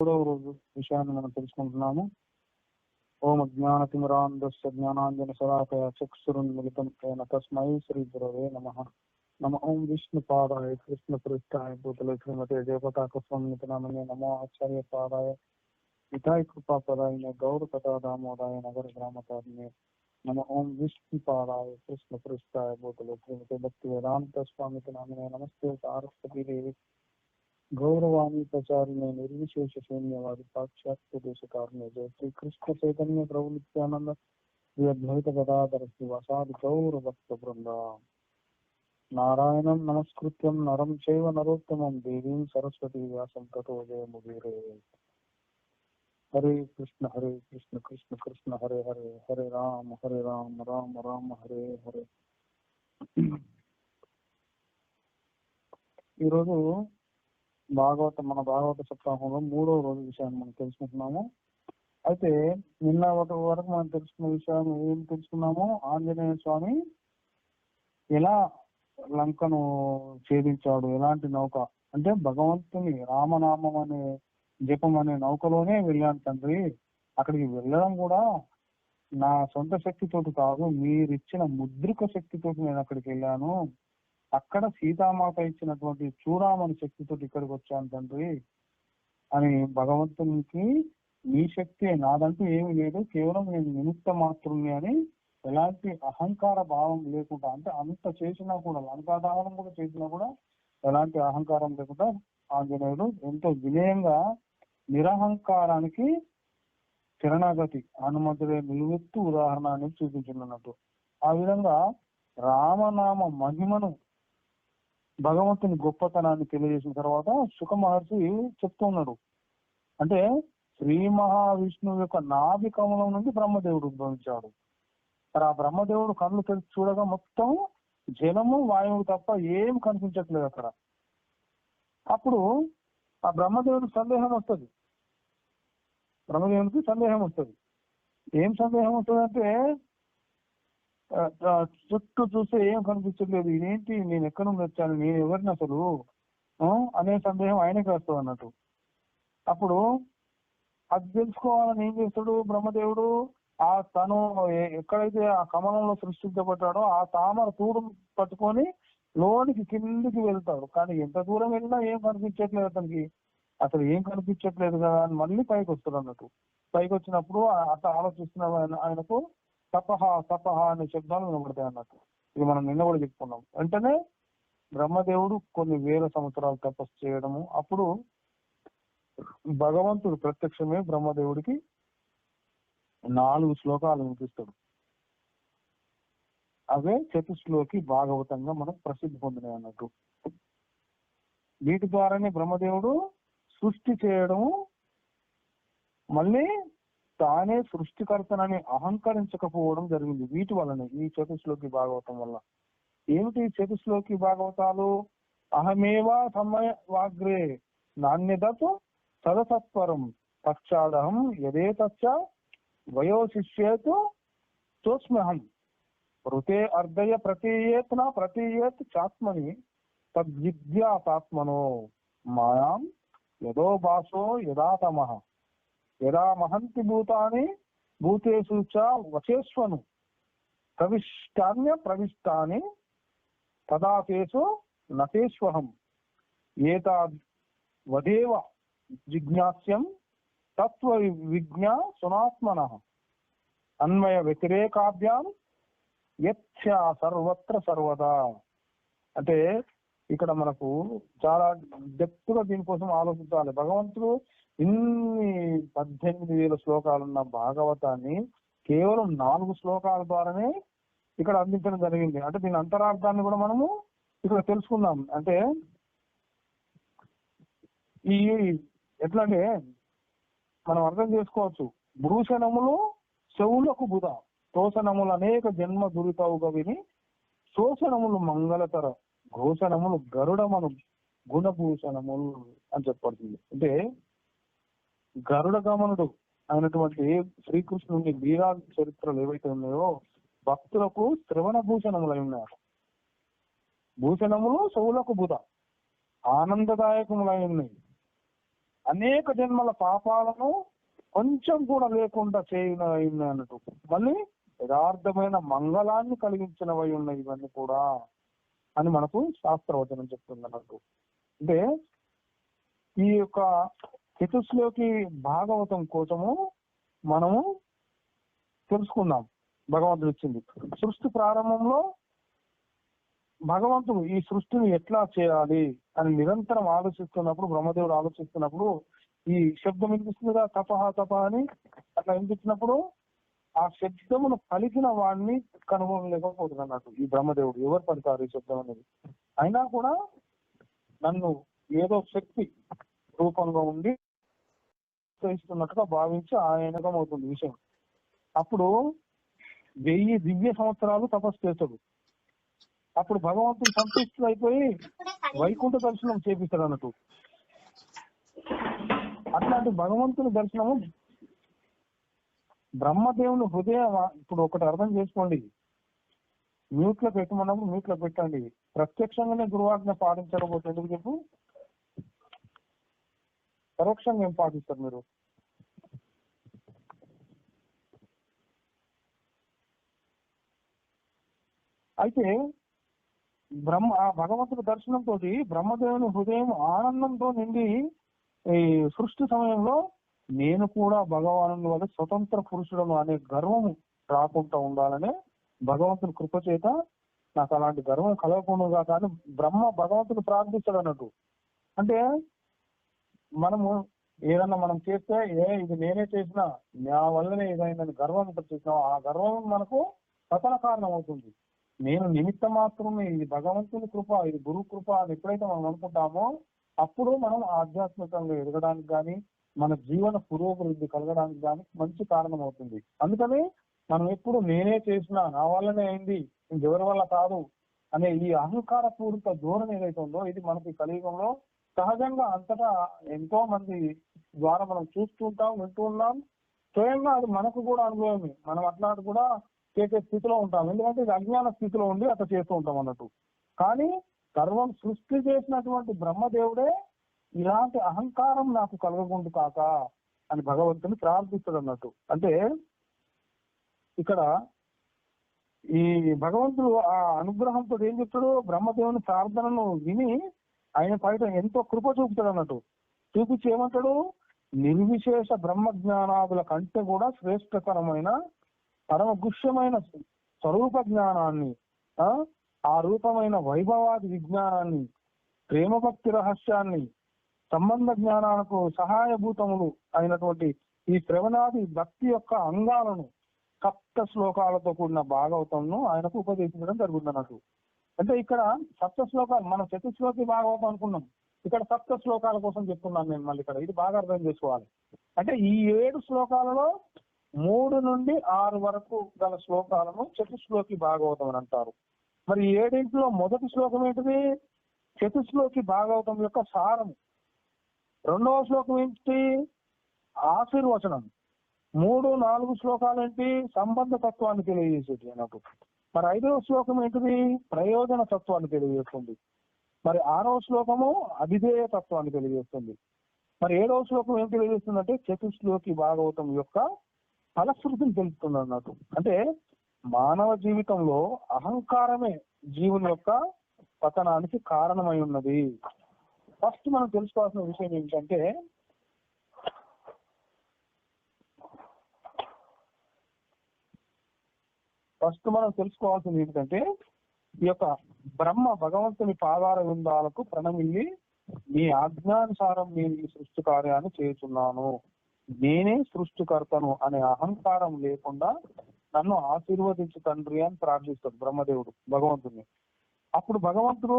మూడవ రోజు విషయాన్ని మనం తెలుసుకుంటున్నాము. ఓం అజ్ఞానతిమిరాంధస్య జ్ఞానాంజనశలాకయా చక్షురున్మిలితం ఏన తస్మై శ్రీ గురవే నమః. నమ ఓం విష్ణుపాదాయ కృష్ణపృష్ఠాయ భూతలే శ్రీమతే దేవతాకస్వామినామనే నమో ఆచార్యపాదాయ విధాయ కృపాపదాయ గౌరకథా దామోదాయ నగర గ్రామతారిణే నమ ఓం విష్ణుపాదాయ కృష్ణపృష్ఠాయ భూతలే శ్రీమతే భక్తి వేదాంత స్వామినామనే నమస్తే సారస్వతీ దేవి గౌరవాణి ప్రచారిణే నిర్విశేష శూన్యవాది పాశ్చాత్య దేశకారుణ్య జయ శ్రీ కృష్ణ చైతన్య ప్రభు నిత్యానంద శ్రీ అద్వైత గదాధర శ్రీ వసాది గౌర భక్త బృంద. నారాయణం నమస్కృత్యం నరం చైవ నరోత్తమం దేవీం సరస్వతి వ్యాసం తతో జయముదీరే. హరే కృష్ణ కృష్ణ కృష్ణ హరే హరే, హరే రామ రామ రామ హరే హరే. ఈరోజు మన భాగవత సప్తాహంలో మూడవ రోజు విషయాన్ని మనం తెలుసుకుంటున్నాము. అయితే నిన్న వరకు మనం తెలుసుకున్న విషయం ఏం తెలుసుకున్నాము? ఆంజనేయ స్వామి ఎలా లంకను ఛేదించాడు, ఎలాంటి నౌక అంటే భగవంతుని రామనామం అనే జపం అనే నౌకలోనే వెళ్ళాను తండ్రి. అక్కడికి వెళ్ళడం కూడా నా సొంత శక్తితోటి కాదు, మీరిచ్చిన ముద్రిక శక్తితోటి నేను అక్కడికి వెళ్ళాను. అక్కడ సీతామాత ఇచ్చినటువంటి చూడామని శక్తితో ఇక్కడికి వచ్చాను తండ్రి అని భగవంతునికి నీ శక్తి నాదంటూ ఏమీ లేదు, కేవలం నేను నిమిత్త మాత్రుని అని ఎలాంటి అహంకార భావం లేకుండా, అంటే అంత చేసినా కూడా లంకాదానం కూడా చేసినా కూడా ఎలాంటి అహంకారం లేకుండా ఆంజనేయుడు ఎంతో వినయంగా నిరహంకారానికి శరణాగతి హనుమంతుడే నిలువెత్తు ఉదాహరణ అనేది చూపించినట్టు. ఆ విధంగా రామనామ మహిమను భగవంతుని గొప్పతనాన్ని తెలియజేసిన తర్వాత సుఖ మహర్షి చెప్తూ ఉన్నాడు. అంటే శ్రీ మహావిష్ణువు యొక్క నాభి కమలం నుండి బ్రహ్మదేవుడు ఉద్భవించాడు. మరి ఆ బ్రహ్మదేవుడు కళ్ళు తెరిచి చూడగా మొత్తం జలము వాయువు తప్ప ఏం కనిపించట్లేదు అక్కడ. అప్పుడు ఆ బ్రహ్మదేవుడికి సందేహం వస్తుంది. ఏం సందేహం వస్తుంది అంటే, చుట్టూ చూస్తే ఏం కనిపించట్లేదు, ఇదేంటి, నేను ఎక్కడ నుండి వచ్చాను, నేను ఎవరిని అసలు అనే సందేహం ఆయనకి వస్తుంది అన్నట్టు. అప్పుడు అది తెలుసుకోవాలని ఏం చేస్తాడు బ్రహ్మదేవుడు? తను ఎక్కడైతే ఆ కమలంలో సృష్టించబడ్డాడో ఆ తామర తూడు పట్టుకొని లోనికి కిందికి వెళ్తాడు. కానీ ఎంత దూరం వెళ్ళినా ఏం కనిపించట్లేదు అతనికి, అసలు ఏం కనిపించట్లేదు కదా అని మళ్ళీ పైకి వస్తాడు అన్నట్టు. పైకి వచ్చినప్పుడు అట్లా ఆలోచిస్తున్న ఆయనకు తపహ అనే శబ్దాలు వినబడతాయి అన్నట్టు. ఇది మనం నిన్న కూడా చెప్పుకున్నాం. వెంటనే బ్రహ్మదేవుడు కొన్ని వేల సంవత్సరాలు తపస్సు చేయడము, అప్పుడు భగవంతుడు ప్రత్యక్షమే బ్రహ్మదేవుడికి 4 శ్లోకాలు వినిపిస్తాడు. అవే చతుశ్లోకి భాగవతంగా మనం ప్రసిద్ధి పొందినాయి అన్నట్టు. వీటి ద్వారానే బ్రహ్మదేవుడు సృష్టి చేయడము, మళ్ళీ తానే సృష్టికర్తనని అహంకరించకపోవడం జరిగింది వీటి వల్లనే, ఈ చతుశ్లోకి భాగవతం వల్ల. ఏమిటి చతుశ్లోకి భాగవతాలు? అహమేవా సమయ వాగ్రే నాణ్యతతో సదసత్వరం పశ్చాదహం యదే తచ్చ వయోశిష్యేతు తోస్మ్యహం ఋతే అర్ధయ ప్రతీయేత్ చాత్మని తద్విద్యాతాత్మనో మాయాం యదో భాసో యదా తమః యదా మహంతి భూతాని భూతేషు చ వచేష్వను ప్రవిష్టాని తదాతేషు నతేష్వహం ఏతావదేవ జిజ్ఞాస్యం తత్వ విజ్ఞా సునాత్మనః అన్వయ వ్యతిరేకాభ్యాం యత్స్యా సర్వత్ర సర్వదా. అంటే ఇక్కడ మనకు చాలా డెప్త్ గా దీనికోసం ఆలోచించాలి. భగవంతుడు ఇన్ని 18,000 శ్లోకాలున్న భాగవతాన్ని కేవలం 4 శ్లోకాల ద్వారానే ఇక్కడ అందించడం జరిగింది. అంటే దీని అంతరార్థాన్ని కూడా మనము ఇక్కడ తెలుసుకుందాం. అంటే ఈ ఎట్లంటే మనం అర్థం చేసుకోవచ్చు. భూషణములు చెవులకు బుధ, శోషణములు అనేక జన్మ దురితవుగా విని శోషణములు మంగళతర, ఘోషణములు గరుడమను గుణభూషణములు అని చెప్పబడుతుంది. అంటే గరుడ గమనుడు అయినటువంటి శ్రీకృష్ణుని లీలా చరిత్రలు ఏవైతే ఉన్నాయో భక్తులకు శ్రవణ భూషణములై ఉన్నారు. భూషణములు చెవులకు బుధ, ఆనందదాయకములై ఉన్నాయి. అనేక జన్మల పాపాలను కొంచెం కూడా లేకుండా చేయన అన్నట్టు. మళ్ళీ యథార్థమైన మంగళాన్ని కలిగించినవై ఉన్నాయి ఇవన్నీ కూడా అని మనకు శాస్త్రవచనం చెప్తుంది అన్నట్టు. అంటే ఈ యొక్క చతుశ్లోకి భాగవతం కోసము మనము తెలుసుకుందాం. భగవంతుడు ఇచ్చింది సృష్టి ప్రారంభంలో భగవంతుడు ఈ సృష్టిని ఎట్లా చేయాలి అని నిరంతరం ఆలోచిస్తున్నప్పుడు, బ్రహ్మదేవుడు ఆలోచిస్తున్నప్పుడు ఈ శబ్దం వినిపిస్తుందిగా, తపహ తప అని అట్లా వినిపించినప్పుడు ఆ శబ్దమును పలికిన వాడిని కనుగొనలేకపోతుంది అన్నట్టు ఈ బ్రహ్మదేవుడు. ఎవరు పలికారు ఈ శబ్దం అనేది? అయినా కూడా నన్ను ఏదో శక్తి రూపంగా ఉండి చేస్తున్నట్టుగా భావించి ఆయనకం అవుతుంది విషయం. అప్పుడు 1000 దివ్య సంవత్సరాలు తపస్సు చేస్తాడు. అప్పుడు భగవంతుడు సంతృష్టులు అయిపోయి వైకుంఠ దర్శనం చేపిస్తాడు అన్నట్టు. అట్లాంటి భగవంతుని దర్శనము బ్రహ్మదేవుని హృదయం. ఇప్పుడు ఒకటి అర్థం చేసుకోండి, మ్యూట్ లో పెట్టమన్నప్పుడు మ్యూట్ లో పెట్టండి. ప్రత్యక్షంగానే గురువాజ్ఞ పాటించకపోతే ఎందుకు చెప్పు? పరోక్షంగా ఏం పాటిస్తారు మీరు? అయితే ఆ భగవంతుడి దర్శనంతో బ్రహ్మదేవుని హృదయం ఆనందంతో నిండి ఈ సృష్టి సమయంలో నేను కూడా భగవాను వల్ల స్వతంత్ర పురుషుడను అనే గర్వము రాకుండా ఉండాలనే భగవంతుని కృప చేత నాకు అలాంటి గర్వం కలగకుండా కానీ భగవంతుని ప్రార్థిస్తాడు అన్నట్టు. అంటే మనము ఏదన్నా మనం చేస్తే ఇది నేనే చేసినా, నా వల్లనే ఏదైందని గర్వం చేసినా ఆ గర్వం మనకు పతన కారణం అవుతుంది. నేను నిమిత్త మాత్రమే, ఇది భగవంతుని కృప, ఇది గురు కృప అని ఎప్పుడైతే మనం అనుకుంటామో అప్పుడు మనం ఆధ్యాత్మికంగా ఎదగడానికి కానీ మన జీవన పురోభివృద్ధి కలగడానికి కానీ మంచి కారణం అవుతుంది. అందుకని మనం ఎప్పుడు నేనే చేసినా, నా వల్లనే అయింది, ఇంకెవరి వల్ల కాదు అనే ఈ అహంకార పూరిత ధోరణి ఏదైతే ఉందో ఇది మనకి కలియుగంలో సహజంగా అంతటా ఎంతో మంది ద్వారా మనం చూస్తూ ఉంటాం, వింటూ ఉన్నాం. స్వయంగా అది మనకు కూడా అనుభవమే. మనం అట్లాంటి కూడా చేసే స్థితిలో ఉంటాం. ఎందుకంటే ఇది అజ్ఞాన స్థితిలో ఉండి అట్లా చేస్తూ ఉంటాం అన్నట్టు. కానీ సర్వం సృష్టి చేసినటువంటి బ్రహ్మదేవుడే ఇలాంటి అహంకారం నాకు కలగకుండా కాక అని భగవంతుని ప్రార్థిస్తాడు అన్నట్టు. అంటే ఇక్కడ ఈ భగవంతుడు ఆ అనుగ్రహంతో ఏం చెప్తాడు? బ్రహ్మదేవుని ప్రార్థనను విని ఆయన పైన ఎంతో కృప చూపుతాడు అన్నట్టు. చూపించి ఏమంటాడు? నిర్విశేష బ్రహ్మ జ్ఞానాదుల కంటే కూడా శ్రేష్టకరమైన పరమ గుహ్యమైన స్వరూప జ్ఞానాన్ని, ఆ రూపమైన వైభవాది విజ్ఞానాన్ని, ప్రేమ భక్తి రహస్యాన్ని, సంబంధ జ్ఞానాలకు సహాయభూతములు అయినటువంటి ఈ శ్రవణాది భక్తి యొక్క అంగాలను సప్త శ్లోకాలతో కూడిన భాగవతంను ఆయనకు ఉపదేశించడం జరుగుతుంది అన్నట్టు. అంటే ఇక్కడ సప్త శ్లోకాలు, మనం చతుశ్లోకి భాగవతం అనుకున్నాం, ఇక్కడ సప్త శ్లోకాల కోసం చెప్తున్నాను నేను. మళ్ళీ ఇక్కడ ఇది బాగా అర్థం చేసుకోవాలి. అంటే ఈ 7 శ్లోకాలలో 3 నుండి 6 వరకు గల శ్లోకాలను చతుశ్లోకి భాగవతం అని అంటారు. మరి 7 మొదటి శ్లోకం ఏంటిది? చతుశ్లోకి భాగవతం యొక్క సారము. 2వ శ్లోకం ఏంటి? ఆశీర్వచనం. 3, 4 శ్లోకాలు ఏంటి? సంబంధ తత్వాన్ని తెలియజేసేది అన్నట్టు. మరి 5వ శ్లోకం ఏంటిది? ప్రయోజన తత్వాన్ని తెలియజేస్తుంది. మరి 6వ శ్లోకము అభిధేయ తత్వాన్ని తెలియజేస్తుంది. మరి 7వ శ్లోకం ఏం తెలియజేస్తుందంటే చతుశ్లోకి భాగవతం యొక్క ఫలశ్రుతిని తెలుపుతుంది అన్నట్టు. అంటే మానవ జీవితంలో అహంకారమే జీవుని యొక్క పతనానికి కారణమై ఉన్నది. ఫస్ట్ మనం తెలుసుకోవాల్సిన విషయం ఏంటంటే ఈ యొక్క బ్రహ్మ భగవంతుని పాదార విందాలకు ప్రణమిల్లి నీ ఆజ్ఞానుసారం నేను ఈ సృష్టి కార్యాన్ని చేస్తున్నాను, నేనే సృష్టికర్తను అనే అహంకారం లేకుండా నన్ను ఆశీర్వదించు తండ్రి అని ప్రార్థిస్తాడు బ్రహ్మదేవుడు భగవంతుని. అప్పుడు భగవంతుడు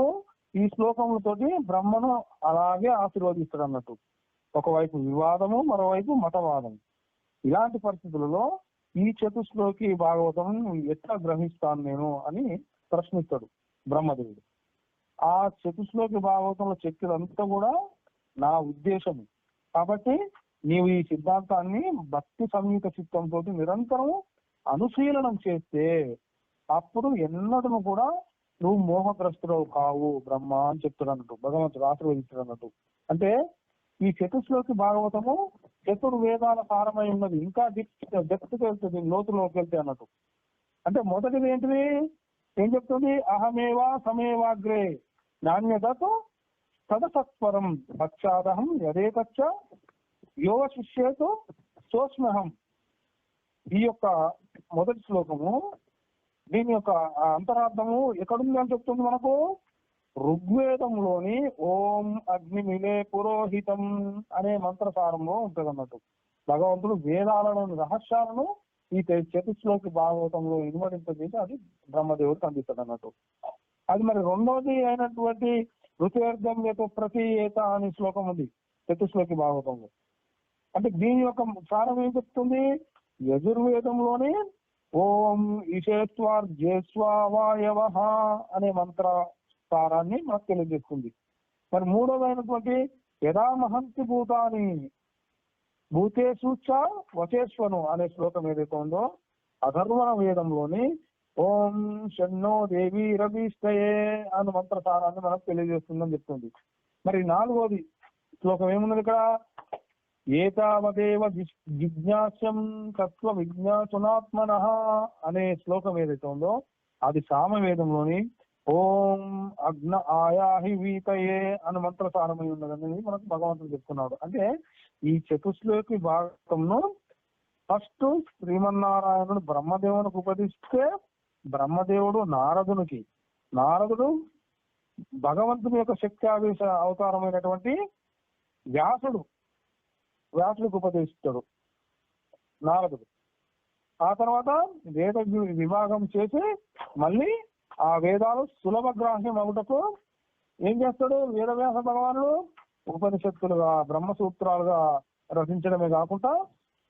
ఈ శ్లోకములతోటి బ్రహ్మను అలాగే ఆశీర్వదిస్తాడు అన్నట్టు. ఒకవైపు వివాదము, మరోవైపు మతవాదం. ఇలాంటి పరిస్థితులలో ఈ చతుశ్లోకి భాగవతం ఎట్లా గ్రహిస్తాను నేను అని ప్రశ్నిస్తాడు బ్రహ్మదేవుడు. ఆ చతుశ్లోకి భాగవతంలో చెప్పినంతా కూడా నా ఉద్దేశము. కాబట్టి నీవు ఈ సిద్ధాంతాన్ని భక్తి సంయుత చిత్తంతో నిరంతరం అనుశీలనం చేస్తే అప్పుడు ఎన్నడూ కూడా నువ్వు మోహగ్రస్తుడవు కావు బ్రహ్మ అని చెప్తాడు అన్నట్టు. భగవంతుడు ఆశీర్వదిస్తాడు అన్నట్టు. అంటే ఈ చతుశ్లోకి భాగవతము చతుర్వేదాల సారమై ఉన్నది. ఇంకా డెప్త్కి వెళ్తుంది, లోతులోకి వెళ్తే అన్నట్టు. అంటే మొదటిది ఏంటిది, ఏం చెప్తుంది? అహమేవా సమేవాగ్రే నాణ్యతతో తదసత్వరం పశ్చాదహం యదేకచ్చ యోగ శిష్యేతో సోస్మ్యహం. ఈ యొక్క మొదటి శ్లోకము, దీని యొక్క అంతరార్థము ఎక్కడుంది అని చెప్తుంది మనకు. ఋగ్వేదంలోని ఓం అగ్నిమిలే పురోహితం అనే మంత్రసారంలో ఉంటుంది అన్నట్టు. భగవంతుడు వేదాలలోని రహస్యాలను ఈ చతుశ్లోకి భాగవతంలో ఇనుమడింపజేసి అది బ్రహ్మదేవుడికి అందిస్తాడు అన్నట్టు. అది మరి రెండవది అయినటువంటి ఋతేర్ధం యొక్క ప్రతి ఏత అనే శ్లోకం ఉంది చతుశ్లోకి భాగవతంలో. అంటే దీని యొక్క సారం ఏం చెప్తుంది? యజుర్వేదంలోని ఓం ఈశేత్వార్జేస్వాయవ అనే మంత్ర సారాన్ని మనకు తెలియజేస్తుంది. మరి మూడవదైనటువంటి యదా మహంతి భూతాని భూతేషు చ వచేశ్వను అనే శ్లోకం ఏదైతే ఉందో అథర్వణ వేదంలోని ఓం షన్నో దేవి రవిస్తయే అనే మంత్ర సారాన్ని మనకు తెలియజేస్తుందని చెప్తుంది. మరి నాలుగోది శ్లోకం ఏమున్నది ఇక్కడ? ఏతావదేవ జిజ్ఞాస్యం తత్వ విజ్ఞాసునాత్మన అనే శ్లోకం ఏదైతే ఉందో అది సామవేదంలోని ఓం అగ్న ఆయాహి వీతయే అనే మంత్ర సారమై ఉన్నదనేది మనకు భగవంతుడు చెప్తున్నాడు. అంటే ఈ చతుశ్లోకి భాగంలో ఫస్ట్ శ్రీమన్నారాయణుడు బ్రహ్మదేవునికి ఉపదేశిస్తే బ్రహ్మదేవుడు నారదుడు భగవంతుని యొక్క శక్తి ఆవేశ అవతారమైనటువంటి వ్యాసుడికి ఉపదేశిస్తాడు నారదుడు. ఆ తర్వాత వేద విభాగం చేసి మళ్ళీ ఆ వేదాలు సులభ గ్రాహ్యం అవుటకు ఏం చేస్తాడు? వేదవ్యాస భగవానుడు ఉపనిషత్తులుగా బ్రహ్మసూత్రాలుగా రచించడమే కాకుండా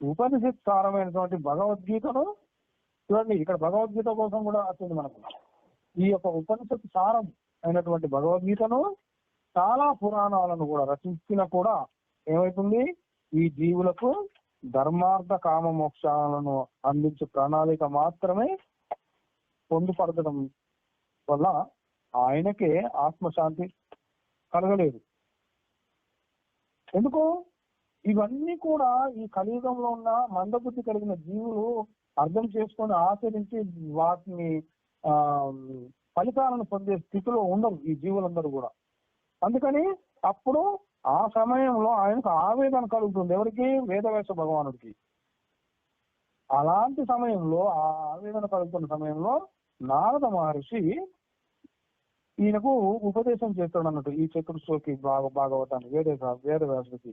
ఉపనిషత్ సారమైనటువంటి భగవద్గీతను చూడండి, ఇక్కడ భగవద్గీత కోసం కూడా వచ్చింది మనకు. ఈ యొక్క ఉపనిషత్ సారం అయినటువంటి భగవద్గీతను చాలా పురాణాలను కూడా రచించిన కూడా ఏమైతుంది? ఈ జీవులకు ధర్మార్థ కామ మోక్షాలను అందించే ప్రణాళిక మాత్రమే పొందుపరచడం వల్ల ఆయనకే ఆత్మశాంతి కలగలేదు. ఎందుకు? ఇవన్నీ కూడా ఈ కలియుగంలో ఉన్న మందబుద్ధి కలిగిన జీవులు అర్థం చేసుకొని ఆచరించి వాటిని ఫలితాలను పొందే స్థితిలో ఉండరు ఈ జీవులందరూ కూడా. అందుకని అప్పుడు ఆ సమయంలో ఆయనకు ఆవేదన కలుగుతుంది. ఎవరికి? వేదవ్యాస భగవానుడికి. అలాంటి సమయంలో ఆ ఆవేదన కలుగుతున్న సమయంలో నారద మహర్షి ఈయనకు ఉపదేశం చేస్తాడు అన్నట్టు ఈ చతుర్శ్లోకి భాగవతాన్ని వేదవ్యాసుడికి.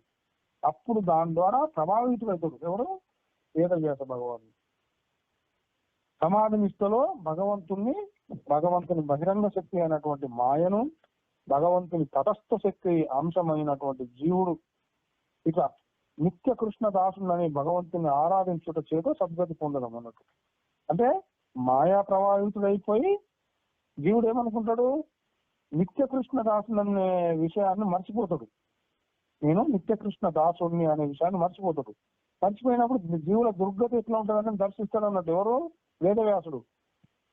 అప్పుడు దాని ద్వారా ప్రభావితుడవుతాడు ఎవరు? వేదవ్యాస భగవానుడు. సమాధి నిష్టలో భగవంతుని బహిరంగ శక్తి అయినటువంటి మాయను, భగవంతుని తటస్థ శక్తి అంశమైనటువంటి జీవుడు ఇట్లా నిత్య కృష్ణ దాసుని భగవంతుని ఆరాధించుట చేత సద్గతి పొందడం అన్నట్టు. అంటే మాయా ప్రభావితుడైపోయి జీవుడు ఏమనుకుంటాడు? నిత్య కృష్ణ దాసుని అనే విషయాన్ని మర్చిపోతాడు. నేను నిత్య కృష్ణ దాసుడిని అనే విషయాన్ని మర్చిపోతాడు. మర్చిపోయినప్పుడు జీవుల దుర్గతి ఎట్లా ఉంటుందని దర్శిస్తాడు అన్నట్టు ఎవరు? వేదవ్యాసుడు.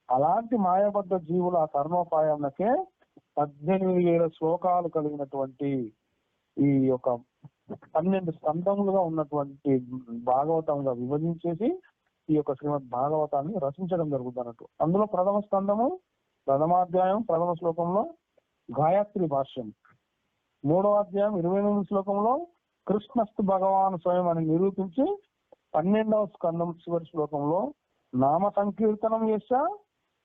అలాంటి మాయాబద్ధ జీవుల కర్ణోపాయాలకే 18,000 శ్లోకాలు కలిగినటువంటి ఈ యొక్క 12 స్కంధములుగా ఉన్నటువంటి భాగవతంగా విభజించేసి ఈ యొక్క శ్రీమద్ భాగవతాన్ని రచించడం జరుగుతుంది అన్నట్టు. అందులో ప్రథమ స్కంధము ప్రథమాధ్యాయం ప్రథమ శ్లోకంలో గాయత్రి భాష్యం, 3వ అధ్యాయం 28వ శ్లోకంలో కృష్ణస్తు భగవాన్ స్వయం అని నిరూపించి 12వ స్కంధం చివరి శ్లోకంలో నామ సంకీర్తనం చేశా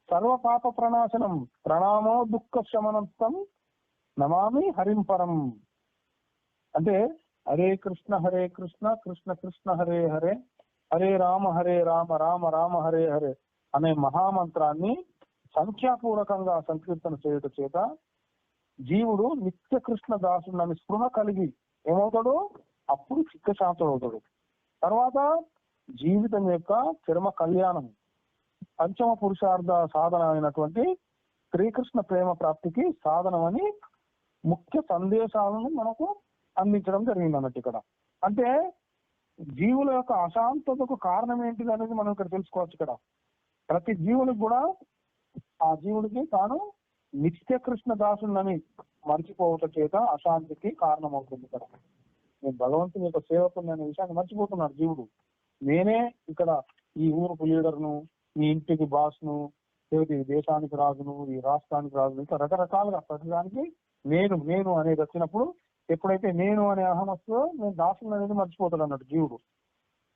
సర్వ పాప ప్రణాశనం ప్రణామో దుఃఖ శమనంతం నమామి హరింపరం. అంటే హరే కృష్ణ కృష్ణ కృష్ణ హరే హరే హరే రామ రామ రామ హరే హరే అనే మహామంత్రాన్ని సంఖ్యాపూర్వకంగా సంకీర్తన చేయుట చేత జీవుడు నిత్య కృష్ణ దాసుని స్పృహ కలిగి ఏమవుతాడు? అప్పుడు చిత్తశాంతుడు అవుతాడు. తర్వాత జీవితం యొక్క చర్మ కళ్యాణం పంచమ పురుషార్థ సాధన అయినటువంటి శ్రీకృష్ణ ప్రేమ ప్రాప్తికి సాధనం అని ముఖ్య సందేశాలను మనకు అందించడం జరిగింది అన్నట్టు ఇక్కడ. అంటే జీవుల యొక్క అశాంతతకు కారణం ఏంటిది అనేది మనం ఇక్కడ తెలుసుకోవచ్చు. ఇక్కడ ప్రతి జీవునికి కూడా ఆ జీవుడికి తాను నిత్య కృష్ణ దాసుని మర్చిపోవట చేత అశాంతికి కారణం అవుతుంది ఇక్కడ. నేను భగవంతుని యొక్క సేవకుని అనే విషయాన్ని మర్చిపోతున్నాడు జీవుడు. నేనే ఇక్కడ ఈ ఊరుకు లీడర్ను, ఈ ఇంటికి బాస్ను, లేకపోతే ఈ దేశానికి రాజును, ఈ రాష్ట్రానికి రాజును, ఇంకా రకరకాలుగా ప్రతిదానికి నేను నేను అనేది వచ్చినప్పుడు, ఎప్పుడైతే నేను అనే అహం వస్తుందో నేను దాసుని అనేది మర్చిపోతాడు అన్నట్టు జీవుడు.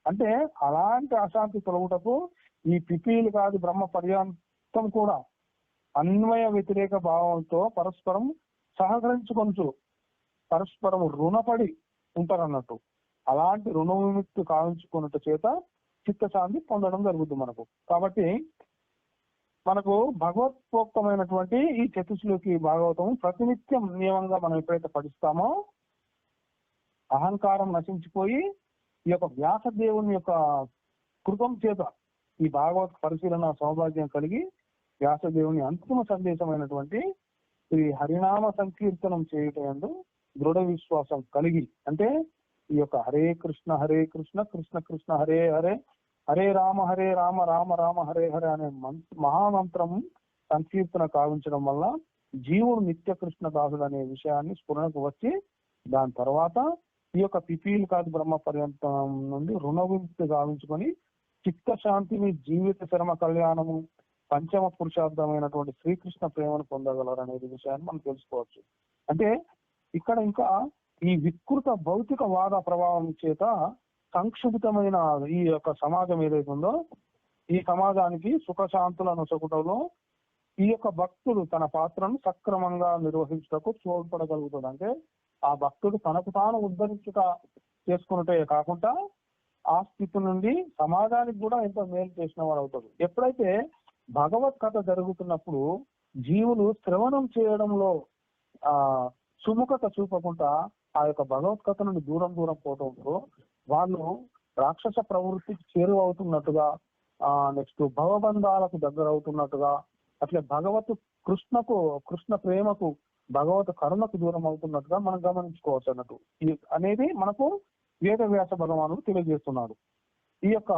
అంటే అలాంటి అశాంతి తొలగుటకు ఈ పిపీలు కాదు బ్రహ్మ పర్యాంతం కూడా అన్వయ వ్యతిరేక భావంతో పరస్పరం సహకరించుకొంచు పరస్పరం రుణపడి ఉంటారన్నట్టు. అలాంటి రుణ విముక్తి కావించుకున్నట్ట చేత చిత్తశాంతి పొందడం జరుగుతుంది మనకు. కాబట్టి మనకు భగవత్ప్రోక్తమైనటువంటి ఈ చతుశ్లోకి భాగవతం ప్రతినిత్యం నియమంగా మనం ఎప్పుడైతే పఠిస్తామో అహంకారం నశించిపోయి ఈ యొక్క వ్యాసదేవుని యొక్క కృపం చేత ఈ భాగవత్ పరిశీలన సౌభాగ్యం కలిగి వ్యాసదేవుని అంతిమ సందేశమైనటువంటి ఈ హరినామ సంకీర్తనం చేయుటందు దృఢ విశ్వాసం కలిగి, అంటే ఈ యొక్క హరే కృష్ణ కృష్ణ కృష్ణ హరే హరే హరే రామ రామ రామ హరే హరే అనే మహామంత్రం సంకీర్తన కావించడం వల్ల జీవుడు నిత్య కృష్ణ దాసుడు అనే విషయాన్ని స్ఫురణకు వచ్చి దాని తర్వాత ఈ యొక్క పిపీలు కాదు బ్రహ్మ పర్యంతం నుండి రుణ విముక్తి గావించుకొని చిత్తశాంతిని, జీవిత శర్మ కళ్యాణము, పంచమ పురుషార్థమైనటువంటి శ్రీకృష్ణ ప్రేమను పొందగలరు అనేది విషయాన్ని మనం తెలుసుకోవచ్చు. అంటే ఇక్కడ ఇంకా ఈ వికృత భౌతిక వాద ప్రభావం చేత సంక్షుభితమైన ఈ యొక్క సమాజం ఏదైతే ఉందో ఈ సమాజానికి సుఖశాంతులను నొసగుటలో ఈ యొక్క భక్తుడు తన పాత్రను సక్రమంగా నిర్వహించటకు తోడ్పడగలుగుతుంది. అంటే ఆ భక్తుడు తనకు తాను ఉద్ధరించుట చేసుకున్నట్టే కాకుండా ఆ స్థితి నుండి సమాజానికి కూడా ఎంతో మేలు చేసిన వాడు అవుతాడు. ఎప్పుడైతే భగవత్ కథ జరుగుతున్నప్పుడు జీవులు శ్రవణం చేయడంలో సుముఖత చూపకుండా ఆ యొక్క భగవత్ కథ నుండి దూరం పోతూ వాళ్ళు రాక్షస ప్రవృత్తికి చేరువవుతున్నట్టుగా, నెక్స్ట్ భవబంధాలకు దగ్గర అవుతున్నట్టుగా, అట్లే కృష్ణ ప్రేమకు, భగవత్ కరుణకు దూరం అవుతున్నట్టుగా మనం గమనించుకోవచ్చు అన్నట్టు. అనేది మనకు వేదవ్యాస భగవానుడు తెలియజేస్తున్నాడు. ఈ యొక్క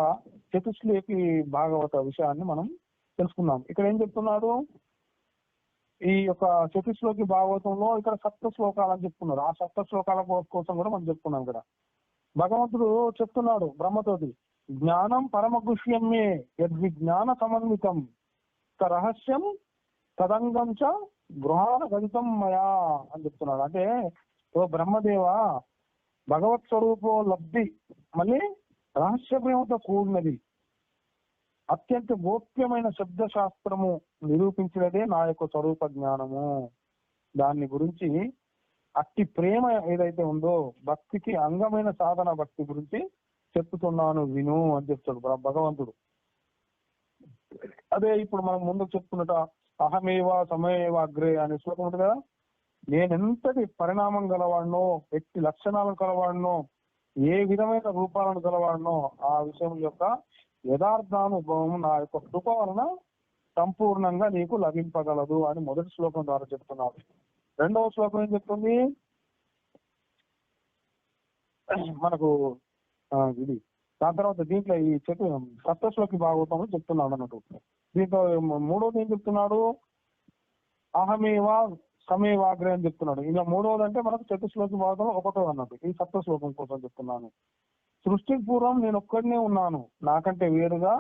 చతుశ్లోకి భాగవత విషయాన్ని మనం తెలుసుకున్నాం. ఇక్కడ ఏం చెప్తున్నాడు, ఈ యొక్క చతుశ్లోకి భాగవతంలో ఇక్కడ సప్త శ్లోకాలు అని చెప్తున్నారు. ఆ సప్త శ్లోకాల కోసం కూడా మనం చెప్పుకున్నాం. ఇక్కడ భగవంతుడు చెప్తున్నాడు బ్రహ్మతోటి, జ్ఞానం పరమగుష్యమే యద్విజ్ఞాన సమన్వితం రహస్యం తదంగం చ గృహాల గణితం మయా అని చెప్తున్నాడు. అంటే ఓ బ్రహ్మదేవ, భగవత్ స్వరూప లబ్ధి మళ్ళీ రహస్యమేమతో కూడినది, అత్యంత గోప్యమైన శబ్ద శాస్త్రము నిరూపించినదే నా యొక్క స్వరూప జ్ఞానము. దాన్ని గురించి అట్టి ప్రేమ ఏదైతే ఉందో భక్తికి అంగమైన సాధన భక్తి గురించి చెప్తున్నాను విను అని చెప్తాడు భగవంతుడు. అదే ఇప్పుడు మనం ముందుకు చెప్పుకున్నట అహమేవా సమయేవ అగ్రే అనే శ్లోకం ఉంటుంది కదా, నేనెంతటి పరిణామం గలవాడినో, ఎట్టి లక్షణాలను కలవాడినో, ఏ విధమైన రూపాలను గలవాడినో ఆ విషయం యొక్క యథార్థానుభవం నా యొక్క కృప వలన సంపూర్ణంగా నీకు లభింపగలదు అని మొదటి శ్లోకం ద్వారా చెప్తున్నాడు. రెండవ శ్లోకం ఏం చెప్తుంది మనకు ఇది, దాని తర్వాత దీంట్లో ఈ సప్తశ్లోకి భాగవతం చెప్తున్నాడు అన్నట్టు. దీంట్లో మూడోది ఏం చెప్తున్నాడు, అహమేవా సమేవాగ్రే అని చెప్తున్నాడు. ఇంకా మూడవది అంటే మనకు చతుశ్లోకి భాగవతం ఒకటో అన్నట్టు. ఈ సప్త శ్లోకం కోసం చెప్తున్నాను. సృష్టికి పూర్వం నేను ఒక్కడినే ఉన్నాను, నాకంటే వేరుగా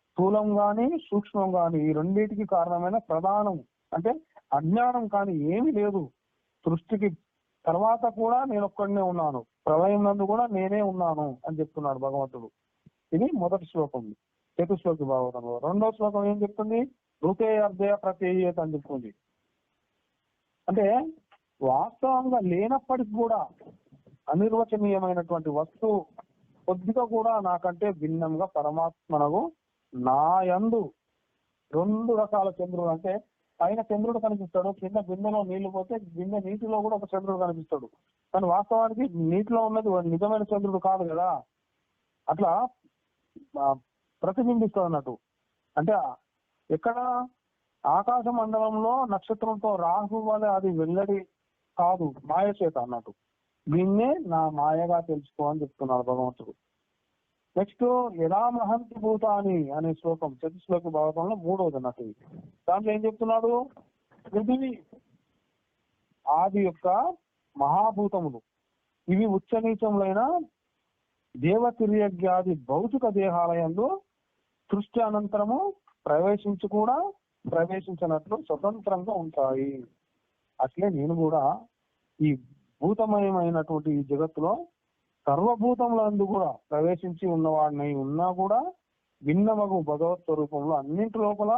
స్థూలం గాని సూక్ష్మం గాని ఈ రెండింటికి కారణమైన ప్రధానం అంటే అజ్ఞానం కానీ ఏమీ లేదు. సృష్టికి తర్వాత కూడా నేను ఒక్కడినే ఉన్నాను, ప్రళయం నందు కూడా నేనే ఉన్నాను అని చెప్తున్నాడు భగవంతుడు. ఇది మొదటి శ్లోకం చతుశ్లోకి భాగవతంలో. రెండో శ్లోకం ఏం చెప్తుంది, ఋతే అర్ధయ ప్రత్యేయత అని చెప్తుంది. అంటే వాస్తవంగా లేనప్పటికి కూడా అనిర్వచనీయమైనటువంటి వస్తువు కొద్దిగా కూడా నాకంటే భిన్నంగా పరమాత్మనకు నా యందు రెండు రకాల చంద్రుడు, అంటే పైన చంద్రుడు కనిపిస్తాడు, కింద బిందెలో నీళ్లు పోతే బిందె నీటిలో కూడా ఒక చంద్రుడు కనిపిస్తాడు. కానీ వాస్తవానికి నీటిలో ఉన్నది నిజమైన చంద్రుడు కాదు కదా, అట్లా ప్రతిబింబిస్తాడు అన్నట్టు. అంటే ఎక్కడ ఆకాశ మండలంలో నక్షత్రంతో రాహు వలె అది వెల్లడి కాదు, మాయ చేత అన్నట్టు. దీన్నే నా మాయగా తెలుసుకో అని చెప్తున్నాడు భగవంతుడు. నెక్స్ట్ యథామహంతి భూతాని అనే శ్లోకం చతుశ్లోకి భాగవతంలో మూడవది అన్నట్టు. దాంట్లో ఏం చెప్తున్నాడు, పృథివీ ఆది యొక్క మహాభూతములు ఇవి ఉచ్చనీచములైన దేవతిర్యజ్ఞాది భౌతిక దేహాలయంలో సృష్టి అనంతరము ప్రవేశించినట్లు స్వతంత్రంగా ఉంటాయి. అట్లే నేను కూడా ఈ భూతమయమైనటువంటి ఈ జగత్తులో సర్వభూతములందు కూడా ప్రవేశించి ఉన్నవాడినై ఉన్నా కూడా భిన్నమగు భగవత్ స్వరూపంలో అన్నింటి లోపల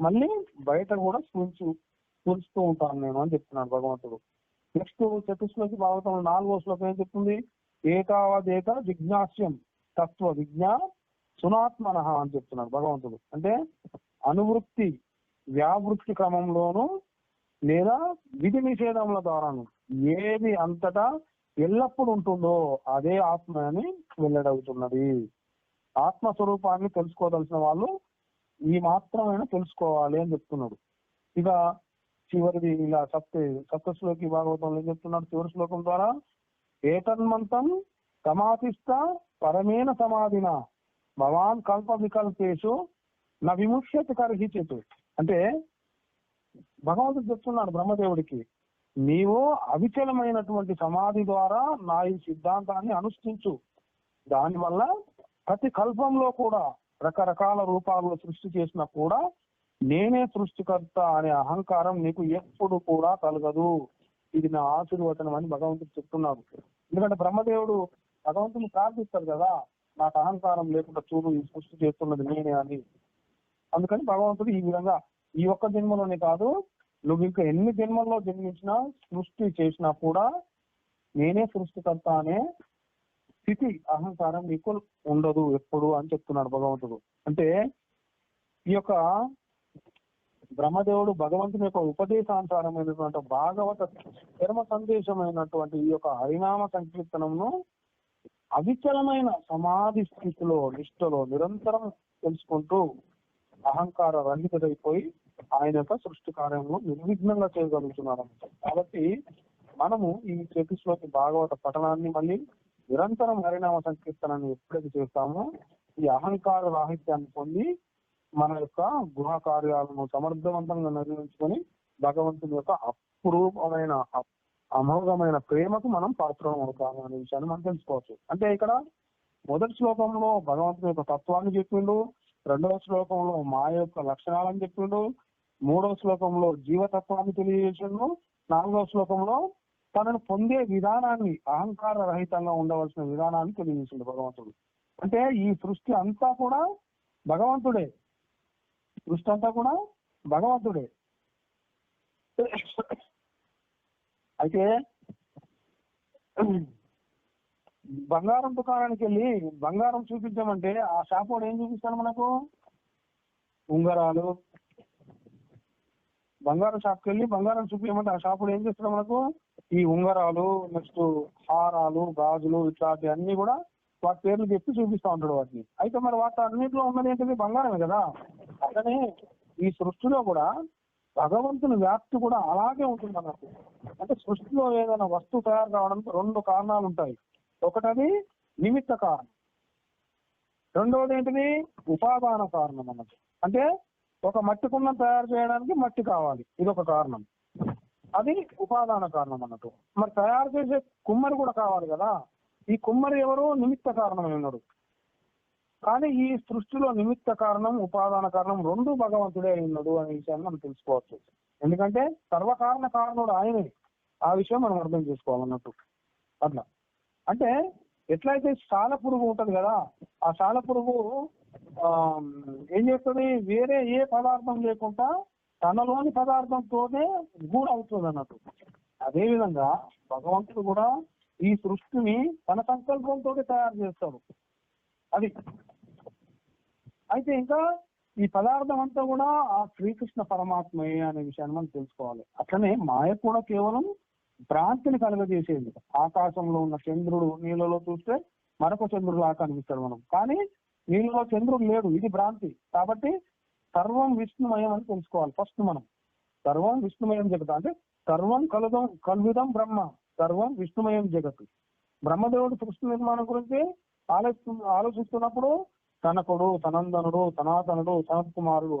మళ్ళీ బయట కూడా స్ఫూరిస్తూ ఉంటాను నేను అని చెప్తున్నాడు భగవంతుడు. నెక్స్ట్ చతుశ్లోకి భాగవతం 4వ శ్లోకం ఏం చెప్తుంది? ఏకావదేక జిజ్ఞాస్యం తత్వ విజ్ఞా సునాత్మన అని చెప్తున్నాడు భగవంతుడు. అంటే అనువృత్తి వ్యావృత్తి క్రమంలోను లేదా విధి నిషేధముల ద్వారాను ఏది అంతటా ఎల్లప్పుడు ఉంటుందో అదే ఆత్మ అని వెల్లడవుతున్నది. ఆత్మస్వరూపాన్ని తెలుసుకోదలసిన వాళ్ళు ఈ మాత్రమైనా తెలుసుకోవాలి అని చెప్తున్నాడు. ఇక చివరిది ఇలా సప్తశ్లోకి భాగవతంలో ఏం చెప్తున్నాడు? చివరి శ్లోకం ద్వారా ఏతన్మంతం సమాధిస్థ పరమేణ సమాధిన భవాన్ కల్ప వికల్పేషు నా విముష్యతి కర్హిచిత్. అంటే భగవంతుడు చెప్తున్నాడు బ్రహ్మదేవుడికి, నీవు అవిచలమైనటువంటి సమాధి ద్వారా నా ఈ సిద్ధాంతాన్ని అనుష్ఠించు. దానివల్ల ప్రతి కల్పంలో కూడా రకరకాల రూపాల్లో సృష్టి చేసినా కూడా నేనే సృష్టికర్త అనే అహంకారం నీకు ఎప్పుడు కూడా కలగదు. ఇది నా ఆశీర్వచనం అని భగవంతుడు చెప్తున్నాడు. ఎందుకంటే బ్రహ్మదేవుడు భగవంతుని ప్రార్థిస్తాడు కదా, నాకు అహంకారం లేకుండా చూడు ఈ సృష్టి చేస్తున్నది నేనే అని. అందుకని భగవంతుడు ఈ విధంగా ఈ ఒక్క జన్మలోనే కాదు, నువ్వు ఇంకా ఎన్ని జన్మల్లో జన్మించినా సృష్టి చేసినా కూడా నేనే సృష్టికర్త అనే స్థితి అహంకారం నీకు ఉండదు ఎప్పుడు అని చెప్తున్నాడు భగవంతుడు. అంటే ఈ యొక్క బ్రహ్మదేవుడు భగవంతుని యొక్క ఉపదేశానుసారమైనటువంటి భాగవత ధర్మ సందేశమైనటువంటి ఈ యొక్క హరినామ సంకీర్తనంను అవిచలమైన సమాధి స్థితిలో నిష్ఠలో నిరంతరం తెలుసుకుంటూ అహంకార రహితుడైపోయి ఆయన యొక్క సృష్టి కార్యంలో నిర్విఘ్నంగా చేయగలుగుతున్నారు. కాబట్టి మనము ఈ చతుశ్లోకి భాగవత పఠనాన్ని మళ్ళీ నిరంతరం హరినామ సంకీర్తనాన్ని ఎప్పుడైతే చేస్తామో ఈ అహంకార రాహిత్యాన్ని పొంది మన యొక్క గృహ కార్యాలను సమర్థవంతంగా నిర్వహించుకొని భగవంతుని యొక్క అపురూపమైన అమోఘమైన ప్రేమకు మనం పాత్రం అవుతాము అనే విషయాన్ని మనం తెలుసుకోవచ్చు. అంటే ఇక్కడ మొదటి శ్లోకంలో భగవంతుని యొక్క తత్వాన్ని చెప్పిండు, 2వ శ్లోకంలో మాయ యొక్క లక్షణాలని చెప్పిండు, 3వ శ్లోకంలో జీవతత్వాన్ని తెలియజేసిండు, 4వ శ్లోకంలో తనను పొందే విధానాన్ని అహంకార రహితంగా ఉండవలసిన విధానాన్ని తెలియజేసిండు భగవంతుడు. అంటే ఈ సృష్టి అంతా కూడా భగవంతుడే, సృష్టి అంతా కూడా భగవంతుడే. అయితే బంగారం దుకాణానికి వెళ్ళి బంగారం చూపించామంటే ఆ షాప్ వాడు ఏం చూపిస్తాడు మనకు? ఉంగరాలు. బంగారం షాప్కి వెళ్ళి బంగారం చూపించమంటే ఆ షాప్ వాడు ఏం చేస్తాడు మనకు? ఈ ఉంగరాలు, నెక్స్ట్ హారాలు, గాజులు ఇట్లాంటి అన్ని కూడా వాటి పేర్లు చెప్పి చూపిస్తా ఉంటాడు వాటిని. అయితే మరి వాటి అన్నింటిలో ఉన్నది ఏంటిది? బంగారమే కదా. అట్లనే ఈ సృష్టిలో కూడా భగవంతుని వ్యాప్తి కూడా అలాగే ఉంటుంది అన్నట్టు. అంటే సృష్టిలో ఏదైనా వస్తువు తయారు కావడానికి 2 కారణాలు ఉంటాయి. ఒకటది నిమిత్త కారణం, రెండవది ఏంటిది? ఉపాదాన కారణం అన్నట్టు. అంటే ఒక మట్టి కుండం తయారు చేయడానికి మట్టి కావాలి, ఇదొక కారణం, అది ఉపాదాన కారణం అన్నట్టు. మరి తయారు చేసే కుమ్మరి కూడా కావాలి కదా. ఈ కుమ్మరి ఎవరు? నిమిత్త కారణమై ఉన్నాడు. కానీ ఈ సృష్టిలో నిమిత్త కారణం ఉపాదాన కారణం 2 భగవంతుడే అయి ఉన్నాడు అనే విషయాన్ని మనం తెలుసుకోవచ్చు. ఎందుకంటే సర్వకారణ కారణుడు ఆయనే. ఆ విషయం మనం అర్థం చేసుకోవాలన్నట్టు. అట్లా అంటే ఎట్లయితే శాల పురుగు ఉంటది కదా, ఆ శాల పురుగు ఏం చేస్తుంది? వేరే ఏ పదార్థం లేకుండా తనలోని పదార్థంతోనే గూడు అవుతుంది అన్నట్టు. అదే విధంగా భగవంతుడు కూడా ఈ సృష్టిని తన సంకల్పంతో తయారు చేస్తాడు. అది అయితే ఇంకా ఈ పదార్థం అంతా కూడా ఆ శ్రీకృష్ణ పరమాత్మయే అనే విషయాన్ని మనం తెలుసుకోవాలి. అట్లనే మాయ కూడా కేవలం భ్రాంతిని కలుగజేసేది. ఆకాశంలో ఉన్న చంద్రుడు నీళ్ళలో చూస్తే మరొక చంద్రుడులా కనిపిస్తాడు మనం, కానీ నీళ్ళలో చంద్రుడు లేడు, ఇది భ్రాంతి. కాబట్టి సర్వం విష్ణుమయం అని తెలుసుకోవాలి ఫస్ట్ మనం. సర్వం విష్ణుమయం జగత్ అంటే సర్వం కల్విదం బ్రహ్మ, సర్వం విష్ణుమయం జగత్. బ్రహ్మదేవుడు సృష్టి నిర్మాణం గురించి ఆలోచిస్తున్నప్పుడు తనకుడు, తనందనుడు, సనాతనుడు, సనత్ కుమారుడు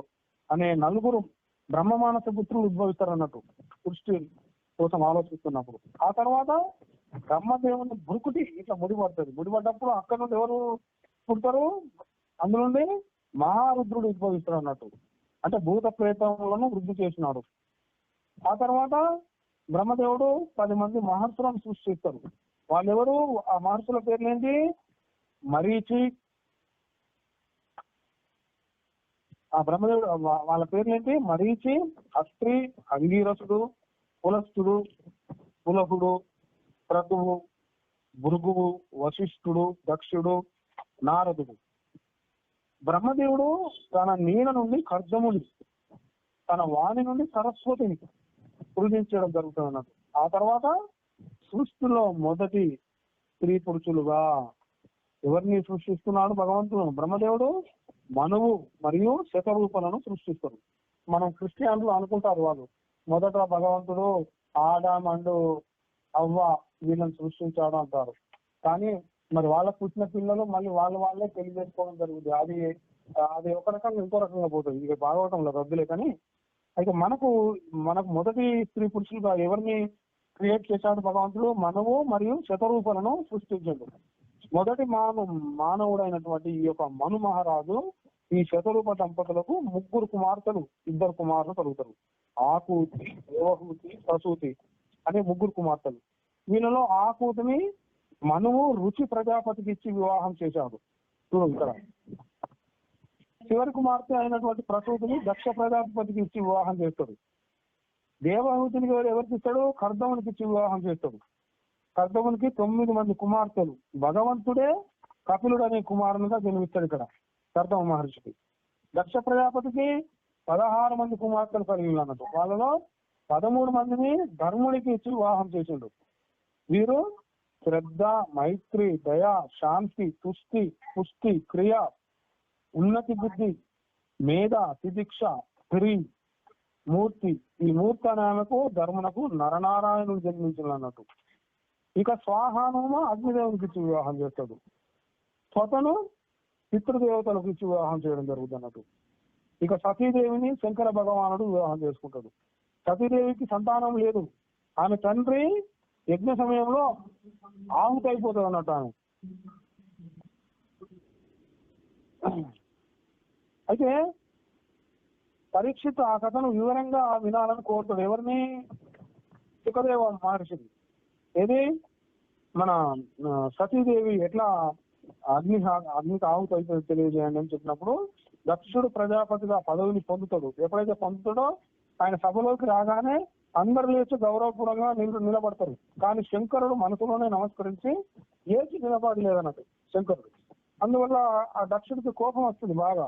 అనే 4 బ్రహ్మమానస పుత్రులు ఉద్భవిస్తారు అన్నట్టు సృష్టి కోసం ఆలోచిస్తున్నప్పుడు. ఆ తర్వాత బ్రహ్మదేవుని బురుకుటి ఇట్లా ముడిపడుతుంది. ముడిపడ్డప్పుడు అక్కడ నుండి ఎవరు పుడతారు? అందులో నుండి మహారుద్రుడు ఉద్భవిస్తాడు అన్నట్టు. అంటే భూత ప్రేతములను వృద్ధి చేసినాడు. ఆ తర్వాత బ్రహ్మదేవుడు 10 మంది మహర్షులను సృష్టిస్తారు. వాళ్ళెవరు? ఆ మహర్షుల పేర్లు ఏంటి? మరీచి. ఆ బ్రహ్మదేవుడు వాళ్ళ పేర్లు ఏంటి? మరీచి, అత్రి, అంగీరసుడు, పులస్తుడు, పులహుడు, క్రతువు, భృగువు, వశిష్ఠుడు, దక్షుడు, నారదుడు. బ్రహ్మదేవుడు తన నీడ నుండి కర్దముని, తన వాణి నుండి సరస్వతిని పూజించడం జరుగుతుంది అన్నట్టు. ఆ తర్వాత సృష్టిలో మొదటి స్త్రీ పురుషులుగా ఎవరిని సృష్టిస్తున్నాడు భగవంతుడు? బ్రహ్మదేవుడు మనువు మరియు శతరూపలను సృష్టిస్తారు. మనం క్రిస్టియన్లు అనుకుంటారు వాళ్ళు మొదట భగవంతుడు ఆదాం అండ్ అవ్వ వీళ్ళని సృష్టించాడు అంటారు. కానీ మరి వాళ్ళకు పుట్టిన పిల్లలు మళ్ళీ వాళ్ళే పెళ్లి చేసుకోవడం జరుగుతుంది. అది ఒక రకంగా ఇంకో రకంగా పోతుంది. ఇక భాగవతంలో రద్దులే. కానీ అయితే మనకు మొదటి స్త్రీ పురుషులుగా ఎవరిని క్రియేట్ చేశాడు భగవంతుడు? మనువు మరియు శతరూపలను సృష్టించాడు. మొదటి మానవుడైనటువంటి ఈ యొక్క మను మహారాజు ఈ శతరూప దంపతులకు 3 కుమార్తెలు, 2 కుమారులు కలుగుతారు. ఆకూతి, దేవహూతి, ప్రసూతి అనే 3 కుమార్తెలు. వీళ్ళలో ఆకూతిని మనువు రుచి ప్రజాపతికి ఇచ్చి వివాహం చేశాడు. చూడు ఇక్కడ. చివరి కుమార్తె అయినటువంటి ప్రసూతిని దక్ష ప్రజాపతికి ఇచ్చి వివాహం చేస్తాడు. దేవహూతిని ఎవరికి ఇస్తాడు? కర్దమునికి ఇచ్చి వివాహం చేస్తాడు. కర్దమునికి 9 మంది కుమార్తెలు. భగవంతుడే కపిలుడు అనే కుమారునిగా జన్మిస్తాడు ఇక్కడ కర్దమ మహర్షికి. దక్ష ప్రజాపతికి 16 మంది కుమార్తెలు కలిగి అన్నట్టు. వాళ్ళలో 13 మందిని ధర్ముడికి ఇచ్చి వివాహం చేసిండు. వీరు శ్రద్ధ, మైత్రి, దయ, శాంతి, తుష్టి, పుష్టి, క్రియ, ఉన్నతి బుద్ధి, మేధ, తిదిక్ష, స్త్రీ, మూర్తి. ఈ మూర్తి అనే ఆమెకు ధర్మునకు నరనారాయణుడు జన్మించిన అన్నట్టు. ఇక స్వాహానుమ అగ్నిదేవునికి ఇచ్చి వివాహం చేస్తాడు. స్వతను పితృదేవతలకు ఇచ్చి వివాహం చేయడం జరుగుతుంది అన్నట్టు. ఇక సతీదేవిని శంకర భగవానుడు వివాహం చేసుకుంటాడు. సతీదేవికి సంతానం లేదు. ఆమె తండ్రి యజ్ఞ సమయంలో ఆహుతి అయిపోతుంది అన్నట్టు ఆమె. అయితే పరీక్షిత్ ఆ కథను వివరంగా వినాలని కోరుతాడు. ఎవరిని? సుఖదేవ మహర్షిని. ఏది? మన సతీదేవి ఎట్లా అగ్నికి ఆహుతి అయిపోయింది తెలియజేయండి అని చెప్పినప్పుడు దక్షుడు ప్రజాపతిగా పదవిని పొందుతాడు. ఎప్పుడైతే పొందుతాడో ఆయన సభలోకి రాగానే అందరు లేచి గౌరవపూర్వంగా నిలబడతారు. కానీ శంకరుడు మనసులోనే నమస్కరించి ఏచి నిలబడలేదన్నట్టు శంకరుడు. అందువల్ల ఆ దక్షుడికి కోపం వస్తుంది బాగా.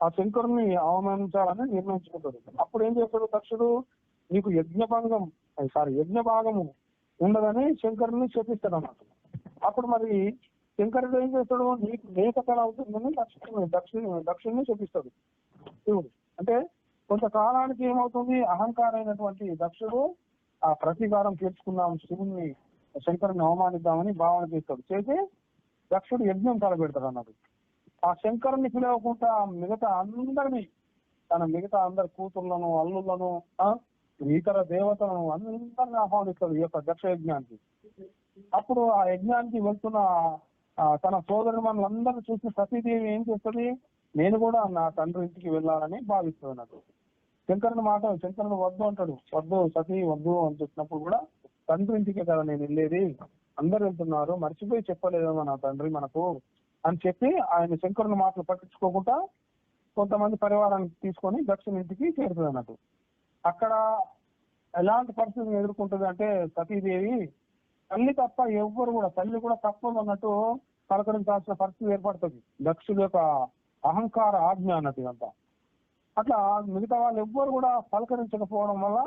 ఆ శంకరుని అవమానించాలని నిర్ణయించుకుంటాడు. అప్పుడు ఏం చేస్తాడు దక్షుడు? నీకు యజ్ఞ భాగము ఉండదని శంకరుని శపిస్తాడు అన్నట్టు. అప్పుడు మరి శంకరుడు ఏం చేస్తాడు? నీకు నేత కళ అవుతుందని దక్షుడిని శపిస్తాడు శివుడు. అంటే కొంతకాలానికి ఏమవుతుంది? అహంకారైనటువంటి దక్షుడు ఆ ప్రతీకారం తీర్చుకుందాం, శివుణ్ణి శంకరుని అవమానిద్దామని భావన చేస్తాడు. చేసి దక్షుడు యజ్ఞం తలపెడతాడు అన్నట్టు. ఆ శంకరుని పిలవకుండా మిగతా అందరి కూతుర్లను, అల్లులను, ఇతర దేవతలను అందరిని ఆహ్వానిస్తాడు ఈ యొక్క దక్ష యజ్ఞానికి. అప్పుడు ఆ యజ్ఞానికి వెళ్తున్న తన సోదరుని మనలందరినీ చూసిన సతీదేవి ఏం చేస్తుంది? నేను కూడా నా తండ్రి ఇంటికి వెళ్ళాలని భావిస్తుంది అన్నట్టు. శంకరుని వద్దు అంటాడు. వద్దు సతీ వద్దు అని చెప్పినప్పుడు కూడా తండ్రి ఇంటికే కదా నేను వెళ్ళేది, అందరు వెళ్తున్నారు, మర్చిపోయి చెప్పలేదేమో నా తండ్రి మనకు అని చెప్పి ఆయన శంకరుని మాటలు పట్టించుకోకుండా కొంతమంది పరివారానికి తీసుకొని దక్షిణ ఇంటికి చేరుతుంది అన్నట్టు. అక్కడ ఎలాంటి పరిస్థితిని ఎదుర్కొంటుంది అంటే సతీదేవి తల్లి తప్ప ఎవ్వరు కూడా, తల్లి కూడా తప్పదు అన్నట్టు పలకరించాల్సిన పరిస్థితి ఏర్పడుతుంది. దక్షుడి యొక్క అహంకార ఆజ్ఞ అన్నట్టు ఇదంతా. అట్లా మిగతా వాళ్ళు ఎవ్వరు కూడా పలకరించకపోవడం వల్ల,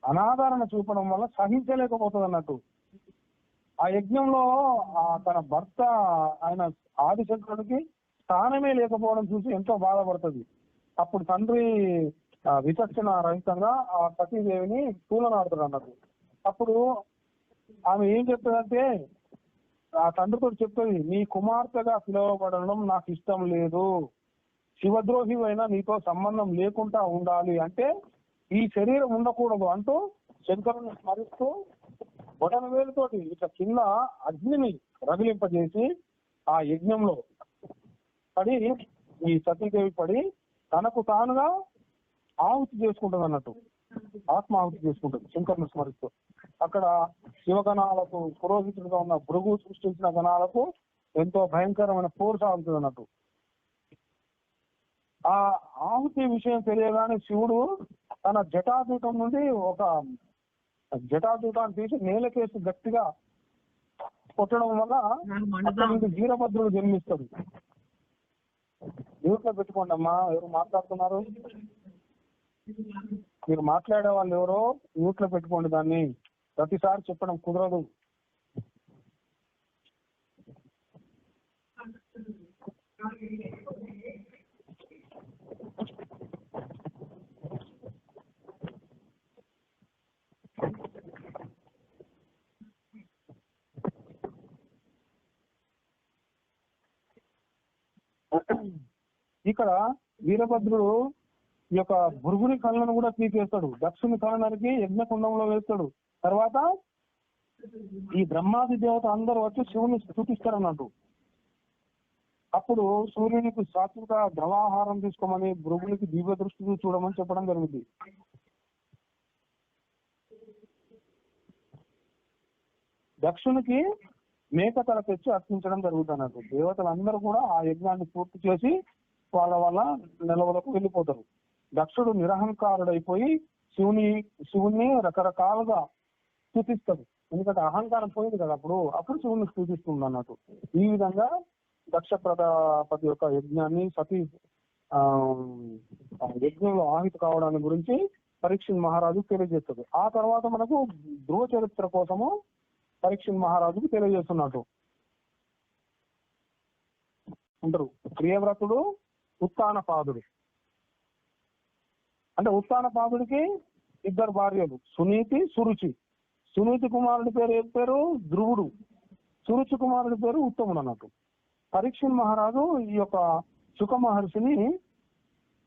అనాదరణ చూపడం వల్ల సహించలేకపోతుంది అన్నట్టు. ఆ యజ్ఞంలో తన భర్త ఆయన ఆదిశంకరుడికి స్థానమే లేకపోవడం చూసి ఎంతో బాధపడుతుంది. అప్పుడు తండ్రి విచక్షణ రహితంగా ఆ సతీదేవిని పూలనాడుతాడు అన్నట్టు. అప్పుడు ఆమె ఏం చెప్తుందంటే ఆ తండ్రితో చెప్తుంది, నీ కుమార్తెగా పిలువబడడం నాకు ఇష్టం లేదు, శివద్రోహి అయినా నీతో సంబంధం లేకుండా ఉండాలి అంటే ఈ శరీరం ఉండకూడదు అంటూ శంకరుని స్మరిస్తూ బొటన వేలుతోటి ఇట్లా కింద అగ్నిని రగిలింపజేసి ఆ యజ్ఞంలో పడి ఈ సతీదేవి పడి తనకు తానుగా ఆహుతి చేసుకుంటుంది అన్నట్టు, ఆత్మ ఆహుతి చేసుకుంటుంది శంకరుని స్మరిస్తూ. అక్కడ శివగణాలకు పురోహితుడిగా ఉన్న భృగు సృష్టించిన గణాలకు ఎంతో భయంకరమైన పోరు సాగుతుంది అన్నట్టు. ఆ ఆహుతి విషయం తెలియగానే శివుడు తన జటాజూటం నుండి ఒక జటాజూటాన్ని తీసి నేలకేసి గట్టిగా కొట్టడం వల్ల అక్కడి నుండి వీరభద్రుడు జన్మిస్తాడు. మ్యూట్లో పెట్టుకోండి అమ్మా, ఎవరు మాట్లాడుతున్నారు? మీరు మాట్లాడే వాళ్ళు ఎవరో మ్యూట్లో పెట్టుకోండి, దాన్ని ప్రతిసారి చెప్పడం కుదరదు. ఇక్కడ వీరభద్రుడు ఈ యొక్క భృగుని కళ్ళను కూడా తీసేస్తాడు, దక్షుని కళ్ళ నరికి యజ్ఞకుండంలో వేస్తాడు. తర్వాత ఈ బ్రహ్మాది దేవత అందరూ వచ్చి శివుని స్తుతిస్తారు అన్నట్టు. అప్పుడు సూర్యునికి సాత్విక ద్రవాహారం తీసుకోమని, భృగునికి దివ్య దృష్టిని చూడమని చెప్పడం జరుగుతుంది. దక్షునికి మేక తల తెచ్చి అర్పించడం జరుగుతుంది అన్నట్టు. దేవతలందరూ కూడా ఆ యజ్ఞాన్ని పూర్తి చేసి వాళ్ళ నిలవలకు వెళ్ళిపోతారు. దక్షుడు నిరహంకారుడైపోయి శివుణ్ణి రకరకాలుగా స్తుతిస్తాడు. ఎందుకంటే అహంకారం పోయింది కదా, అప్పుడు శివుణ్ణి స్తుతిస్తుంది అన్నట్టు. ఈ విధంగా దక్ష ప్రజాపతి యొక్క యజ్ఞాన్ని సతీ యజ్ఞంలో ఆహిత కావడాన్ని గురించి పరీక్షిత్ మహారాజు తెలియజేస్తాడు. ఆ తర్వాత మనకు ధ్రువ చరిత్ర కోసము పరీక్షిత్ మహారాజుకు తెలియజేస్తున్నట్టు ఉంటారు. ప్రియవ్రతుడు, ఉత్తానపాదుడు. అంటే ఉత్తానపాదుడికి ఇద్దరు భార్యలు, సునీతి, సురుచి. సునీతి కుమారుడి పేరు ఏం పేరు? ధ్రువుడు. సురుచి కుమారుడి పేరు ఉత్తముడు అన్నట్టు. పరీక్షిత్ మహారాజు ఈ యొక్క సుఖ మహర్షిని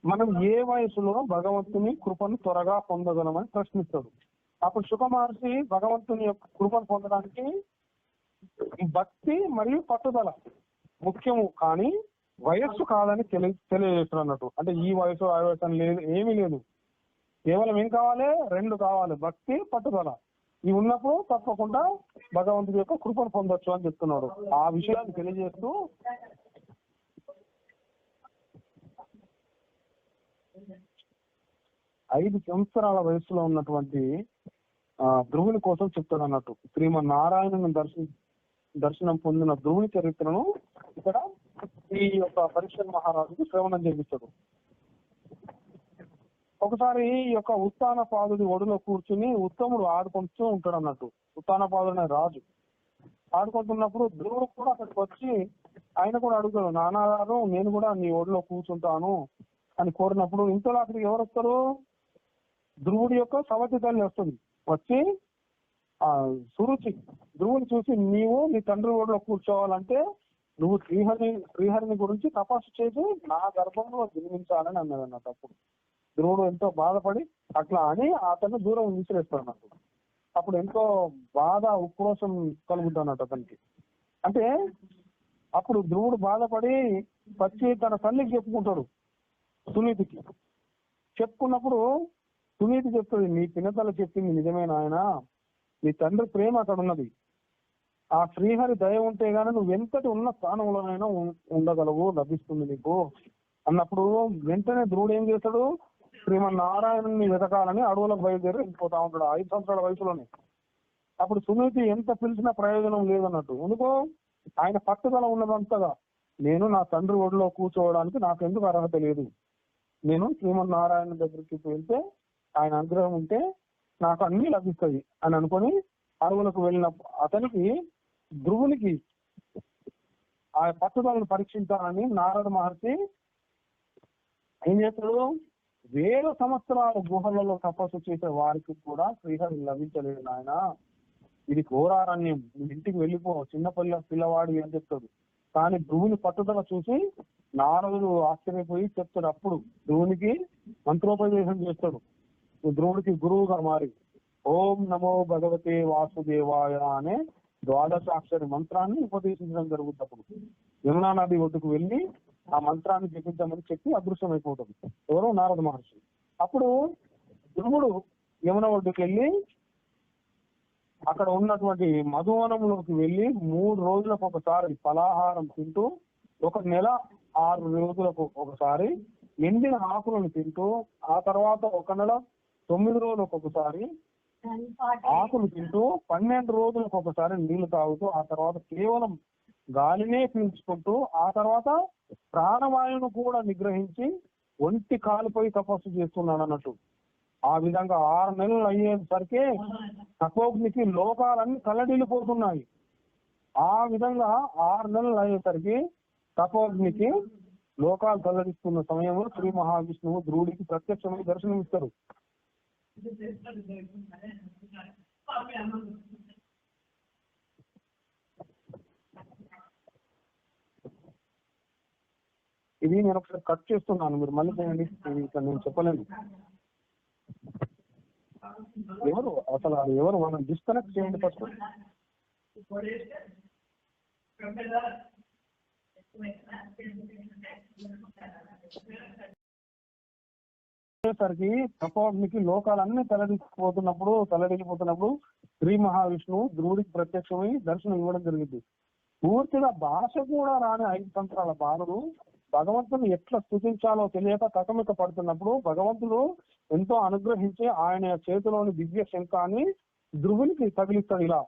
మనం ఏ వయసులో భగవంతుని కృపను త్వరగా పొందగలమని ప్రశ్నిస్తాడు. అప్పుడు సుఖ మహర్షి భగవంతుని యొక్క కృపను పొందడానికి భక్తి మరియు పట్టుదల ముఖ్యము, కానీ వయస్సు కాదని తెలియజేస్తున్నారు అన్నట్టు. అంటే ఈ వయసు ఆ వయసు అని లేదు, ఏమీ లేదు. కేవలం ఏం కావాలి? రెండు కావాలి, భక్తి, పట్టుదల. ఇవి ఉన్నప్పుడు తప్పకుండా భగవంతుడి యొక్క కృపను పొందొచ్చు అని చెప్తున్నాడు. ఆ విషయాన్ని తెలియజేస్తూ 5 సంవత్సరాల వయసులో ఉన్నటువంటి ధ్రువుని కోసం చెప్తాడు అన్నట్టు. శ్రీమన్నారాయణను దర్శనం పొందిన ధ్రువుని చరిత్రను ఇక్కడ ఈ యొక్క పరీక్షిత్ మహారాజుకు శ్రవణం చేపిస్తాడు. ఒకసారి ఈ యొక్క ఉత్తానపాదుడి ఒడిలో కూర్చుని ఉత్తముడు ఆడుకుంటూ ఉంటాడు అన్నట్టు. ఉత్తానపాదుడు అనే రాజు ఆడుకుంటున్నప్పుడు ధ్రువుడు కూడా అక్కడికి వచ్చి ఆయన కూడా అడుగుతాడు, నాన్నగారు నేను కూడా నీ ఒడిలో కూర్చుంటాను అని కోరినప్పుడు ఇంతలో అక్కడికి ఎవరు వస్తారు? ధ్రువుడి యొక్క సవతి తల్లి వస్తుంది. వచ్చి ఆ సురుచి ధ్రువుని చూసి, నీవు నీ తండ్రి ఒడిలో కూర్చోవాలంటే నువ్వు శ్రీహరిని గురించి తపస్సు చేసి నా గర్భంలో జన్మించాలని అన్నది అన్నట్టు. అప్పుడు ధ్రువుడు ఎంతో బాధపడి అట్లా అని అతను దూరం విసిరేస్తాడు అన్నట్టు. అప్పుడు ఎంతో బాధ, ఉక్రోషం కలుగుతుంది అన్నట్టు అతనికి. అంటే అప్పుడు ధ్రువుడు బాధపడి వచ్చి తన తల్లికి చెప్పుకుంటాడు, సునీతికి. చెప్పుకున్నప్పుడు సునీతి చెప్తుంది, నీ పినతల చెప్పింది నిజమేనా ఆయన, నీ తండ్రి ప్రేమ అక్కడ ఉన్నది, ఆ శ్రీహరి దయ ఉంటే గానీ నువ్వు ఎంతటి ఉన్న స్థానంలోనైనా ఉండగలవు, లభిస్తుంది నీకు అన్నప్పుడు వెంటనే ధ్రువుడు ఏం చేస్తాడు? శ్రీమన్నారాయణుని వెతకాలని అడవులకు బయలుదేరి వెళ్ళిపోతా ఉంటాడు 5 సంవత్సరాల వయసులోనే. అప్పుడు సునీతి ఎంత పిలిచినా ప్రయోజనం లేదన్నట్టు. ఎందుకో ఆయన పట్టుదల ఉన్నదంతగా, నేను నా తండ్రి ఒడిలో కూర్చోవడానికి నాకెందుకు అర్హత లేదు, నేను శ్రీమన్నారాయణ దగ్గరికి వెళ్తే ఆయన అనుగ్రహం ఉంటే నాకు అన్ని లభిస్తాయి అని అనుకొని అడవులకు వెళ్ళిన అతనికి ధ్రువునికి ఆ పట్టుదలను పరీక్షించాలని నారద మహర్షి ఏం చేస్తాడు? 1000 సంవత్సరాల గుహలలో తపస్సు చేసే వారికి కూడా శ్రీహరి లభించలేదు నాయన, ఇది ఘోరారణ్యం, ఇంటికి వెళ్ళిపో, చిన్న పిల్లవాడి అని చెప్తాడు. కానీ ధ్రువుని పట్టుదల చూసి నారదుడు ఆశ్చర్యపోయి చెప్తాడు. అప్పుడు ధ్రువునికి మంత్రోపదేశం చేస్తాడు, ధ్రువుడికి గురువుగా మారి ఓం నమో భగవతే వాసుదేవాయ అనే ద్వాదశాక్షరి మంత్రాన్ని ఉపదేశించడం జరుగుతుంది. అప్పుడు యమునా నది ఒడ్డుకు వెళ్ళి ఆ మంత్రాన్ని జపించమని చెప్పి అదృశ్యమైపోతుంది ఎవరో నారద మహర్షి. అప్పుడు ధ్రువుడు యమున ఒడ్డుకు వెళ్ళి అక్కడ ఉన్నటువంటి మధువనంలోకి వెళ్ళి 3 రోజులకు ఒకసారి ఫలాహారం తింటూ, 1 నెల 6 రోజులకు ఒకసారి ఎండిన ఆకులను తింటూ, ఆ తర్వాత 1 నెల 9 రోజులకు ఒకసారి ఆకులు తింటూ, 12 రోజులకు ఒకసారి నీళ్లు తాగుతూ, ఆ తర్వాత కేవలం గాలినే పీల్చుకుంటూ, ఆ తర్వాత ప్రాణవాయువును కూడా నిగ్రహించి ఒంటి కాలుపై తపస్సు చేస్తున్నాడు అన్నట్టు. ఆ విధంగా 6 నెలలు అయ్యేసరికి తపోగ్నికి లోకాలన్నీ కలడిల్లిపోతున్నాయి. ఆ విధంగా 6 నెలలు అయ్యేసరికి తపోగ్నికి లోకాలు కలడిస్తున్న సమయంలో శ్రీ మహావిష్ణువు ధ్రువుడికి ప్రత్యక్షమై దర్శనమిస్తారు. ఇది నేను ఒకసారి కట్ చేస్తున్నాను, మీరు మళ్ళీ చేయండి. ఇది ఇక్కడ నేను చెప్పలేను. ఎవరు అసలు ఎవరు మనం డిస్కనెక్ట్ చేయండి ఫస్ట్. సరికి తపోగ్నికి లోకాలన్నీ తలడిల్లిపోతున్నప్పుడు శ్రీ మహావిష్ణువు ధ్రువుడికి ప్రత్యక్షమై దర్శనం ఇవ్వడం జరిగింది. పూర్తిగా భాష కూడా రాని 5 సంవత్సరాల బాలుడు భగవంతుని ఎట్లా స్థుతించాలో తెలియక కకమిక పడుతున్నప్పుడు భగవంతుడు ఎంతో అనుగ్రహించి ఆయన చేతిలోని దివ్య శంఖాన్ని ధ్రువునికి తగిలిస్తాడు. ఇలా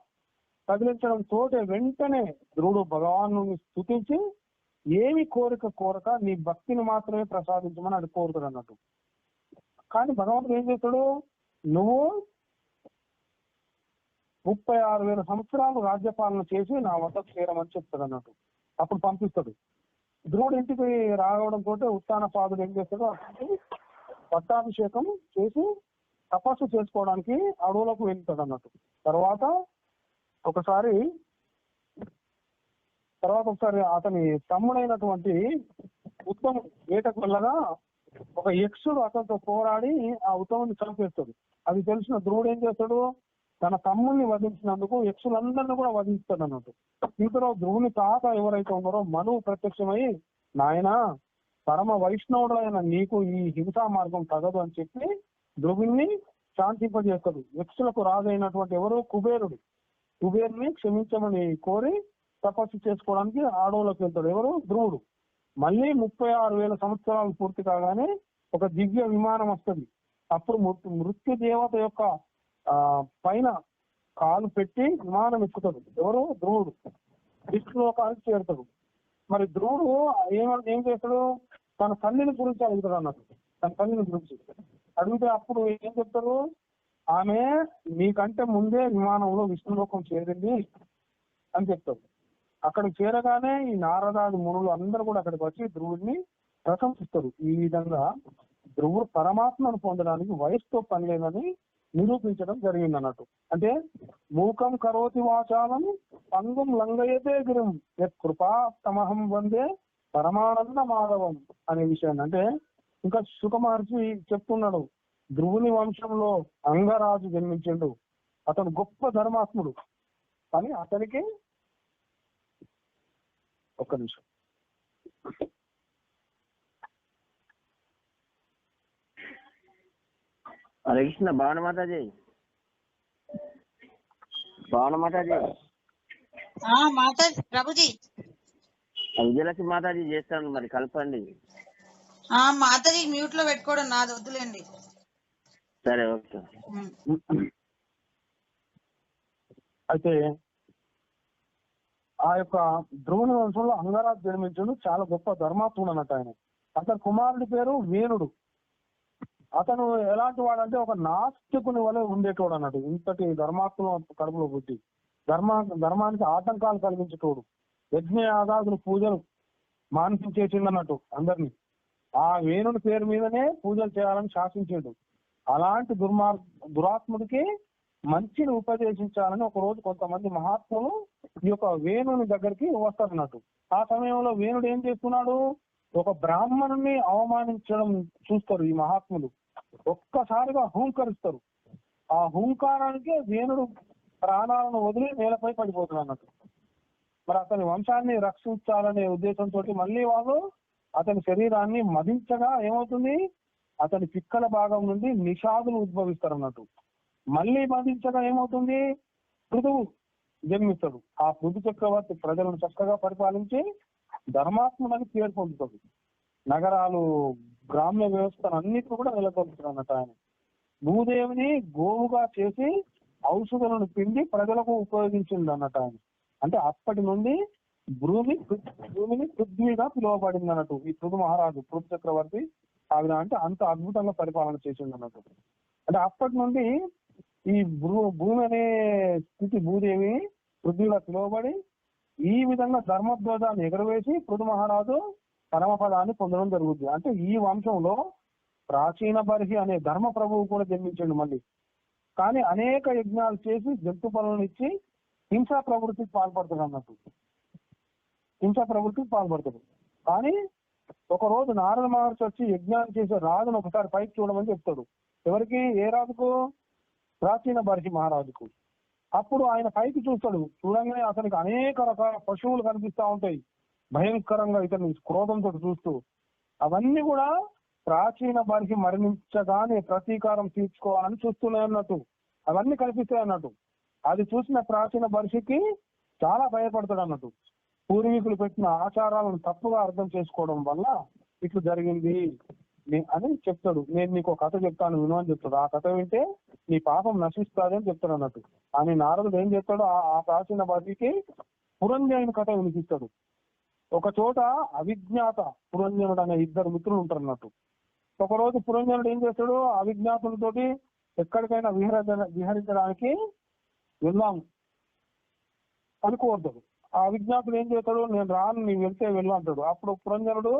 తగిలించడం తోటే వెంటనే ధ్రువుడు భగవాను స్థుతించి ఏమి కోరక నీ భక్తిని మాత్రమే ప్రసాదించమని అది కోరుతాడు అన్నట్టు. కానీ భగవంతుడు ఏం చేస్తాడు, నువ్వు 36,000 సంవత్సరాలు రాజ్యపాలన చేసి నా వద్దకు చేరమని చెప్తాడు అన్నట్టు. అప్పుడు పంపిస్తాడు. ధ్రువుడు ఇంటికి రావడం తోటే ఉత్తానపాదుడు ఏం చేస్తాడు, పట్టాభిషేకం చేసి తపస్సు చేసుకోవడానికి అడవులకు వెళ్తాడు అన్నట్టు. తర్వాత ఒకసారి అతని తమ్ముడైనటువంటి ఉత్తముడు వేటకు వెళ్ళగా ఒక యక్షుడు అతనితో పోరాడి ఆ ఉత్తముని చంపేస్తాడు. అది తెలిసిన ధ్రువుడు ఏం చేస్తాడు, తన తమ్ముడిని వధించినందుకు యక్షులందరినీ కూడా వధిస్తాడు అన్నట్టు. ఇంతలో ధ్రువుని తాత ఎవరైతే ఉన్నారో మనువు ప్రత్యక్షమై, నాయన పరమ వైష్ణవుడైన నీకు ఈ హింసా మార్గం తగదు అని చెప్పి ధ్రువుని శాంతింపజేస్తాడు. యక్షులకు రాజైనటువంటి ఎవరు, కుబేరుని క్షమించమని కోరి తపస్సు చేసుకోవడానికి అడవులోకి వెళ్తాడు. ఎవరు, ధ్రువుడు. మళ్ళీ 36,000 సంవత్సరాలు పూర్తి కాగానే ఒక దివ్య విమానం వస్తుంది. అప్పుడు మృత్యు దేవత యొక్క పైన కాలు పెట్టి విమానం ఎక్కుతాడు. ఎవరు, ధ్రువుడు. విష్ణులోకానికి చేరుతాడు. మరి ధ్రువుడు ఏం చేస్తాడు, తన తల్లిని గురించి అడుగుతాడు అన్నట్టు. తన తల్లిని గురించి అడిగితే అప్పుడు ఏం చెప్తారు, ఆమె నీకంటే ముందే విమానంలో విష్ణులోకం చేరింది అని చెప్తాడు. అక్కడికి చేరగానే ఈ నారదాది మునులు అందరూ కూడా అక్కడికి వచ్చి ధ్రువుడిని ప్రశంసిస్తారు. ఈ విధంగా ధ్రువుడు పరమాత్మను పొందడానికి వయసుతో పని లేదని నిరూపించడం జరిగింది అన్నట్టు. అంటే మూకం కరోతి వాచాలం పంగుం లంఘయతే గిరిం కృపా తమహం వందే పరమానంద మాధవం అనే విషయాన్ని. అంటే ఇంకా శుక మహర్షి చెప్తున్నాడు, ధ్రువుని వంశంలో అంగరాజు జన్మించిండు, అతను గొప్ప ధర్మాత్ముడు అని. అతనికి ఒక్క నిమిషం, హరే కృష్ణ. భావన మాతాజీ మాతాజీ ప్రభుజీ, విజయలక్ష్మి మాతాజీ చేస్తాను, మరి కలపండి. మాతాజీ మ్యూట్ లో పెట్టుకోవడం నాది, వద్దులేండి. సరే, ఓకే. అయితే ఆ యొక్క ధ్రువుని వంశంలో అంగరాజు జన్మించుడు, చాలా గొప్ప ధర్మాత్ముడు అన్నట్టు ఆయన. అతని కుమారుడి పేరు వేణుడు. అతను ఎలాంటి వాడంటే ఒక నాస్తికుని వలె ఉండేటోడు అన్నట్టు. ఇంతటి ధర్మాత్మ కడుపులో పుట్టి ధర్మానికి ఆటంకాలు కలిగించేటోడు. యజ్ఞ యాగాదులు పూజలు మాన్పించేసిండన్నట్టు అందరినీ. ఆ వేణుని పేరు మీదనే పూజలు చేయాలని శాసించాడు. అలాంటి దురాత్ముడికి మంచిని ఉపదేశించాలని ఒక రోజు కొంతమంది మహాత్ములు ఈ యొక్క వేణుని దగ్గరికి వస్తారన్నట్టు. ఆ సమయంలో వేణుడు ఏం చేస్తున్నాడు, ఒక బ్రాహ్మణుని అవమానించడం చూస్తారు ఈ మహాత్ములు. ఒక్కసారిగా హూంకరిస్తారు. ఆ హుంకారానికి వేణుడు ప్రాణాలను వదిలి నేలపై పడిపోతున్నాడు అన్నట్టు. మరి అతని వంశాన్ని రక్షించాలనే ఉద్దేశంతో మళ్ళీ వాళ్ళు అతని శరీరాన్ని మదించగా ఏమవుతుంది, అతని పిక్కల భాగం నుండి నిషాదులు ఉద్భవిస్తారు అన్నట్టు. మళ్ళీ మదించగా ఏమవుతుంది, పృథువు జన్మిస్తాడు. ఆ పృథు చక్రవర్తి ప్రజలను చక్కగా పరిపాలించి ధర్మాత్ములని పేరు పొందుతాడు. నగరాలు, గ్రామ్య వ్యవస్థను అన్నిటిని కూడా నెలకొల్పుతాడు అన్నట్టు ఆయన. భూదేవిని గోవుగా చేసి ఔషధులను పిండి ప్రజలకు ఉపయోగించింది అన్నట్టు ఆయన. అంటే అప్పటి నుండి భూమిని పృథ్వీగా పిలువబడింది అన్నట్టు. ఈ పృథు మహారాజు, పృథు చక్రవర్తి ఆవిడ అంటే అంత అద్భుతంగా పరిపాలన చేసింది అన్నట్టు. అంటే అప్పటి నుండి ఈ భూమి అనే స్థితి భూదేవి పృథ్వీగా పిలువబడి ఈ విధంగా ధర్మధ్వజాన్ని ఎగరవేసి పృథు మహారాజు పరమపదాన్ని పొందడం జరుగుతుంది. అంటే ఈ వంశంలో ప్రాచీన బర్హి అనే ధర్మ ప్రభువు కూడా జన్మించండు మళ్ళీ. కానీ అనేక యజ్ఞాలు చేసి జంతు పనులను ఇచ్చి హింసా ప్రవృత్తికి పాల్పడతాడు అన్నట్టు. హింసా ప్రవృత్తికి పాల్పడతాడు. కానీ ఒక రోజు నారద మహర్షి వచ్చి యజ్ఞాన్ని చేసే రాజును ఒకసారి పైకి చూడమని చెప్తాడు. ఎవరికి? ఏ రాజుకు? ప్రాచీన బర్హి మహారాజుకు. అప్పుడు ఆయన పైకి చూస్తాడు. చూడంగానే అతనికి అనేక రకాల పశువులు కనిపిస్తా ఉంటాయి, భయంకరంగా ఇతని క్రోధంతో చూస్తూ. అవన్నీ కూడా ప్రాచీన బర్హి మరణించగానే ప్రతీకారం తీర్చుకోవాలని చూస్తున్నాయి అన్నట్టు. అవన్నీ కనిపిస్తాయి అన్నట్టు. అది చూసిన ప్రాచీన బర్హికి చాలా భయపడతాడు అన్నట్టు. పూర్వీకులు పెట్టిన ఆచారాలను తప్పుగా అర్థం చేసుకోవడం వల్ల ఇట్లు జరిగింది అని చెప్తాడు. నేను నీకు కథ చెప్తాను విను అని చెప్తాడు. ఆ కథ వింటే నీ పాపం నశిస్తుంది అని చెప్తాడు అన్నట్టు. అని నారదుడు ఏం చెప్తాడు, ఆ ప్రాచీన బర్హికి పురంజయుని కథ వినిపిస్తాడు. ఒక చోట అవిజ్ఞాత పురంజనుడు అనే ఇద్దరు మిత్రులు ఉంటారు అన్నట్టు. ఒకరోజు పురంజనుడు ఏం చేస్తాడు, అవిజ్ఞాతులతోటి ఎక్కడికైనా విహరించడానికి వెళ్దాము అని కోరుతాడు. ఆ అవిజ్ఞాతులు ఏం చేస్తాడు, నేను రాను, నీవు వెళ్తే వెళ్ళు అంటాడు. అప్పుడు పురంజనుడు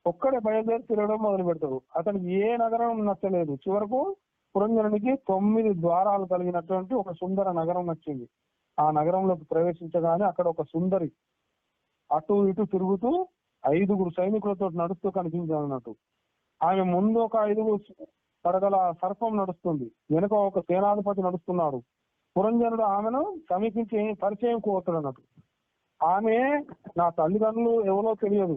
ఒక్కడే బయలుదేరి తిరగడం మొదలు పెడతాడు. అతనికి ఏ నగరం నచ్చలేదు. చివరకు పురంజనునికి 9 ద్వారాలు కలిగినటువంటి ఒక సుందర నగరం నచ్చింది. ఆ నగరంలోకి ప్రవేశించగానే అక్కడ ఒక సుందరి అటు ఇటు తిరుగుతూ 5 సైనికులతో నడుస్తూ కనిపించాలన్నట్టు. ఆమె ముందు ఒక 5 పడగల సర్పం నడుస్తుంది, వెనుక ఒక సేనాధిపతి నడుస్తున్నాడు. పురంజనుడు ఆమెను సమీపించి పరిచయం కోరుతాడు అన్నట్టు. ఆమె నా తల్లిదండ్రులు ఎవరో తెలియదు,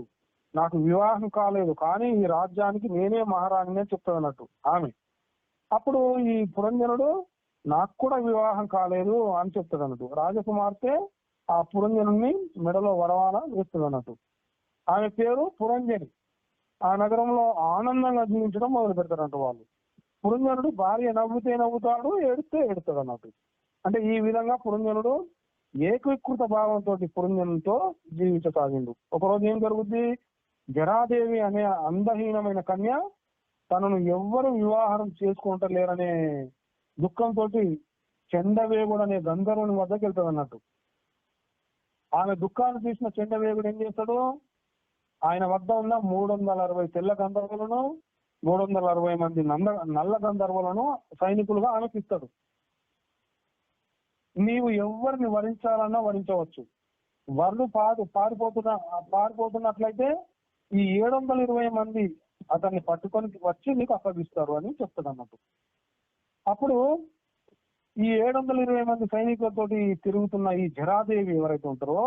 నాకు వివాహం కాలేదు, కానీ ఈ రాజ్యానికి నేనే మహారాణినే చెప్తాడు అన్నట్టు ఆమె. అప్పుడు ఈ పురంజనుడు నాకు కూడా వివాహం కాలేదు అని చెప్తాడు అన్నట్టు. రాజకుమార్తె ఆ పురంజనుడిని మెడలో వరవాల వేస్తుంది అన్నట్టు. ఆమె పేరు పురంజని. ఆ నగరంలో ఆనందంగా జీవించడం మొదలు పెడతారంట వాళ్ళు. పురంజనుడు భార్య నవ్వుతే నవ్వుతాడు, ఏడితే ఏడుతాడు అన్నట్టు. అంటే ఈ విధంగా పురంజనుడు ఏకీకృత భావంతో పురంజనుడితో జీవించసాగిండు. ఒకరోజు ఏం జరుగుద్ది, జరాదేవి అనే అందహీనమైన కన్య తనను ఎవ్వరు వివాహం చేసుకుంటలేరనే దుఃఖంతో చండవేగుడు అనే గంధర్వుని వద్దకు వెళ్తాడు అన్నట్టు. ఆమె దుఃఖాన్ని చూసిన చండవేగుడు ఏం చేస్తాడు, ఆయన వద్ద ఉన్న 360 తెల్ల గంధర్వులను 360 మంది నల్ల గంధర్వులను సైనికులుగా ఆమెకి ఇస్తాడు. నీవు ఎవరిని వరించాలన్నా వరించవచ్చు, వాళ్ళు పారిపోతున్నట్లయితే ఈ 720 మంది అతన్ని పట్టుకొని వచ్చి నీకు అప్పగిస్తారు అని చెప్తాడు అన్నట్టు. అప్పుడు ఈ 720 మంది సైనికులతోటి తిరుగుతున్న ఈ జరాదేవి ఎవరైతే ఉంటారో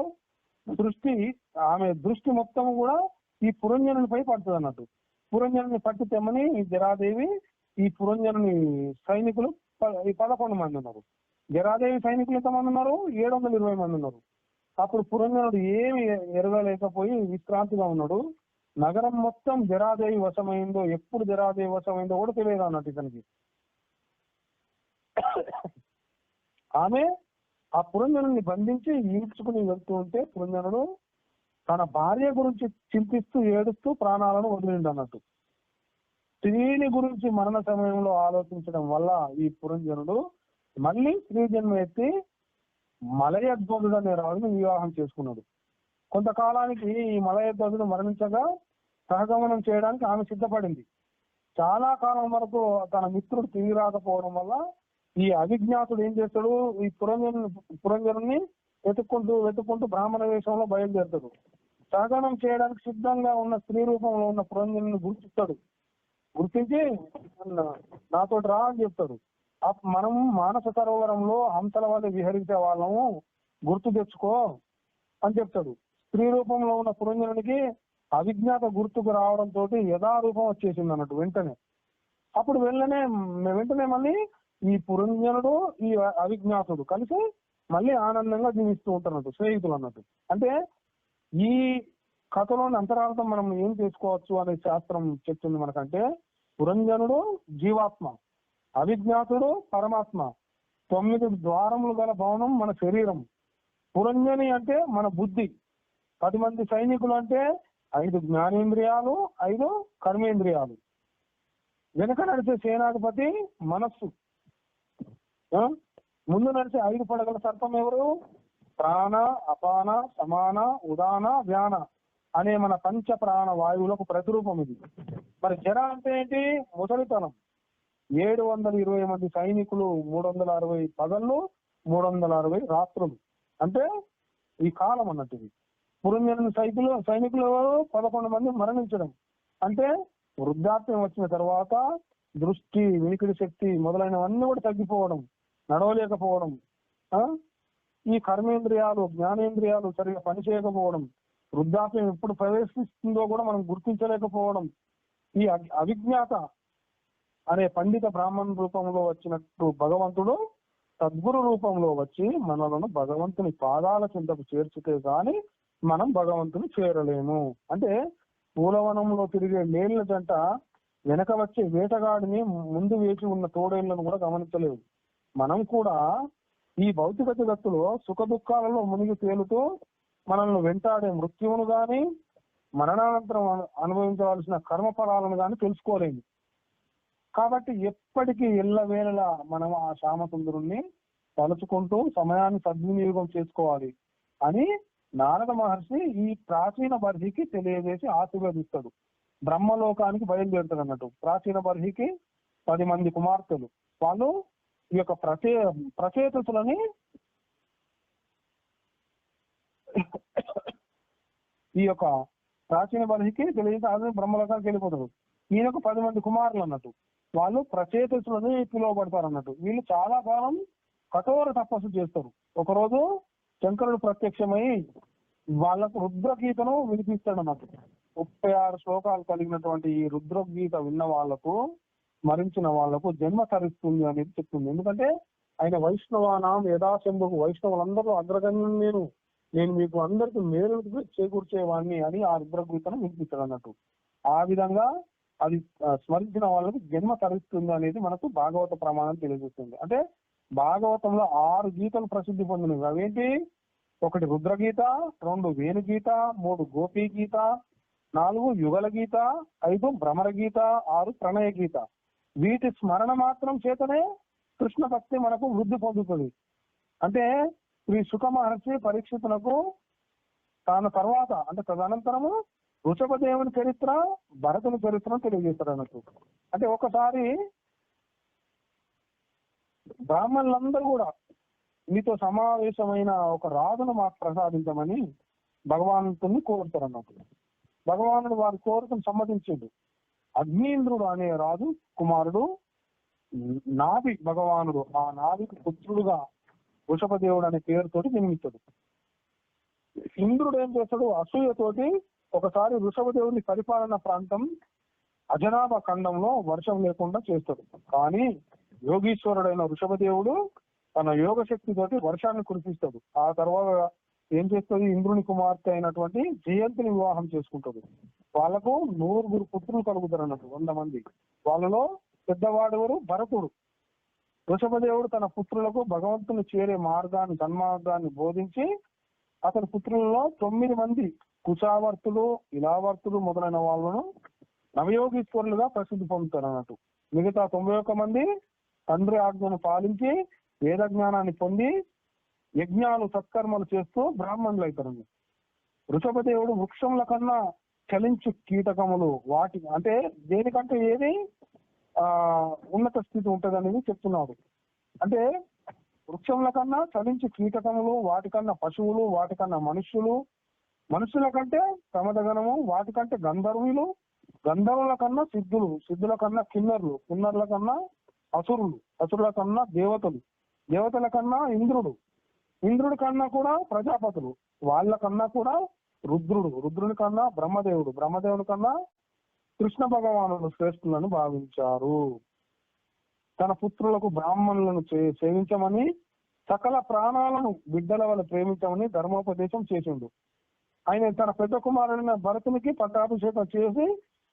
ఆమె దృష్టి మొత్తం కూడా ఈ పురంజనునిపై పడుతుంది అన్నట్టు. పురంజనుని పట్టి తెమ్మని ఈ జరాదేవి ఈ పురంజనుని సైనికులు 11 మంది ఉన్నారు. జరాదేవి సైనికులు ఎంతమంది ఉన్నారు? 720 మంది ఉన్నారు. అప్పుడు పురంజనుడు ఏమి ఎరగలేకపోయి విశ్రాంతిగా ఉన్నాడు. నగరం మొత్తం జరాదేవి వశమైందో, ఎప్పుడు జరాదేవి వశమైందో కూడా తెలియదు అన్నట్టు ఇతనికి. ఆమె ఆ పురంజనుని బంధించి ఈడ్చుకుని వెళ్తూ ఉంటే పురంజనుడు తన భార్య గురించి చింతిస్తూ ఏడుస్తూ ప్రాణాలను వదిలిండు అన్నట్టు. స్త్రీని గురించి మరణ సమయంలో ఆలోచించడం వల్ల ఈ పురంజనుడు మళ్ళీ స్త్రీ జన్మ ఎత్తి మలయధ్వజుడు అనే రాజును వివాహం చేసుకున్నాడు. కొంతకాలానికి ఈ మలయధ్వజుడు మరణించగా సహగమనం చేయడానికి ఆమె సిద్ధపడింది. చాలా కాలం వరకు తన మిత్రుడు తిరిగి రాకపోవడం వల్ల ఈ అవిజ్ఞాతుడు ఏం చేస్తాడు, ఈ పురంజనుని వెతుక్కుంటూ బ్రాహ్మణ వేషంలో బయలుదేరుతాడు. సహగమనం చేయడానికి సిద్ధంగా ఉన్న స్త్రీ రూపంలో ఉన్న పురంజనుని గుర్తిస్తాడు. గుర్తించి నాతో రా అని చెప్తాడు. మనం మానస సరోవరంలో హంసల వల్ల విహరించే వాళ్ళము, గుర్తు తెచ్చుకో అని చెప్తాడు. స్త్రీ రూపంలో ఉన్న పురంజనుడికి అవిజ్ఞాత గుర్తుకు రావడంతో యథారూపం వచ్చేసింది అన్నట్టు వెంటనే. అప్పుడు వెంటనే మళ్ళీ ఈ పురంజనుడు ఈ అవిజ్ఞాతుడు కలిసి మళ్ళీ ఆనందంగా జీవిస్తూ ఉంటారు స్నేహితులు అన్నట్టు. అంటే ఈ కథలోని అంతరార్థం మనం ఏం చేసుకోవచ్చు అనే శాస్త్రం చెప్తుంది మనకంటే, పురంజనుడు జీవాత్మ, అవిజ్ఞాతుడు పరమాత్మ, 9 ద్వారములు గల భవనం మన శరీరం. పురంజని అంటే మన బుద్ధి, 10 మంది సైనికులు అంటే 5 జ్ఞానేంద్రియాలు, 5 కర్మేంద్రియాలు. వెనక నడిచే సేనాధిపతి మనస్సు, ముందు నడిచే 5 పడగల సర్పం ఎవరు? ప్రాణ, అపాన, సమాన, ఉదాన, వ్యాన అనే మన పంచ ప్రాణ వాయువులకు ప్రతిరూపం ఇది. మరి జర అంటే ఏంటి? ముసలితనం. 720 మంది సైనికులు, 360 పగళ్ళు, 360 రాత్రులు, అంటే ఈ కాలం అన్నట్టు ఇది. పురంజనుని సైనికులు 11 మంది మరణించడం అంటే వృద్ధాప్యం వచ్చిన తర్వాత దృష్టి, వినికిడి శక్తి మొదలైనవన్నీ కూడా తగ్గిపోవడం, నడవలేకపోవడం, ఈ కర్మేంద్రియాలు, జ్ఞానేంద్రియాలు సరిగా పనిచేయకపోవడం, వృద్ధాప్యం ఎప్పుడు ప్రవేశిస్తుందో కూడా మనం గుర్తించలేకపోవడం. ఈ అవిజ్ఞాత అనే పండిత బ్రాహ్మణ రూపంలో వచ్చినట్టు భగవంతుడు సద్గురు రూపంలో వచ్చి మనలను భగవంతుని పాదాల చింతకు చేర్చితే గాని మనం భగవంతుని చేరలేము. అంటే పూలవనంలో తిరిగే నేళ్ల జంట వెనక వచ్చే వేటగాడిని ముందు వేచి ఉన్న తోడేళ్లను కూడా గమనించలేవు. మనం కూడా ఈ భౌతిక జగత్తులో సుఖ దుఃఖాలలో మునిగి తేలుతూ మనల్ని వెంటాడే మృత్యువును గాని, మరణానంతరం అనుభవించవలసిన కర్మ ఫలాలను గాని తెలుసుకోలేము. కాబట్టి ఎప్పటికీ ఎల్లవేళలా మనం ఆ శ్యామసుందరుణ్ణి తలుచుకుంటూ సమయాన్ని సద్వినియోగం చేసుకోవాలి అని నారద మహర్షి ఈ ప్రాచీన బర్హికి తెలియజేసి ఆశీర్వదిస్తాడు. బ్రహ్మలోకానికి బయలుదేరుతాడు అన్నట్టు. ప్రాచీన బర్హికి 10 మంది కుమార్తెలు, వాళ్ళు ఈ యొక్క ప్రచేతసులని ఈ యొక్క ప్రాచీన బర్హికి తెలియజేసి ఆశ బ్రహ్మలోకానికి వెళ్ళిపోతాడు. ఈయనకు 10 మంది కుమారులు అన్నట్టు. వాళ్ళు ప్రచేతసులని పిలువబడతారు అన్నట్టు. వీళ్ళు చాలా కాలం కఠోర తపస్సు చేస్తారు. ఒకరోజు శంకరుడు ప్రత్యక్షమై వాళ్ళకు రుద్రగీతను వినిపిస్తాడు అన్నట్టు. 36 శ్లోకాలు కలిగినటువంటి ఈ రుద్రగీత విన్న వాళ్లకు, స్మరించిన వాళ్లకు జన్మ తరిస్తుంది అనేది చెప్తుంది. ఎందుకంటే ఆయన వైష్ణవానాం యథాశంభుకు, వైష్ణవులందరూ అగ్రగణ్యం నేను మీకు అందరికి మేలు చేకూర్చేవాడిని అని ఆ రుద్రగీతను వినిపిస్తాడు అన్నట్టు. ఆ విధంగా అది స్మరించిన వాళ్ళకి జన్మ తరిస్తుంది అనేది మనకు భాగవత ప్రమాణం తెలియజేస్తుంది. అంటే భాగవతంలో 6 గీతలు ప్రసిద్ధి పొందినవి. అవేంటి? 1 రుద్రగీత, 2 వేణుగీత, 3 గోపీ గీత, 4 యుగల గీత, 5 భ్రమర గీత, 6 ప్రణయ గీత. వీటి స్మరణ మాత్రం చేతనే కృష్ణ భక్తి మనకు వృద్ధి పొందుతుంది. అంటే శ్రీ సుఖ మహర్షి పరీక్షితులకు తాను తర్వాత అంటే తదనంతరము వృషభదేవుని చరిత్ర, భరతుని చరిత్రను తెలియజేస్తారు అన్నట్టు. అంటే ఒకసారి బ్రాహ్మణులందరూ కూడా మీతో సమావేశమైన ఒక రాజును మాకు ప్రసాదించమని భగవంతుని కోరుతారు అన్నట్టు. భగవానుడు వారి కోరికను సమ్మతించిండు. అగ్నీంద్రుడు అనే రాజు కుమారుడు నాభి భగవానుడు, ఆ నాభికి పుత్రుడుగా వృషభదేవుడు అనే పేరుతోటి జన్మిస్తాడు. ఇంద్రుడు ఏం చేస్తాడు? అసూయతోటి ఒకసారి వృషభదేవుని పరిపాలన ప్రాంతం అజనాభ ఖండంలో వర్షం లేకుండా చేస్తాడు. కానీ యోగీశ్వరుడైన వృషభదేవుడు తన యోగ శక్తితోటి వర్షాన్ని కురిపిస్తాడు. ఆ తర్వాత ఏం చేస్తుంది? ఇంద్రుని కుమార్తె అయినటువంటి జయంతిని వివాహం చేసుకుంటాడు. వాళ్ళకు 100 పుత్రులు కలుగుతారు అన్నట్టు, 100 మంది. వాళ్ళలో పెద్దవాడెవరు? భరతుడు. వృషభదేవుడు తన పుత్రులకు భగవంతుని చేరే మార్గాన్ని, సన్మార్గాన్ని బోధించి అతని పుత్రులలో 9 మంది కుశావర్తులు, ఇలావర్తులు మొదలైన వాళ్ళను నవయోగీశ్వరులుగా ప్రసిద్ధి పొందుతారు అన్నట్టు. మిగతా 91 మంది తండ్రి ఆజ్ఞను పాలించి వేద జ్ఞానాన్ని పొంది యజ్ఞాలు సత్కర్మలు చేస్తూ బ్రాహ్మణులు అవుతారండి. వృషభదేవుడు వృక్షముల కన్నా చలించు కీటకములు, వాటి అంటే దేనికంటే ఏది ఉన్నత స్థితి ఉంటది అనేది చెప్తున్నాడు. అంటే వృక్షముల కన్నా చలించు కీటకములు, వాటికన్నా పశువులు, వాటికన్నా మనుషుల కంటే ప్రమదగణము, వాటికంటే గంధర్వులు, గంధర్వుల కన్నా సిద్ధుల కన్నా కిన్నర్ల కన్నా అసురులు, అసురుల కన్నా దేవతలు, దేవతల కన్నా ఇంద్రుడు, ఇంద్రుడి కన్నా కూడా ప్రజాపతులు, వాళ్ళ కన్నా కూడా రుద్రుడు, రుద్రుని కన్నా బ్రహ్మదేవుడు, బ్రహ్మదేవుని కన్నా కృష్ణ భగవానుడు శ్రేష్ఠులను భావించారు. తన పుత్రులకు బ్రాహ్మణులను సేవించమని, సకల ప్రాణాలను బిడ్డల వల్ల ప్రేమించమని ధర్మోపదేశం చేసిండు. ఆయన తన పెద్ద కుమారుడైన భరతునికి పట్టాభిషేకం చేసి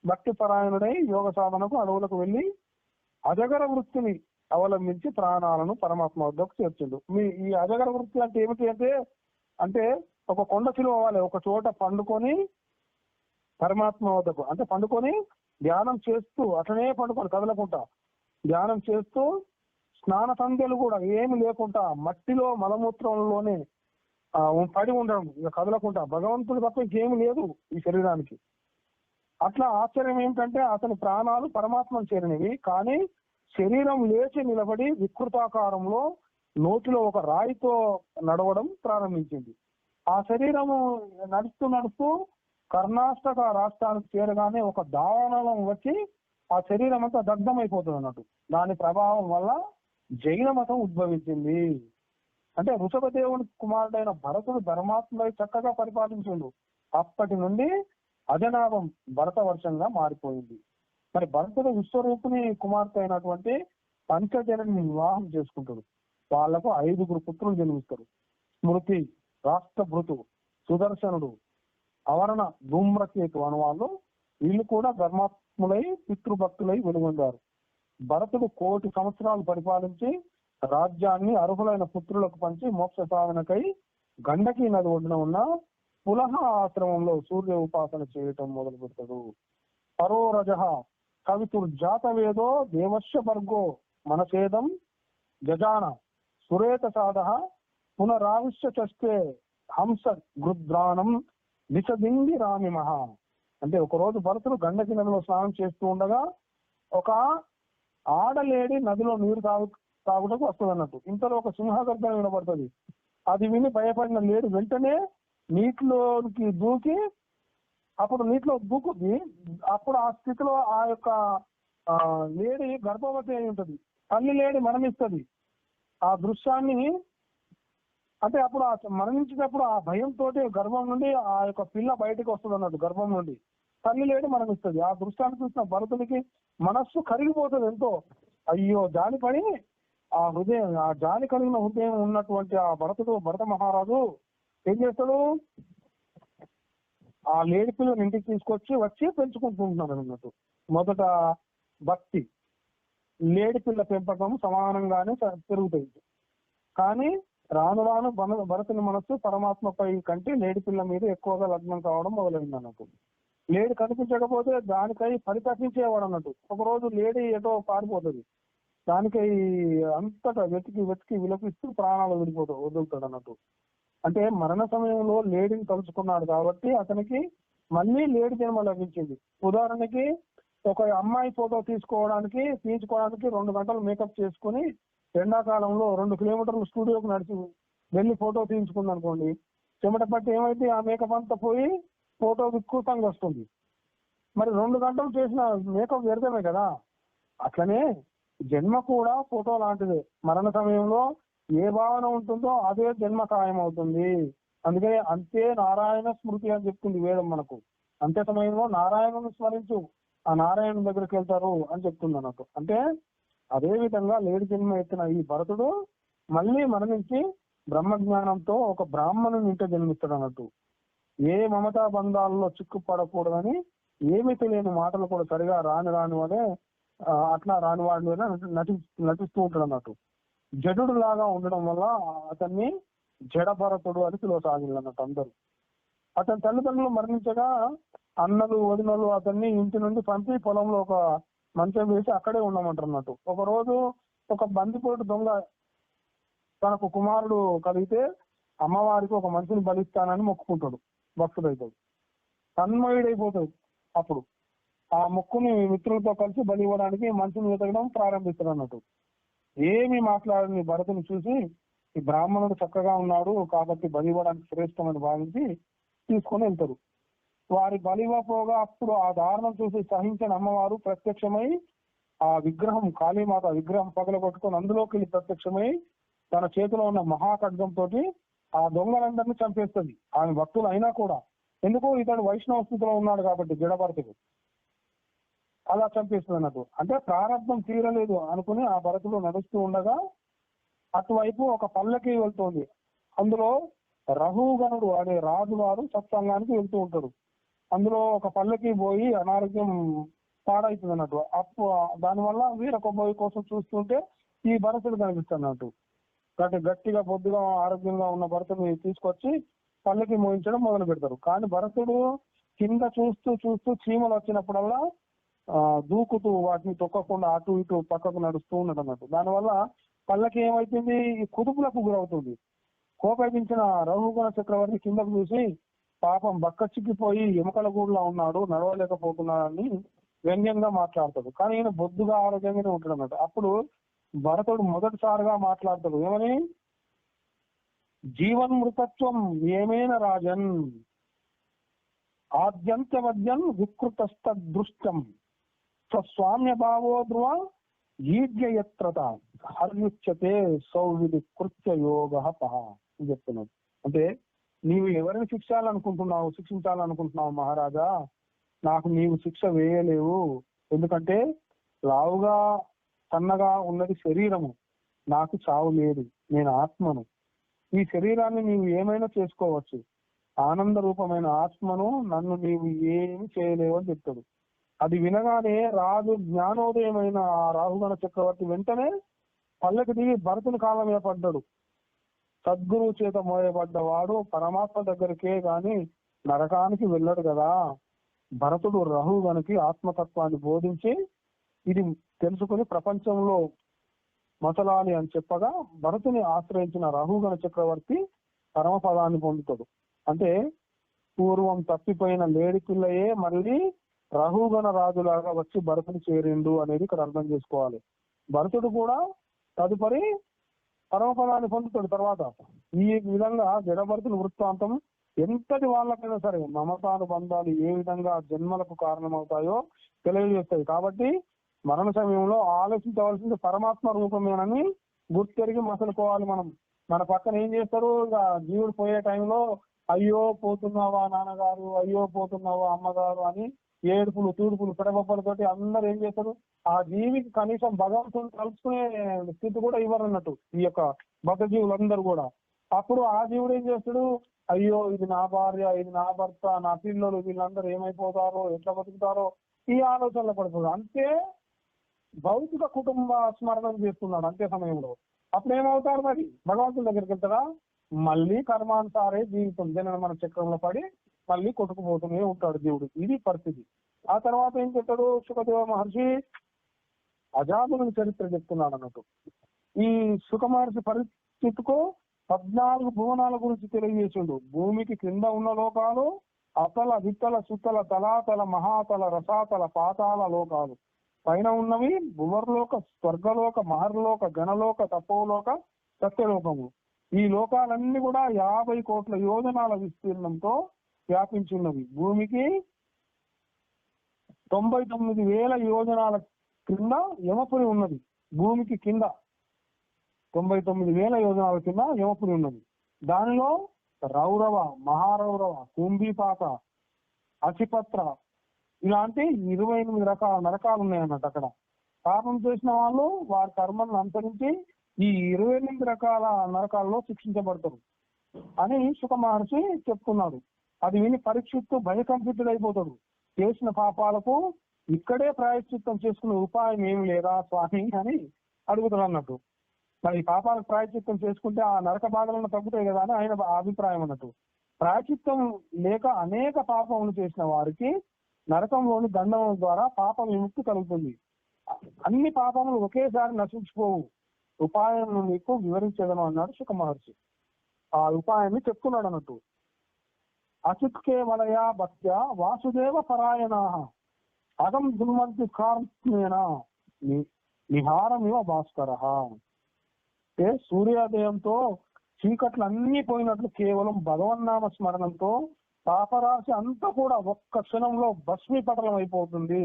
భక్తి పరాయణుడై యోగ సాధనకు అడవులకు వెళ్లి అజగర వృత్తిని అవలంబించి ప్రాణాలను పరమాత్మ వద్దకు చేర్చిండు. ఈ అజగర వృత్తి అంటే ఏమిటి అంటే ఒక కొండ చిలువ అవ్వాలి, ఒక చోట పండుకొని పరమాత్మ వద్దకు, అంటే పండుకొని ధ్యానం చేస్తూ అట్లనే పండుకొని కదలకుండా ధ్యానం చేస్తూ స్నాన సంధ్యలు కూడా ఏమి లేకుండా మట్టిలో మలమూత్రంలోనే పడి ఉండడం, ఇక కదలకుండా, భగవంతుడు తప్ప ఇంకేమి లేదు ఈ శరీరానికి. అట్లా ఆశ్చర్యం ఏంటంటే అతని ప్రాణాలు పరమాత్మను చేరినవి, కానీ శరీరం లేచి నిలబడి వికృతాకారంలో నోటిలో ఒక రాయితో నడవడం ప్రారంభించింది. ఆ శరీరము నడుస్తూ కర్ణాటక రాష్ట్రానికి చేరగానే ఒక దావానలం వచ్చి ఆ శరీరం అంతా దగ్ధమైపోతుంది అన్నట్టు. దాని ప్రభావం వల్ల జైన మతం ఉద్భవించింది. అంటే వృషభదేవుని కుమారుడైన భరతుడు ధర్మాత్ముడై చక్కగా పరిపాలించిండు. అప్పటి నుండి అజనాభం భరత వర్షంగా మారిపోయింది. మరి భరతుడు విశ్వరూపుని కుమార్తె అయినటువంటి పంచజనని వివాహం చేసుకుంటాడు. వాళ్లకు 5 పుత్రులు జన్మిస్తారు. స్మృతి, రాష్ట్రభృతు, సుదర్శనుడు, అవరణ, ధూమ్రకేతు అని వాళ్ళు, వీళ్ళు కూడా ధర్మాత్ములై పితృభక్తులై వెలుగొందారు. భరతుడు 1,000 సంవత్సరాలు పరిపాలించి రాజ్యాన్ని అర్హులైన పుత్రులకు పంచి మోక్ష సాధనకై గండకీ నది ఒడ్డున ఉన్న పులహ ఆశ్రమంలో సూర్య ఉపాసన చేయటం మొదలు పెడతాడు. పరోరజ కవితుర్జాతవేదో దేవస్య భర్గో మనసేదం జజాన సురేత సాధ పునరావిశ్య చస్తే హంస గృద్రాణం విషదింగి రామిమహ. అంటే ఒకరోజు భరతుడు గండకి నదిలో స్నానం చేస్తూ ఉండగా ఒక ఆడలేడి నదిలో నీరు తాగుటకు వస్తుంది అన్నట్టు. ఇంతలో ఒక సింహగర్జన వినబడుతుంది. అది విని భయపడిన లేడి వెంటనే నీటిలోకి దూకి, అప్పుడు నీటిలో దూకుద్ది. అప్పుడు ఆ స్థితిలో ఆ యొక్క లేడి గర్భవతి అయి ఉంటది. తల్లి లేడి మరణిస్తుంది. ఆ దృశ్యాన్ని, అంటే అప్పుడు ఆ మరణించినప్పుడు ఆ భయంతో గర్భం నుండి ఆ యొక్క పిల్ల బయటకు వస్తుంది అన్నట్టు. గర్భం నుండి తల్లి లేడి మరణిస్తుంది. ఆ దృశ్యాన్ని చూసిన భరతునికి మనస్సు కరిగిపోతుంది ఎంతో. అయ్యో జాలి పడి ఆ హృదయం, ఆ జాలి కలిగిన హృదయం ఉన్నటువంటి ఆ భరత మహారాజు ఏం చేస్తాడు, ఆ లేడి పిల్లని ఇంటికి వచ్చి పెంచుకుంటున్నాడు అన్నట్టు. మొదట భక్తి, లేడి పిల్ల పెంపకం సమానంగానే పెరుగుతాయి. కానీ రాను రాను భరతుని మనస్సు పరమాత్మపై కంటే లేడి పిల్ల మీద ఎక్కువగా లగ్నం కావడం మొదలైంది అన్నట్టు. లేడి కనిపించకపోతే దానికై పరితపించేవాడు అన్నట్టు. ఒకరోజు లేడి ఎటో పారిపోతుంది. దానికై అంతటా వెతికి విలపిస్తూ ప్రాణాలు వదులుతాడు అన్నట్టు. అంటే మరణ సమయంలో లేడిని తలుచుకున్నాడు కాబట్టి అతనికి మళ్ళీ లేడి జన్మ లభించింది. ఉదాహరణకి ఒక అమ్మాయి ఫోటో తీయించుకోవడానికి 2 గంటలు మేకప్ చేసుకుని ఎండాకాలంలో 2 కిలోమీటర్లు స్టూడియోకి నడిచి వెళ్ళి ఫోటో తీయించుకుంది అనుకోండి, చెమట పట్టి ఏమైతే ఆ మేకప్ అంతా పోయి ఫోటో వికృతంగా వస్తుంది. మరి 2 గంటలు చేసిన మేకప్ వ్యర్థమే కదా. అట్లనే జన్మ కూడా ఫోటో లాంటిదే. మరణ సమయంలో ఏ భావన ఉంటుందో అదే జన్మ ఖాయం అవుతుంది. అందుకని అంతే నారాయణ స్మృతి అని చెప్తుంది వేదం మనకు. అంతే సమయంలో నారాయణను స్మరించు, ఆ నారాయణ దగ్గరికి వెళ్తారు అని చెప్తుంది అన్నట్టు. అంటే అదే విధంగా లేడి జన్మ ఎత్తిన ఈ భరతుడు మళ్ళీ మరణించి బ్రహ్మజ్ఞానంతో ఒక బ్రాహ్మణుని ఇంట జన్మిస్తాడు అన్నట్టు. ఏ మమతా బంధాలలో చిక్కుపడకూడదని ఏమీ తెలియని మాటలు కూడా సరిగా రాని వాడే అట్లా రానివాడు నటిస్తూ ఉంటాడు అన్నట్టు. జడుడు లాగా ఉండడం వల్ల అతన్ని జడభరతుడు అని పిలువసాగింది అన్నట్టు అందరూ. అతని తల్లిదండ్రులు మరణించగా అన్నలు వదినలు అతన్ని ఇంటి నుండి పంపి పొలంలో ఒక మంచం వేసి అక్కడే ఉండమంటారు అన్నట్టు. ఒక రోజు ఒక బందిపోటు దొంగ తనకు కుమారుడు కలిగితే అమ్మవారికి ఒక మనిషిని బలిస్తానని మొక్కుకుంటాడు. భక్తుడైతాడు, తన్మయుడైపోతాడు. అప్పుడు ఆ మొక్కుని మిత్రులతో కలిసి బలి ఇవ్వడానికి మనిషిని వెతకడం ప్రారంభిస్తాడు అన్నట్టు. ఏమి మాట్లాడని భరతుని చూసి ఈ బ్రాహ్మణుడు చక్కగా ఉన్నాడు కాబట్టి బలి ఇవ్వడానికి శ్రేష్టమని భావించి తీసుకొని వెళ్తారు. వారి బలి ఇవ్వపోగా అప్పుడు ఆ దారుణం చూసి సహించిన అమ్మవారు ప్రత్యక్షమై ఆ విగ్రహం కాళీమాత విగ్రహం పగలగొట్టుకొని అందులోకి వెళ్ళి ప్రత్యక్షమై తన చేతిలో ఉన్న మహాఖడ్గంతో ఆ దొంగలందరినీ చంపేస్తుంది. ఆమె భక్తులు అయినా కూడా, ఎందుకు ఇతడు వైష్ణవ స్థితిలో ఉన్నాడు కాబట్టి జడభరతుడు అలా చంపేస్తుంది అన్నట్టు. అంటే ప్రారంభం తీరలేదు అనుకుని ఆ భరతుడు నడుస్తూ ఉండగా అటువైపు ఒక పల్లకి వెళ్తుంది. అందులో రహుగణుడు అనే రాజువారు సత్సంగానికి వెళ్తూ ఉంటాడు. అందులో ఒక పల్లకి పోయి అనారోగ్యం పాడైతుంది అన్నట్టు. దానివల్ల వీర కొబ్బరి కోసం చూస్తుంటే ఈ భరతుడు కనిపిస్తున్నట్టు. గట్టిగా బొద్దుగా ఆరోగ్యంగా ఉన్న భరతుడిని తీసుకొచ్చి పల్లకి మోయించడం మొదలు పెడతారు. కానీ భరతుడు కింద చూస్తూ చూస్తూ చీమలు వచ్చినప్పుడల్లా దూకుతూ వాటిని తొక్కకుండా అటు ఇటు పక్కకు నడుస్తూ ఉన్నాడు అన్నట్టు. దానివల్ల పల్లకి ఏమైతుంది, ఈ కుదుపులకు గురవుతుంది. కోపగించిన రఘుగణ చక్రవర్తి కిందకు చూసి పాపం బక్క చిక్కిపోయి ఎముకల గూడులా ఉన్నాడు, నడవలేకపోతున్నాడని వ్యంగ్యంగా మాట్లాడతాడు. కానీ ఈయన బొద్దుగా ఆరోగ్యంగానే ఉంటాడు అన్నట్టు. అప్పుడు భరతుడు మొదటిసారిగా మాట్లాడతాడు. ఏమని? జీవన్మృతత్వం ఏమైనా రాజన్ ఆద్యంత్యవద్యం వికృతస్తదృష్టం స్వామ్య భావో ధ్రువ ఈడ్యయత్రత హర్యుచ్యతే సౌవిధి కృత్య యోగ పహ అని చెప్తున్నాడు. అంటే నీవు ఎవరిని శిక్షించాలనుకుంటున్నావు మహారాజా, నాకు నీవు శిక్ష వేయలేవు. ఎందుకంటే లావుగా సన్నగా ఉన్నది శరీరము, నాకు చావు లేదు, నేను ఆత్మను. ఈ శరీరాన్ని నీవు ఏమైనా చేసుకోవచ్చు, ఆనంద రూపమైన ఆత్మను నన్ను నీవు ఏమి చేయలేవు అని చెప్తాడు. అది వినగానే రాజు జ్ఞానోదయమైన ఆ రాహుగణ చక్రవర్తి వెంటనే పల్లకి దిగి భరతుని కాలం మీద పడ్డాడు. సద్గురువు చేత మోయబడ్డవాడు పరమాత్మ దగ్గరికే గాని నరకానికి వెళ్ళడు కదా. భరతుడు రాహుగణకి ఆత్మతత్వాన్ని బోధించి ఇది తెలుసుకుని ప్రపంచంలో మసలాలి అని చెప్పగా భరతుని ఆశ్రయించిన రాహుగణ చక్రవర్తి పరమపదాన్ని పొందుతాడు. అంటే పూర్వం తప్పిపోయిన లేడి పిల్లయే మళ్ళీ రహుగణ రాజులాగా వచ్చి భరతుని చేరిండు అనేది ఇక్కడ అర్థం చేసుకోవాలి. భరతుడు కూడా తదుపరి పరమపదాన్ని పొందుతాడు తర్వాత. ఈ విధంగా జడభరతుని వృత్తాంతం ఎంతటి వాళ్ళకైనా సరే మమతానుబంధాలు ఏ విధంగా జన్మలకు కారణమవుతాయో తెలియజేస్తాయి. కాబట్టి మరణ సమయంలో ఆలోచించవలసింది పరమాత్మ రూపమేనని గుర్తెరిగి మసలుకోవాలి మనం. మన పక్కన ఏం చేస్తారు, ఇక జీవుడు పోయే టైంలో అయ్యో పోతున్నావా నాన్నగారు, అయ్యో పోతున్నావా అమ్మగారు అని ఏడుపులు తూడుపులు పెడబొబ్బలతోటి అందరూ ఏం చేస్తారు, ఆ జీవికి కనీసం భగవంతుని కలుసుకునే స్థితి కూడా ఇవ్వరన్నట్టు ఈ యొక్క బద్ధ జీవులందరూ కూడా. అప్పుడు ఆ జీవుడు ఏం చేస్తాడు, అయ్యో ఇది నా భార్య, ఇది నా భర్త, నా పిల్లలు, వీళ్ళందరూ ఏమైపోతారో, ఎట్లా బతుకుతారో ఈ ఆలోచనలో పడిపోతాడు. అంతే భౌతిక కుటుంబ స్మరణం చేస్తున్నాడు అంతే సమయంలో. అప్పుడు ఏమవుతాడు, మరి భగవంతుని దగ్గరికి వెళ్తాడా, మళ్ళీ కర్మానుసారే జీవితం జనన మన చక్రంలో పడి మళ్ళీ కొట్టుకుపోతూనే ఉంటాడు జీవుడు. ఇది పరిస్థితి. ఆ తర్వాత ఏం చెప్తాడు సుఖదేవ మహర్షి, అజాతుని చరిత్ర చెప్తున్నాడు అన్నట్టు. ఈ సుఖ మహర్షి పరిస్థితికు 14 భువనాల గురించి తెలియజేసిండు. భూమికి క్రింద ఉన్న లోకాలు అతల విత్తల సుతల తలాతల మహాతల రసాతల పాతాల లోకాలు, పైన ఉన్నవి భువర్లోక స్వర్గలోక మహర్లోక గణలోక తపోలోక సత్యలోకము. ఈ లోకాలన్నీ కూడా 50 కోట్ల యోజనాల విస్తీర్ణంతో వ్యాపించున్నవి. భూమికి 99,000 యోజనాల కింద యమపురి ఉన్నది. భూమికి కింద 99,000 యోజనాల కింద యమపురి ఉన్నది. దానిలో రౌరవ, మహారౌరవ, కుంభీపాత, అచిపత్ర ఇలాంటి 28 రకాల నరకాలు ఉన్నాయన్నట్టు. అక్కడ పాపం చేసిన వాళ్ళు వారి కర్మలను అనుసరించి ఈ 28 రకాల నరకాల్లో శిక్షించబడతారు అని సుఖ మహర్షి చెప్తున్నాడు. అది విని పరీక్షిత్తు భయకంపితుడైపోతాడు. చేసిన పాపాలకు ఇక్కడే ప్రాయశ్చిత్తం చేసుకునే ఉపాయం ఏమి లేదా స్వామి అని అడుగుతాడు అన్నట్టు. మరి పాపాలకు ప్రాయశ్చిత్తం చేసుకుంటే ఆ నరక బాధలను తగ్గుతాయి కదా అని ఆయన అభిప్రాయం అన్నట్టు. ప్రాయశ్చిత్తం లేక అనేక పాపములు చేసిన వారికి నరకంలోని దండం ద్వారా పాప విముక్తి కలుగుతుంది. అన్ని పాపములు ఒకేసారి నశించిపోవు, ఉపాయం నీకు వివరించదను అన్నాడు సుఖ మహర్షి. ఆ ఉపాయాన్ని చెప్తున్నాడు అన్నట్టు. అచిత్కేవలయా భక్త్య వాసుదేవ పరాయణా అగం దుర్మంతి కార్మేణ నిహారమివ భాస్కర. అంటే సూర్యోదయంతో చీకట్లు అన్ని పోయినట్లు కేవలం భగవన్నామ స్మరణంతో పాపరాశి అంతా కూడా ఒక్క క్షణంలో భస్మీపటలం అయిపోతుంది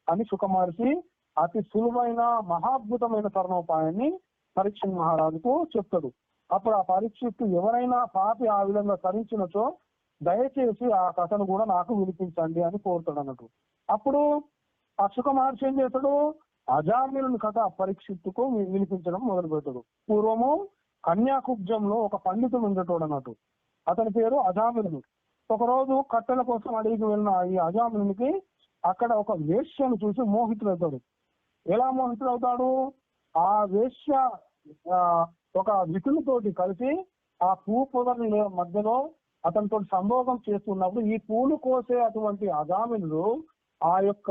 అని సుఖ మహర్షి అతి సులువైన మహాద్భుతమైన తరుణోపాయాన్ని పరీక్షిత్ మహారాజుకు చెప్తాడు. అప్పుడు ఆ పరీక్షిత్తు ఎవరైనా పాపి ఆ విధంగా తరించినచో దయచేసి ఆ కథను కూడా నాకు వినిపించండి అని కోరుతాడు అన్నట్టు. అప్పుడు ఆ శుక మహర్షి ఏం చేస్తాడు, అజామిలుని కథ పరీక్షిత్తుకు వినిపించడం మొదలు పెడతాడు. పూర్వము కన్యాకుబ్జంలో ఒక పండితుడు ఉండేటోడు అన్నట్టు. అతని పేరు అజామిలుడు. ఒకరోజు కట్టెల కోసం అడిగి వెళ్ళిన ఈ అజామిలునికి అక్కడ ఒక వేశ్యను చూసి మోహితుడవుతాడు. ఎలా మోహితుడవుతాడు? ఆ వేశ్య ఒక విటునితోటి కలిసి ఆ పువ్వు పొదల మధ్యలో అతనితో సంభోగం చేస్తున్నప్పుడు ఈ పూలు కోసే అటువంటి అజామిలుడు ఆ యొక్క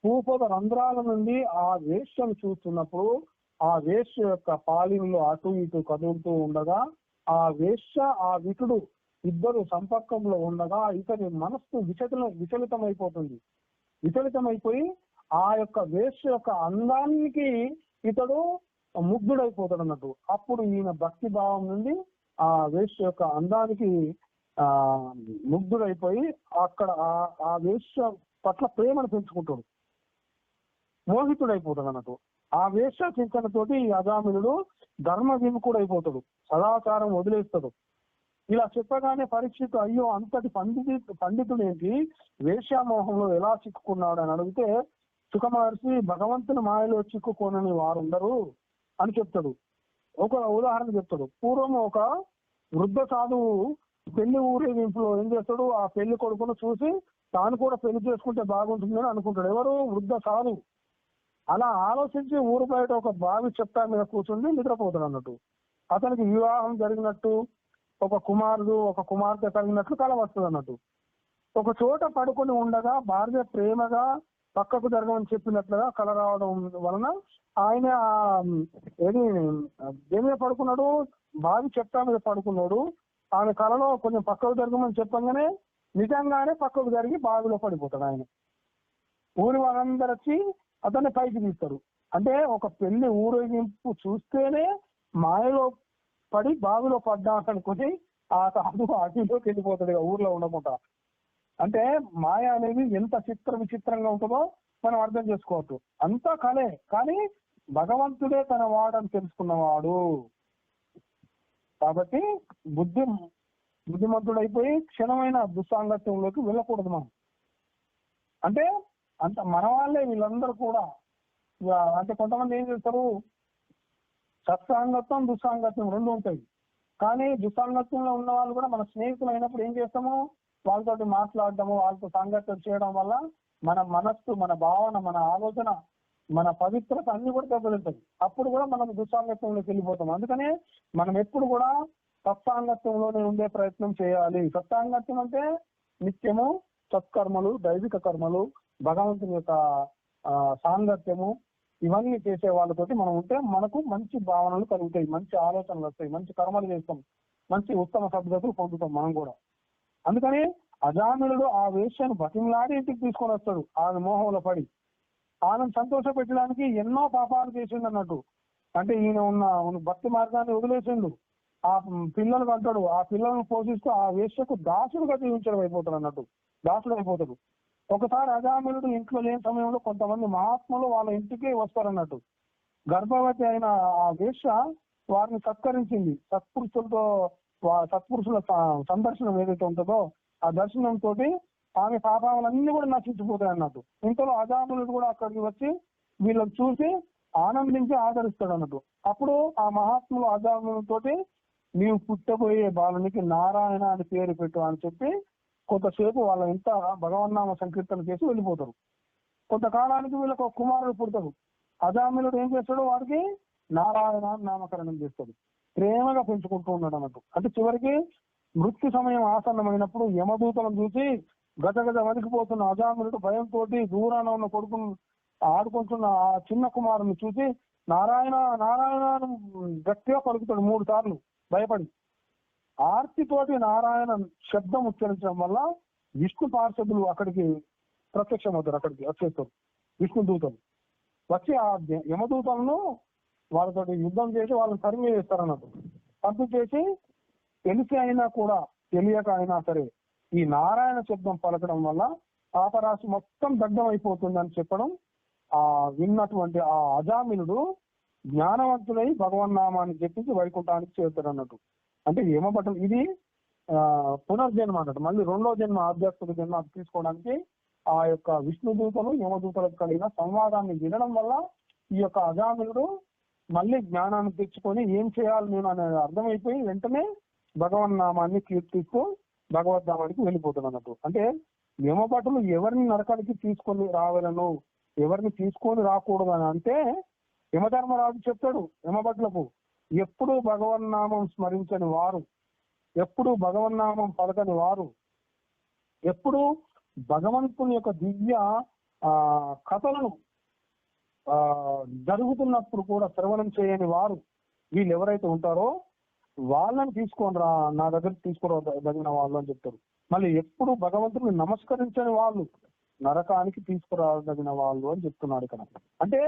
పువ్వు పొద రంధ్రాల నుండి ఆ వేశ్యను చూస్తున్నప్పుడు ఆ వేశ్య యొక్క పాలిలో అటు ఇటు కదులుతూ ఉండగా ఆ వేశ్య ఆ విటుడు ఇద్దరు సంపర్కంలో ఉండగా ఇతని మనస్సు విచలితమైపోతుంది. విచలితమైపోయి ఆ యొక్క వేశ్య యొక్క అందానికి ఇతడు ముగ్ధుడైపోతాడు అన్నట్టు. అప్పుడు ఈయన భక్తి భావం నుండి ఆ వేశ్య యొక్క అందానికి ముగ్ధుడైపోయి అక్కడ ఆ వేశ్య పట్ల ప్రేమను పెంచుకుంటాడు, మోహితుడైపోతాడు అన్నట్టు. ఆ వేశ్య చింతనతోటి ఈ అజామిలుడు ధర్మ విముఖుడైపోతాడు, సదాచారం వదిలేస్తాడు. ఇలా చెప్పగానే పరీక్షిత్ అయ్యో అంతటి పండితుడేంటి వేశ్యామోహంలో ఎలా చిక్కుకున్నాడు అని అడిగితే శుక మహర్షి భగవంతుని మాయలో చిక్కుకోనని వారుండరు అని చెప్తాడు. ఒక ఉదాహరణ చెప్తాడు. పూర్వం ఒక వృద్ధ సాధువు పెళ్లి ఊరేగింపులో ఏం చేస్తాడు, ఆ పెళ్లి కొడుకును చూసి తాను కూడా పెళ్లి చేసుకుంటే బాగుంటుందని అనుకుంటాడు. ఎవరు? వృద్ధ సాధువు. అలా ఆలోచించి ఊరు బయట ఒక బావి చెప్తా మీద కూర్చుండి నిద్రపోతాడు అన్నట్టు. అతనికి వివాహం జరిగినట్టు, ఒక కుమారుడు ఒక కుమార్తె కలిగినట్లు కల వస్తుంది అన్నట్టు. ఒక చోట పడుకొని ఉండగా భార్య ప్రేమగా పక్కకు జరగమని చెప్పినట్లుగా కల రావడం వలన ఆయన ఏది దేని మీద పడుకున్నాడు, బావి చెప్తా మీద పడుకున్నాడు. ఆమె కలలో కొంచెం పక్కకు జరగమని చెప్పగానే నిజంగానే పక్కకు జరిగి బావిలో పడిపోతాడు ఆయన. ఊరి వాళ్ళందరూ వచ్చి అతన్ని పైకి తీస్తారు. అంటే ఒక పెళ్లి ఊరేగింపు చూస్తేనే మాయలో పడి బావిలో పడ్డా అనుకుని ఆ సాధు అగ్నిలోకి వెళ్ళిపోతాడు ఊర్లో ఉండకుండా. అంటే మాయ అనేది ఎంత విచిత్రంగా ఉంటుందో మనం అర్థం చేసుకోవచ్చు. అంతా కలే, కానీ భగవంతుడే తన వాడని తెలుసుకున్నవాడు. కాబట్టి బుద్ధిమంతుడైపోయి క్షణమైన దుస్సాంగత్యంలోకి వెళ్ళకూడదు మనం. అంటే అంత మన వాళ్ళే వీళ్ళందరూ కూడా. అంటే కొంతమంది ఏం చేస్తారు, సత్సాంగత్యం దుస్సాంగత్యం రెండు ఉంటాయి. కానీ దుస్సాంగత్యంలో ఉన్న వాళ్ళు కూడా మన స్నేహితులు అయినప్పుడు ఏం చేస్తాము, వాళ్ళతో మాట్లాడటము, వాళ్ళతో సాంగత్యం చేయడం వల్ల మన మనస్సు, మన భావన, మన ఆలోచన, మన పవిత్రత అన్ని కూడా దెబ్బతింటాయి. అప్పుడు కూడా మనం దుస్సాంగత్యంలోకి వెళ్ళిపోతాం. అందుకనే మనం ఎప్పుడు కూడా సత్సాంగత్యంలోనే ఉండే ప్రయత్నం చేయాలి. సత్సాంగత్యం అంటే నిత్యము సత్కర్మలు, దైవిక కర్మలు, భగవంతుని యొక్క సాంగత్యము, ఇవన్నీ చేసే వాళ్ళతోటి మనం ఉంటే మనకు మంచి భావనలు కలుగుతాయి, మంచి ఆలోచనలు వస్తాయి, మంచి కర్మలు చేస్తాం, మంచి ఉత్తమ సద్గతులు పొందుతాం మనం కూడా. అందుకని అజామిలుడు ఆ వేశ్యను బతిమలాడి ఇంటికి తీసుకొని వస్తాడు. ఆమె మోహంలో పడి ఆమెను సంతోష పెట్టడానికి ఎన్నో పాపాలు చేసిండు అన్నట్టు. అంటే ఈయన ఉన్న భక్తి మార్గాన్ని వదిలేసిండు. ఆ పిల్లలు అంటాడు, ఆ పిల్లలను పోషిస్తూ ఆ వేశ్యకు దాసుడుగా జీవించడం అయిపోతాడు అన్నట్టు, దాసుడు అయిపోతాడు. ఒకసారి అజామిలుడు ఇంట్లో లేని సమయంలో కొంతమంది మహాత్ములు వాళ్ళ ఇంటికి వస్తారన్నట్టు. గర్భవతి అయిన ఆ వేశ్య వారిని సత్కరించింది. సత్పురుషుల సందర్శనం ఏదైతే ఉంటుందో ఆ దర్శనంతో ఆమె పాపాలన్నీ కూడా నశించిపోతాయి అన్నట్టు. ఇంతలో అజామిలుడు కూడా అక్కడికి వచ్చి వీళ్ళని చూసి ఆనందించి ఆదరిస్తాడు అన్నట్టు. అప్పుడు ఆ మహాత్ములు అజామిలుడితోటి నీవు పుట్టబోయే బాలునికి నారాయణ అని పేరు పెట్టు అని చెప్పి కొంతసేపు వాళ్ళ ఇంత భగవన్నామ సంకీర్తన చేసి వెళ్ళిపోతారు. కొంతకాలానికి వీళ్ళకి ఒక కుమారుడు పుడతాడు. అజామిలుడు ఏం చేస్తాడు, వాడికి నారాయణ నామకరణం చేస్తాడు. ప్రేమగా పెంచుకుంటూ ఉన్నాడు అన్నట్టు. అంటే చివరికి మృత్యు సమయం ఆసన్నమైనప్పుడు యమదూతలను చూసి గజగజ వణికిపోతున్న అజామిలుడు భయంతో దూరాన ఉన్న కొడుకును ఆడుకుంటున్న ఆ చిన్న కుమారుని చూసి నారాయణ నారాయణ గట్టిగా పలుకుతాడు 3 సార్లు భయపడి. ఆర్తితోటి నారాయణ శబ్దం ఉచ్చరించడం వల్ల విష్ణు పార్షదులు అక్కడికి ప్రత్యక్షమవుతారు, అక్కడికి వచ్చేస్తారు విష్ణు దూతలు. వచ్చి ఆ యమదూతలను వాళ్ళతో యుద్ధం చేసి వాళ్ళని తరిమి వేస్తారు అన్నట్టు. పంపించేసి తెలిసి అయినా కూడా తెలియక అయినా సరే ఈ నారాయణ శబ్దం పలకడం వల్ల పాపరాశి మొత్తం దగ్ధం అయిపోతుంది అని చెప్పడం విన్నటువంటి ఆ అజామినుడు జ్ఞానవంతుడై భగవన్నామాన్ని చెప్పించి వైకుంఠానికి చేరుతాడు అన్నట్టు. అంటే యమభటులు ఇది పునర్జన్మ అన్నట్టు, మళ్ళీ రెండో జన్మ ఆధ్యాత్మిక జన్మ తీసుకోవడానికి ఆ యొక్క విష్ణు దూతలు యమదూతలకు కలిగిన సంవాదాన్ని వినడం వల్ల ఈ యొక్క అజామినుడు మళ్ళీ జ్ఞానాన్ని తెచ్చుకొని ఏం చేయాలి నేను అనేది అర్థమైపోయి వెంటనే భగవన్నామాన్ని కీర్తిస్తూ భగవద్ధామానికి వెళ్ళిపోతాడు అన్నట్టు. అంటే యమభటులు ఎవరిని నరకానికి తీసుకొని రావాలను, ఎవరిని తీసుకొని రాకూడదు అని అంటే యమధర్మరాజు చెప్తాడు యమభటులకు, ఎప్పుడు భగవన్నామం స్మరించని వారు, ఎప్పుడు భగవన్నామం పలకని వారు, ఎప్పుడు భగవంతుని యొక్క దివ్య కథలను జరుగుతున్నప్పుడు కూడా శ్రవణం చేయని వారు వీళ్ళు ఎవరైతే ఉంటారో వాళ్ళని తీసుకొని రా, నా దగ్గరికి తీసుకురాదగిన వాళ్ళు అని చెప్తారు. మళ్ళీ ఎప్పుడు భగవంతుని నమస్కరించని వాళ్ళు నరకానికి తీసుకురాదగిన వాళ్ళు అని చెప్తున్నాడు ఇక్కడ. అంటే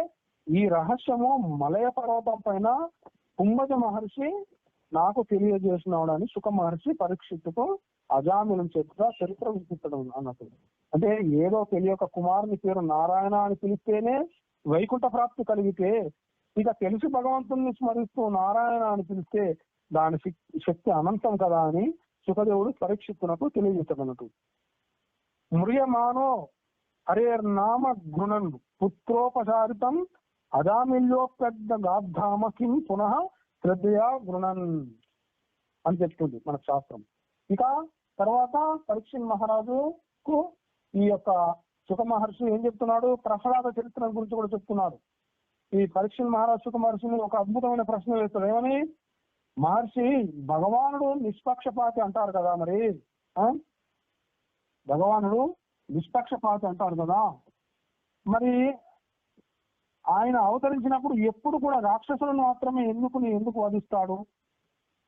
ఈ రహస్యము మలయ పర్వతం పైన కుంభజ మహర్షి నాకు తెలియజేసినాడు అని సుఖ మహర్షి పరీక్షిత్తుతో అజామిలం చేతుగా చరిత్ర వినిపిస్తాడు అన్నట్టు. అంటే ఏదో తెలియక కుమారుని పేరు నారాయణ అని పిలిస్తేనే వైకుంఠ ప్రాప్తి కలిగితే, ఇక తెలిసి భగవంతుని స్మరిస్తూ నారాయణ అని పిలిస్తే దాని శక్తి అనంతం కదా అని సుఖదేవుడు పరీక్షిస్తున్నట్టు తెలియజేస్తాడు అన్నట్టు. మ్రియమానో హరేర్నామ గుణన్ పుత్రోపచారితం అజామిల్యోపెద్ద గాద్ధామ కిం పునః శ్రద్ధయా గుణన్ అని చెప్తుంది మన శాస్త్రం. ఇక తర్వాత పరీక్షిత్ మహారాజుకు ఈ యొక్క సుఖ మహర్షి ఏం చెప్తున్నాడు, ప్రహ్లాద చరిత్ర గురించి కూడా చెప్తున్నాడు. ఈ పరీక్షిత్ మహారాజు సుఖ మహర్షిని ఒక అద్భుతమైన ప్రశ్న వేస్తాడు. ఏమని, మహర్షి భగవానుడు నిష్పక్షపాతి అంటారు కదా, మరి భగవానుడు నిష్పక్షపాతి అంటారు కదా, మరి ఆయన అవతరించినప్పుడు ఎప్పుడు కూడా రాక్షసులను మాత్రమే ఎందుకు వధిస్తాడు,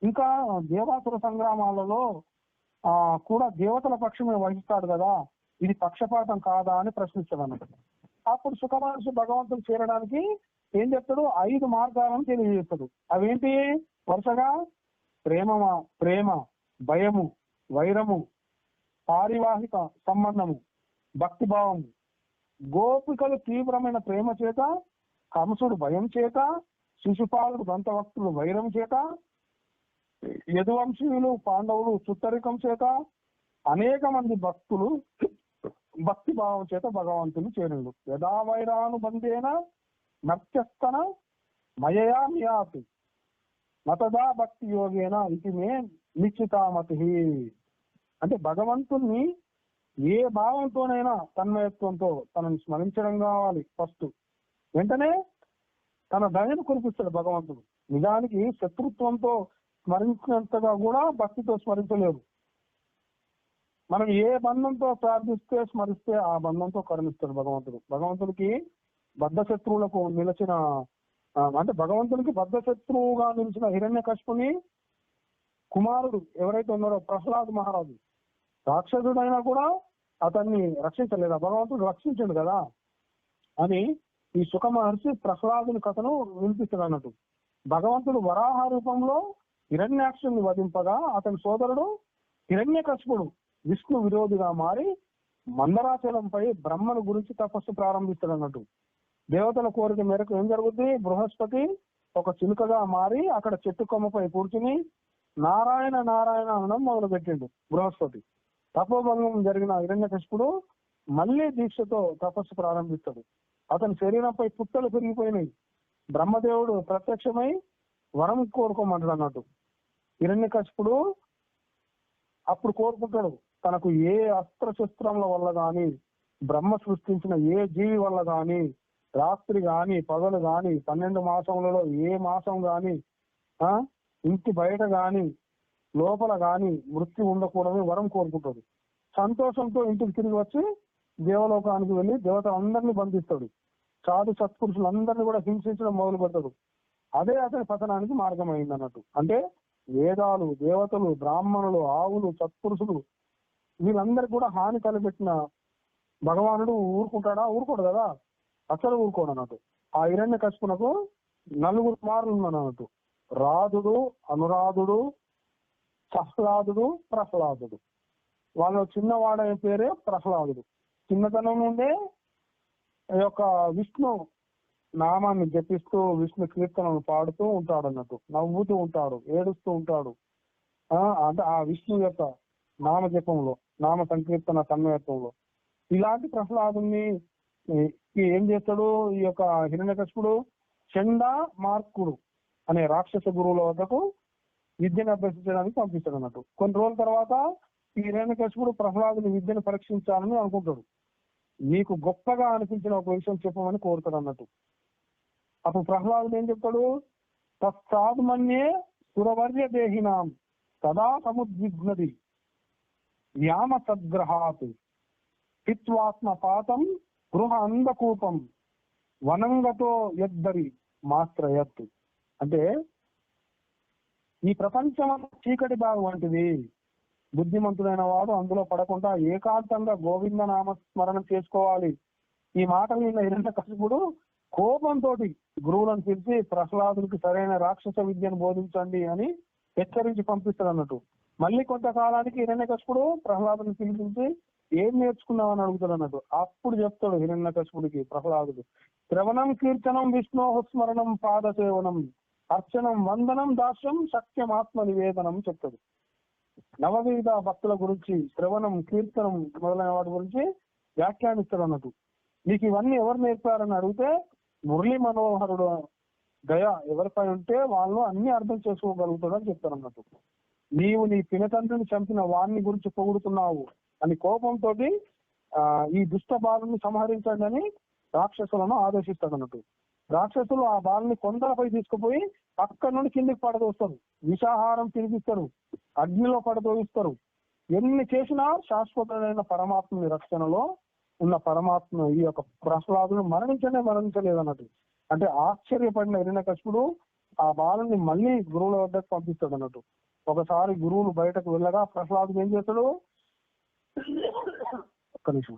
ఇంకా దేవాసుర సంగ్రామాలలో కూడా దేవతల పక్షమే వహిస్తాడు కదా, ఇది పక్షపాతం కాదా అని ప్రశ్నిస్తాడు అన్నట్టు. అప్పుడు సుఖ మహర్షి భగవంతుడు చేరడానికి ఏం చెప్తాడు, 5 మార్గాలను తెలియజేస్తాడు. అవేంటి, వరుసగా ప్రేమ, భయము, వైరము, పారివాహిక సంబంధము, భక్తిభావము. గోపికలు తీవ్రమైన ప్రేమ చేత, కంసుడు భయం చేత, శిశుపాలుడు దంతవక్తులు వైరం చేత, యదువంశీయులు పాండవులు చుట్టరికం చేత, అనేక మంది భక్తులు భక్తి భావం చేత భగవంతుని చేరుడు. యదా వైరానుబంధేన నర్త్యస్తన మయయా మియాతి మతదా భక్తి యోగేన ఇది మే నిశ్చితామతి. అంటే భగవంతుణ్ణి ఏ భావంతోనైనా తన్మయత్వంతో తనని స్మరించడం కావాలి. ఫస్ట్ వెంటనే తన దయను కురిపిస్తాడు భగవంతుడు. నిజానికి శత్రుత్వంతో స్మరించినంతగా కూడా భక్తితో స్మరించలేరు. మనం ఏ బంధంతో ప్రార్థిస్తే స్మరిస్తే ఆ బంధంతో కరుణిస్తాడు భగవంతుడు. భగవంతుడికి బద్ధ శత్రువులకు నిలిచిన అంటే భగవంతునికి బద్ధ శత్రువుగా నిలిచిన హిరణ్యకశిపుని కుమారుడు ఎవరైతే ఉన్నారో ప్రహ్లాద్ మహారాజు, రాక్షసుడైనా కూడా అతన్ని రక్షించలేదా, భగవంతుడు రక్షించాడు కదా అని ఈ సుఖ మహర్షి ప్రహ్లాదుని కథను వినిపిస్తాడు అన్నట్టు. భగవంతుడు వరాహ రూపంలో హిరణ్యాక్షుని వధింపగా అతని సోదరుడు హిరణ్యకశిపుడు విష్ణు విరోధిగా మారి మందరాచలంపై బ్రహ్మను గురించి తపస్సు ప్రారంభిస్తాడు అన్నట్టు. దేవతల కోరిక మేరకు ఏం జరుగుతుంది, బృహస్పతి ఒక చిలుకగా మారి అక్కడ చెట్టు కొమ్మపై కూర్చుని నారాయణ నారాయణ అనడం మొదలు పెట్టిండు బృహస్పతి. తపోభంగం జరిగిన హిరణ్యకశిపుడు మళ్ళీ దీక్షతో తపస్సు ప్రారంభిస్తాడు. అతని శరీరంపై పుట్టలు పెరిగిపోయినాయి. బ్రహ్మదేవుడు ప్రత్యక్షమై వరం కోరుకోమంటాడు అన్నట్టు. హిరణ్యకశిపుడు అప్పుడు కోరుకుంటాడు, తనకు ఏ అస్త్రశస్త్రముల వల్ల గాని, బ్రహ్మ సృష్టించిన ఏ జీవి వల్ల గాని, రాత్రి గాని పగలు గాని 12 మాసములలో ఏ మాసం గాని, ఇంటి బయట గాని లోపల గాని మృత్యు ఉండకూడదని వరం కోరుకుంటాడు. సంతోషంతో ఇంటికి తిరిగి వచ్చి దేవలోకానికి వెళ్ళి దేవతలందరినీ బంధిస్తాడు. సాధు సత్పురుషులందరినీ కూడా హింసించడం మొదలు పెడతాడు. అదే అతని పతనానికి మార్గం అయింది అన్నట్టు. అంటే వేదాలు, దేవతలు, బ్రాహ్మణులు, ఆవులు, సత్పురుషులు వీళ్ళందరికీ కూడా హాని తలపెట్టిన భగవానుడు ఊరుకుంటాడా, ఊరుకోడు కదా, అసలు ఊరుకోడు అన్నట్టు. ఆ హిరణ్యకశిపునకు 4 కుమారులు ఉన్నారు అన్నట్టు. రాధుడు, అనురాధుడు, సహ్లాదుడు, ప్రహ్లాదుడు. వాళ్ళ చిన్నవాడైన పేరే ప్రహ్లాదుడు. చిన్నతనం నుండే ఈ యొక్క విష్ణు నామాన్ని జపిస్తూ విష్ణు కీర్తనలు పాడుతూ ఉంటాడు అన్నట్టు, నవ్వుతూ ఉంటాడు, ఏడుస్తూ ఉంటాడు. అంటే ఆ విష్ణు యొక్క నామ జపంలో, నామ సంకీర్తన తన్మయత్వంలో ఇలాంటి ప్రహ్లాదుని ఏం చేస్తాడు ఈ యొక్క హిరణ్యకశిపుడు? చండా మార్కుడు అనే రాక్షస గురువుల వద్దకు విద్యను అభ్యసించడానికి పంపిస్తాడు అన్నట్టు. కొన్ని రోజుల తర్వాత ఈ హిరణ్యకశిపుడు ప్రహ్లాదుని విద్యను పరీక్షించాలని అనుకుంటాడు. నీకు గొప్పగా అనిపించిన ఒక విషయం చెప్పమని కోరుతాడు అన్నట్టు. అప్పుడు ప్రహ్లాదుడు ఏం చెప్తాడు? తత్సాధుమన్యే సురవర్య దేహినాం సదా సముద్విగ్నది వ్యామ సద్గ్రహాత్ హిత్వాత్మ పాతం గృహ అందకూపం వనంగతో యద్దరి మాత్రయత్. అంటే ఈ ప్రపంచం చీకటి బాగు వంటిది, బుద్ధిమంతుడైన వాడు అందులో పడకుండా ఏకాంతంగా గోవింద నామ స్మరణ చేసుకోవాలి. ఈ మాటలు విన్న హిరణ్యకశిపుడు కోపంతో గురువులను పిలిచి ప్రహ్లాదునికి సరైన రాక్షస విద్యను బోధించండి అని హెచ్చరించి పంపిస్తాడు అన్నట్టు. మళ్ళీ కొంతకాలానికి హిరణ్యకశిపుడు ప్రహ్లాదుని పిలిపించి ఏం నేర్చుకున్నావని అడుగుతాడు అన్నట్టు. అప్పుడు చెప్తాడు హిరణ్యకశిపుడికి ప్రహ్లాదుడు, శ్రవణం కీర్తనం విష్ణో స్మరణం పాద సేవనం అర్చనం వందనం దాస్యం సత్యం ఆత్మ నివేదనం చెప్తాడు. నవవిధ భక్తుల గురించి శ్రవణం కీర్తనం మొదలైన వాటి గురించి వ్యాఖ్యానిస్తాడు అన్నట్టు. నీకు ఇవన్నీ ఎవరు నేర్పారని అడిగితే మురళీ మనోహరుడు దయ ఎవరిపై ఉంటే వాళ్ళు అన్ని అర్థం చేసుకోగలుగుతాడు అని చెప్తారు అన్నట్టు. నీవు నీ పినతండ్రిని చంపిన వాణ్ణి గురించి పొగుడుతున్నావు అని కోపంతో ఈ దుష్ట బాలుని సంహరించండి అని రాక్షసులను ఆదేశిస్తాడు అన్నట్టు. రాక్షసులు ఆ బాలుని కొండలపై తీసుకుపోయి అక్కడి నుండి కిందికి పడదోస్తారు, విషాహారం తినిపిస్తారు, అగ్నిలో పడదోయిస్తారు. ఎన్ని చేసినా శాశ్వతమైన పరమాత్మని రక్షణలో ఉన్న పరమాత్మ ఈ యొక్క ప్రహ్లాదును మరణించలేదు అన్నట్టు. అంటే ఆశ్చర్యపడిన హిరణ్యకశిపుడు ఆ బాలుని మళ్ళీ గురువుల వద్దకు పంపిస్తాడు అన్నట్టు. ఒకసారి గురువులు బయటకు వెళ్ళగా ప్రహ్లాదుడు ఏం చేస్తాడు? ఒక్క నిమిషం.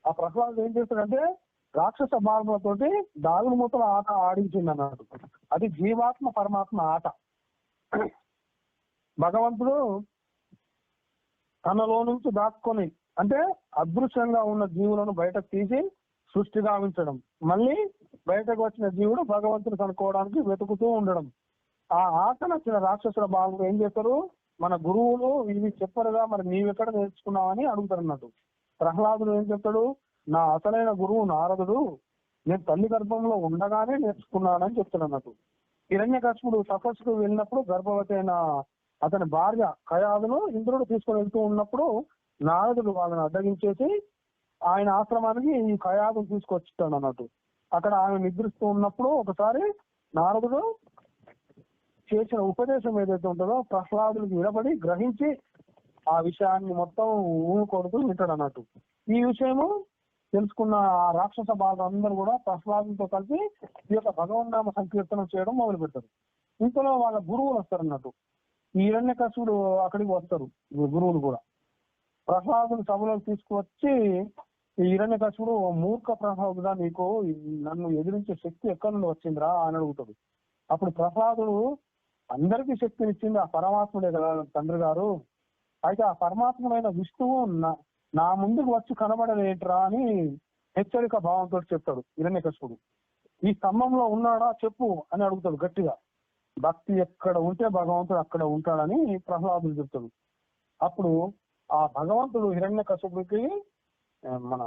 ఆ ప్రహ్లాదుడు ఏం చేస్తాడంటే రాక్షస బాలులతోటి దాగుడు మూతల ఆట ఆడించింది అన్నట్టు. అది జీవాత్మ పరమాత్మ ఆట. భగవంతుడు తనలో నుంచి దాక్కుని అంటే అదృశ్యంగా ఉన్న జీవులను బయటకు తీసి సృష్టి గావించడం, మళ్ళీ బయటకు వచ్చిన జీవుడు భగవంతుడు కనుక్కోవడానికి వెతుకుతూ ఉండడం. ఆ ఆట నచ్చిన రాక్షసుల బాలుడు ఏం చేస్తారు? మన గురువులు ఇవి చెప్పరుగా, మరి నీవెక్కడ నేర్చుకున్నావని అడుగుతారు అన్నట్టు. ప్రహ్లాదుడు ఏం చెప్తాడు? నా అసలైన గురువు నారదుడు, నేను తల్లి గర్భంలో ఉండగానే నేర్చుకున్నానని చెప్తాడు అన్నట్టు. హిరణ్యకశిపుడు తపస్సుకు వెళ్ళినప్పుడు గర్భవతి అయిన అతని భార్య కయాదును ఇంద్రుడు తీసుకుని వెళ్తూ ఉన్నప్పుడు నారదుడు వాళ్ళని అడ్డగించేసి ఆయన ఆశ్రమానికి ఈ కయాదును తీసుకొచ్చాడు అన్నట్టు. అక్కడ ఆమె నిద్రిస్తూ ఉన్నప్పుడు ఒకసారి నారదుడు చేసిన ఉపదేశం ఏదైతే ఉంటుందో ప్రహ్లాదునికి వినబడి గ్రహించి ఆ విషయాన్ని మొత్తం కొడుతూ వింటాడు అన్నట్టు. ఈ విషయము తెలుసుకున్న ఆ రాక్షస బాలందరూ కూడా ప్రహ్లాదుతో కలిసి ఈ యొక్క భగవన్నామ సంకీర్తనం చేయడం మొదలు పెడతారు. ఇంతలో వాళ్ళ గురువులు వస్తారు అన్నట్టు. ఈ హిరణ్యకశిపుడు అక్కడికి వస్తారు గురువులు కూడా. ప్రహ్లాదుని సభలోకి తీసుకువచ్చి ఈ హిరణ్యకశిపుడు, మూర్ఖ ప్రహ్లాదుడా, నీకు నన్ను ఎదిరించే శక్తి ఎక్కడి నుండి వచ్చిందిరా అని అడుగుతాడు. అప్పుడు ప్రహ్లాదుడు, అందరికీ శక్తినిచ్చింది ఆ పరమాత్ముడే కదా తండ్రి గారు, అయితే ఆ పరమాత్ముడైన విష్ణువు నా ముందుకు వచ్చి కనబడలేట్రా అని హెచ్చరిక భావంతో చెప్తాడు హిరణ్యకశిపుడు. ఈ స్తంభంలో ఉన్నాడా చెప్పు అని అడుగుతాడు గట్టిగా. భక్తి ఎక్కడ ఉంటే భగవంతుడు అక్కడ ఉంటాడని ప్రహ్లాదుడు చెప్తాడు. అప్పుడు ఆ భగవంతుడు హిరణ్యకశిపుడికి మన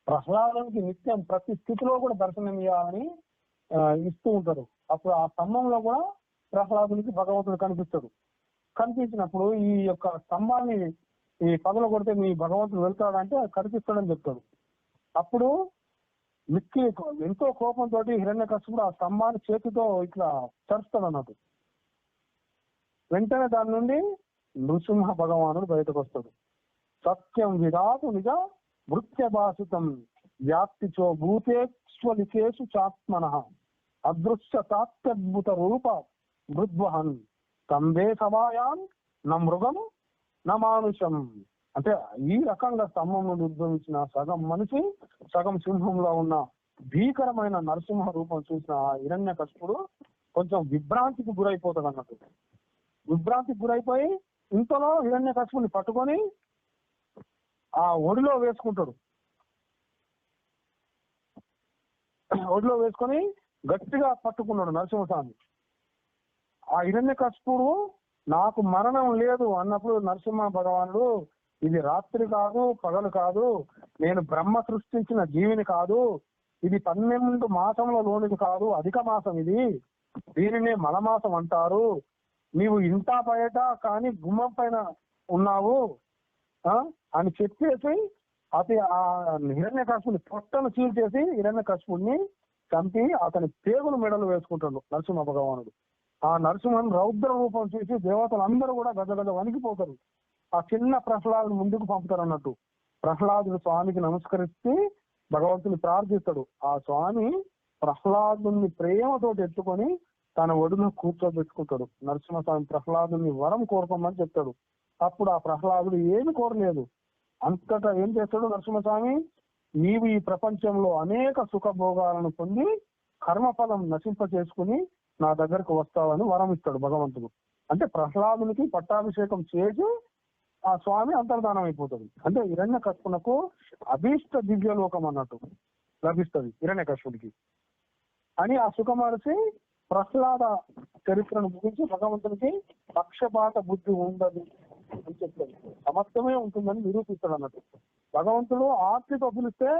ప్రహ్లాదునికి నిత్యం ప్రతి స్థితిలో కూడా దర్శనం ఇవ్వాలని ఇస్తూ ఉంటారు. అప్పుడు ఆ స్తంభంలో కూడా ప్రహ్లాదునికి భగవంతుడు కనిపిస్తాడు. కనిపించినప్పుడు ఈ యొక్క స్తంభాన్ని ఈ పగల కొడితే మీ భగవంతుడు వెళ్తాడంటే కనిపిస్తాడని చెప్తాడు. అప్పుడు మిక్కి ఎంతో కోపంతో హిరణ్యకశిపుడు ఆ స్తంభాన్ని చేతితో ఇట్లా చరుస్తాడు అన్నట్టు. వెంటనే దాని నుండి నృసింహ భగవానుడు బయటకు వస్తాడు. సత్యం విరాటు నిజ వృత్య భాషితం వ్యాప్తిచో భూతేష్వలికేషు చాత్మన అదృశ్య తాత్యద్భుత రూప మృద్వహన్ తంబే సభాయాన్ న మృగం న మానుషం అంటే ఈ రకంగా స్తంభం నుండి ఉద్భవించిన సగం మనిషి సగం సింహంలో ఉన్న భీకరమైన నరసింహ రూపం చూసిన ఆ హిరణ్యకశిపుడు కొంచెం విభ్రాంతికి గురైపోతాడు అన్నట్టు. విభ్రాంతికి గురైపోయి ఇంతలో హిరణ్యకశిపుని పట్టుకొని ఆ ఒడిలో వేసుకుంటాడు. ఒడిలో వేసుకొని గట్టిగా పట్టుకున్నాడు నరసింహస్వామి. ఆ హిరణ్యకశిపుడు నాకు మరణం లేదు అన్నప్పుడు నరసింహ భగవానుడు, ఇది రాత్రి కాదు, పగలు కాదు, నేను బ్రహ్మ సృష్టించిన జీవిని కాదు, ఇది 12 మాసంలో లోనిది కాదు, అధిక మాసం ఇది, దీనినే మలమాసం అంటారు, నీవు ఇంట బయట కానీ గుమ్మం పైన ఉన్నావు అని చెప్పేసి ఆ హిరణ్యకశిపుని పొట్టను చీల్చేసి హిరణ్యకశిపుడిని చంపి అతని పేగులు మెడలు వేసుకుంటాడు నరసింహ భగవానుడు. ఆ నరసింహన్ రౌద్ర రూపం చూసి దేవతలందరూ కూడా గజగజ వణికిపోతారు. ఆ చిన్న ప్రహ్లాదుని ముందుకు పంపుతారు అన్నట్టు. ప్రహ్లాదుడు స్వామికి నమస్కరిస్తే భగవంతుని ప్రార్థిస్తాడు. ఆ స్వామి ప్రహ్లాదుని ప్రేమతోటి ఎత్తుకొని తన ఒడిలో కూర్చోబెట్టుకుంటాడు. నరసింహస్వామి ప్రహ్లాదుని వరం కోరుకోమని చెప్తాడు. అప్పుడు ఆ ప్రహ్లాదుడు ఏమి కోరలేదు. అంతటా ఏం చేస్తాడు నరసింహస్వామి, నీవు ఈ ప్రపంచంలో అనేక సుఖభోగాలను పొంది కర్మఫలం నశింప చేసుకుని నా దగ్గరకు వస్తావని వరం ఇస్తాడు భగవంతుడు. అంటే ప్రహ్లాదునికి పట్టాభిషేకం చేసి ఆ స్వామి అంతర్ధానం అయిపోతుంది. అంటే హిరణ్యకశిపునకు అభీష్ట దివ్యలోకం అన్నట్టు లభిస్తుంది హిరణ్యకశిపుడికి అని ఆ సుఖమహర్షి ప్రహ్లాద చరిత్రను ముగించి భగవంతునికి పక్షపాత బుద్ధి ఉండదు అని చెప్తాడు. సమస్తమే ఉంటుందని నిరూపిస్తాడు అన్నట్టు. భగవంతుడు ఆర్తితో పిలిస్తే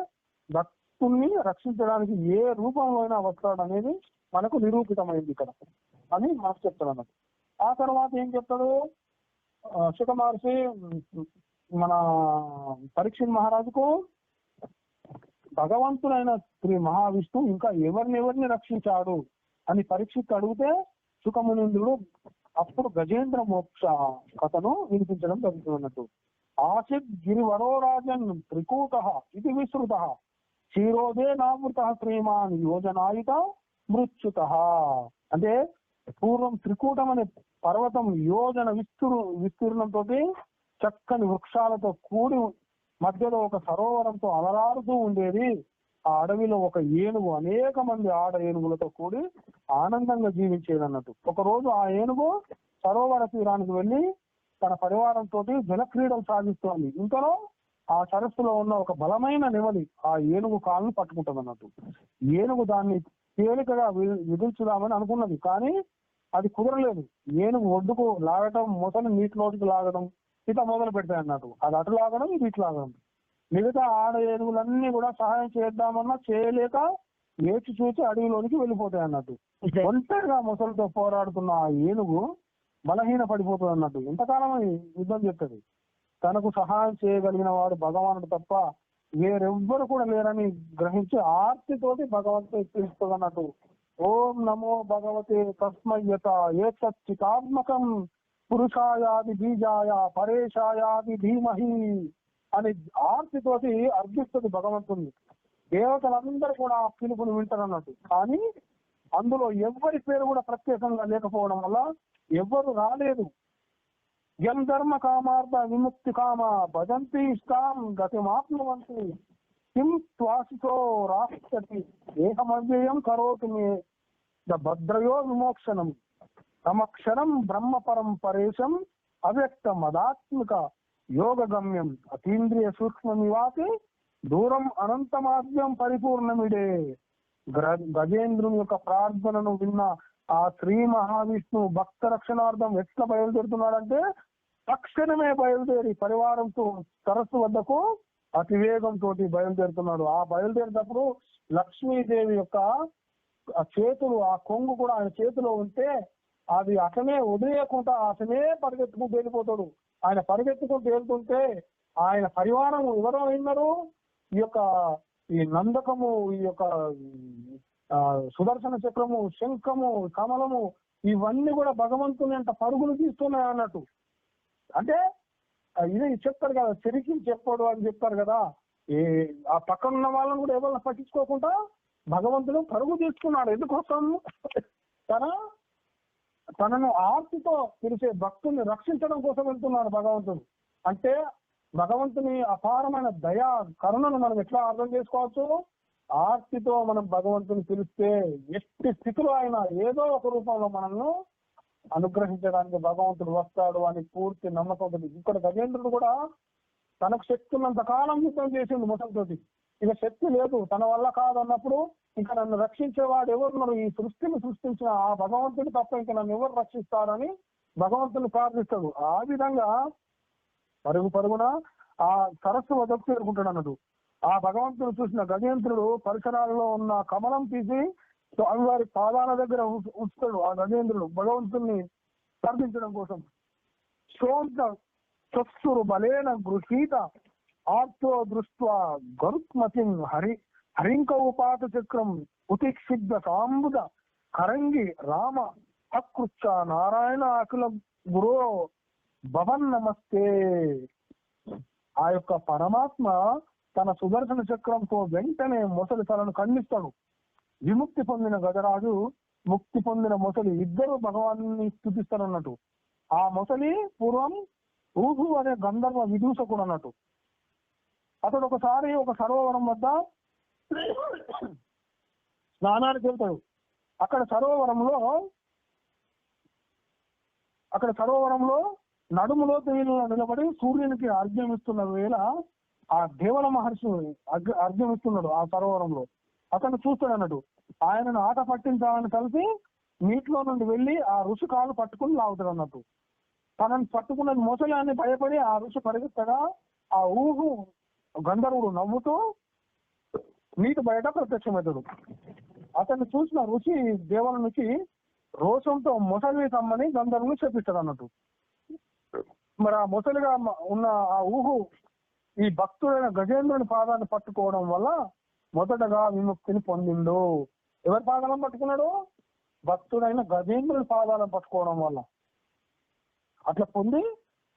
భక్తుల్ని రక్షించడానికి ఏ రూపంలో అయినా వస్తాడు అనేది మనకు నిరూపితమైంది ఇక్కడ అని మనకు చెప్తాడు అన్నట్టు. ఆ తర్వాత ఏం చెప్తాడు శుక మహర్షి మన పరీక్షిత్ మహారాజుకు, భగవంతుడైన శ్రీ మహావిష్ణు ఇంకా ఎవరిని రక్షించాడు అని పరీక్షిత్ అడిగితే శుకమునింద్రుడు అప్పుడు గజేంద్ర మోక్ష కథను వినిపించడం జరుగుతున్నట్టు. ఆసిద్ గిరివరోరాజన్ త్రికూట ఇది విశ్రుత క్షీరోదే నామృత శ్రీమాన్ యోజనాయుత మృత్యుత. అంటే పూర్వం త్రికూటం అనే పర్వతం యోజన విస్తీర్ణంతో చక్కని వృక్షాలతో కూడి మధ్యలో ఒక సరోవరంతో అలరారుతూ ఉండేది. ఆ అడవిలో ఒక ఏనుగు అనేక మంది ఆడ ఏనుగులతో కూడి ఆనందంగా జీవించేది అన్నట్టు. ఒక రోజు ఆ ఏనుగు సరోవర తీరానికి వెళ్లి తన పరివారంతో జలక్రీడలు సాగిస్తోంది. ఇంతలో ఆ సరస్సులో ఉన్న ఒక బలమైన నెమలి ఆ ఏనుగు కాళ్ళను పట్టుకుంటుంది అన్నట్టు. ఏనుగు దాన్ని తేలికగా విధించుదామని అనుకున్నది, కానీ అది కుదరలేదు. ఏనుగు ఒడ్డుకు లాగటం, మొసలి నీటిలోకి లాగడం ఇట్లా మొదలు పెడతాయి అన్నట్టు. అది అటు లాగడం, ఇది ఇటు లాగడం. మిగతా ఆడ ఏనుగులన్నీ కూడా సహాయం చేద్దామన్నా చేయలేక వేచి చూసి అడవిలోనికి వెళ్ళిపోతాయి అన్నట్టు. ఒంటరిగా మొసలితో పోరాడుతున్న ఆ ఏనుగు బలహీన పడిపోతుంది అన్నట్టు. ఎంతకాలం యుద్ధం చేస్తుంది. తనకు సహాయం చేయగలిగిన వాడు భగవానుడు తప్ప వేరెవ్వరు కూడా లేరని గ్రహించి ఆర్తితోటి భగవంతుడు పిలుస్తుంది అన్నట్టు. ఓం నమో భగవతే తస్మయ్యత ఏతచ్చితాత్మకం పురుషాయాది బీజాయ పరేషాయాది ధీమహి అని ఆర్తితోటి అర్పిస్తుంది భగవంతుని. దేవతలందరూ కూడా ఆ పిలుపుని వింటారు అన్నట్టు. కానీ అందులో ఎవరి పేరు కూడా ప్రత్యేకంగా లేకపోవడం వల్ల ఎవ్వరు రాలేదు. ధర్మ కామార్థ విముక్తి కామ భజంతి ఇష్టాం గతిమాత్మవంతి కిం శ్వాసితో రాష్ట్రతి ఏకమవ్యయం కరోతు మే భద్రయో విమోక్షణం సమక్షరం బ్రహ్మపరం పరేశం అవ్యక్త మదాత్మిక యోగ గమ్యం అతీంద్రియ సూక్ష్మమివాతి దూరం అనంతమాద్యం పరిపూర్ణమిడే. గజేంద్రుని యొక్క ప్రార్థనను విన్న ఆ శ్రీ మహావిష్ణు భక్త రక్షణార్థం ఎట్లా బయలుదేరుతున్నాడంటే తక్షణమే బయలుదేరి పరివారంతో సరస్సు వద్దకు అతివేగంతో బయలుదేరుతున్నాడు. ఆ బయలుదేరేటప్పుడు లక్ష్మీదేవి యొక్క ఆ చేతులు, ఆ కొంగు కూడా ఆయన చేతిలో ఉంటే అది అతనే వదిలేయకుండా అతనే పరిగెత్తుకుంటూ వెళ్ళిపోతాడు. ఆయన పరిగెత్తుకుంటూ వెళ్తుంటే ఆయన పరివారం ఎవరో విన్నారు, ఈ నందకము, ఈ యొక్క సుదర్శన చక్రము, శంఖము, కమలము ఇవన్నీ కూడా భగవంతుని అంత పరుగులు తీస్తున్నాయి అన్నట్టు. అంటే ఇది చెప్తారు కదా, చెరికి చెప్పాడు అని చెప్తారు కదా. ఆ పక్కన ఉన్న వాళ్ళని కూడా ఎవరిని పట్టించుకోకుండా భగవంతుడు పరుగు తీసుకున్నాడు. ఎందుకోసం? తనను ఆర్తితో పిలిచే భక్తుల్ని రక్షించడం కోసం వెళ్తున్నాడు భగవంతుడు. అంటే భగవంతుని అపారమైన దయా కరుణను మనం ఎట్లా అర్థం చేసుకోవచ్చు? ఆర్తితో మనం భగవంతుని పిలిస్తే ఎట్టి స్థితిలో అయినా ఏదో ఒక రూపంలో మనల్ని అనుగ్రహించడానికి భగవంతుడు వస్తాడు అని పూర్తి నమ్మకం ఉంటుంది. ఇక్కడ గజేంద్రుడు కూడా తనకు శక్తి ఉన్నంత కాలం యుద్ధం చేసిండు మొసలితోటి. ఇక శక్తి లేదు, తన వల్ల కాదు అన్నప్పుడు ఇంకా నన్ను రక్షించేవాడు ఎవరున్నారు? ఈ సృష్టిని సృష్టించిన ఆ భగవంతుడు తప్ప ఇంకా నన్ను ఎవరు రక్షిస్తారని భగవంతుని ప్రార్థిస్తాడు. ఆ విధంగా పరుగున ఆ సరస్సు వద్దకు చేరుకుంటాడు అన్నట్టు. ఆ భగవంతుడు చూసిన గజేంద్రుడు పరిసరాల్లో ఉన్న కమలం తీసి స్వామివారి పాదాల దగ్గర ఉంచుతాడు. ఆ గజేంద్రుడు భగవంతుని ప్రార్థించడం కోసం. శోంత చక్షురు బలేన గృహీత ఆర్తో దృష్ట్వా గరుత్మతిం హరింక ఉపాత చక్రం ఉతిక్షిబ్ద సాంబుద కరంగి రామ అకృచ్చ నారాయణ అఖిల గురో భవన్ నమస్తే. ఆ యొక్క పరమాత్మ తన సుదర్శన చక్రంతో వెంటనే మొసలి తలను ఖండిస్తాడు. విముక్తి పొందిన గజరాజు, ముక్తి పొందిన మొసలి ఇద్దరు భగవాన్ని స్తుతిస్తారు అన్నట్టు. ఆ మొసలి పూర్వం ఊహు అనే గంధర్వ విదూషకుడు అన్నట్టు. అతడు ఒకసారి ఒక సరోవరం వద్ద స్నానానికి వెళ్తాడు. అక్కడ సరోవరంలో నడుములో తేలిలో నిలబడి సూర్యునికి అర్ఘ్యం ఇస్తున్న వేళ ఆ దేవల మహర్షి అర్ఘ్యం ఇస్తున్నాడు ఆ సరోవరంలో. అతను చూస్తాడు అన్నట్టు. ఆయనను ఆట పట్టించాలని కలిసి నీటిలో నుండి వెళ్ళి ఆ ఋషి కాలు పట్టుకుని లాగుతాడు అన్నట్టు. తనని పట్టుకున్న మొసలాన్ని భయపడి ఆ ఋషి పరిగెత్తగా ఆ ఊహు గంధర్వుడు నవ్వుతూ నీటి బయట ప్రత్యక్షమవుతాడు. అతన్ని చూసిన ఋషి దేవనునికి రోషంతో మొసలిని తమ్మని గంధర్వుని చెప్పిస్తాడు అన్నట్టు. మరి ఆ మొసలిగా ఉన్న ఆ ఊహు ఈ భక్తుడైన గజేంద్రుని పాదాన్ని పట్టుకోవడం వల్ల మొదటగా విముక్తిని పొందిండు. ఎవరి పాదాలను పట్టుకున్నాడు? భక్తుడైన గజేంద్రుని పాదాలను పట్టుకోవడం వల్ల అట్లా పొంది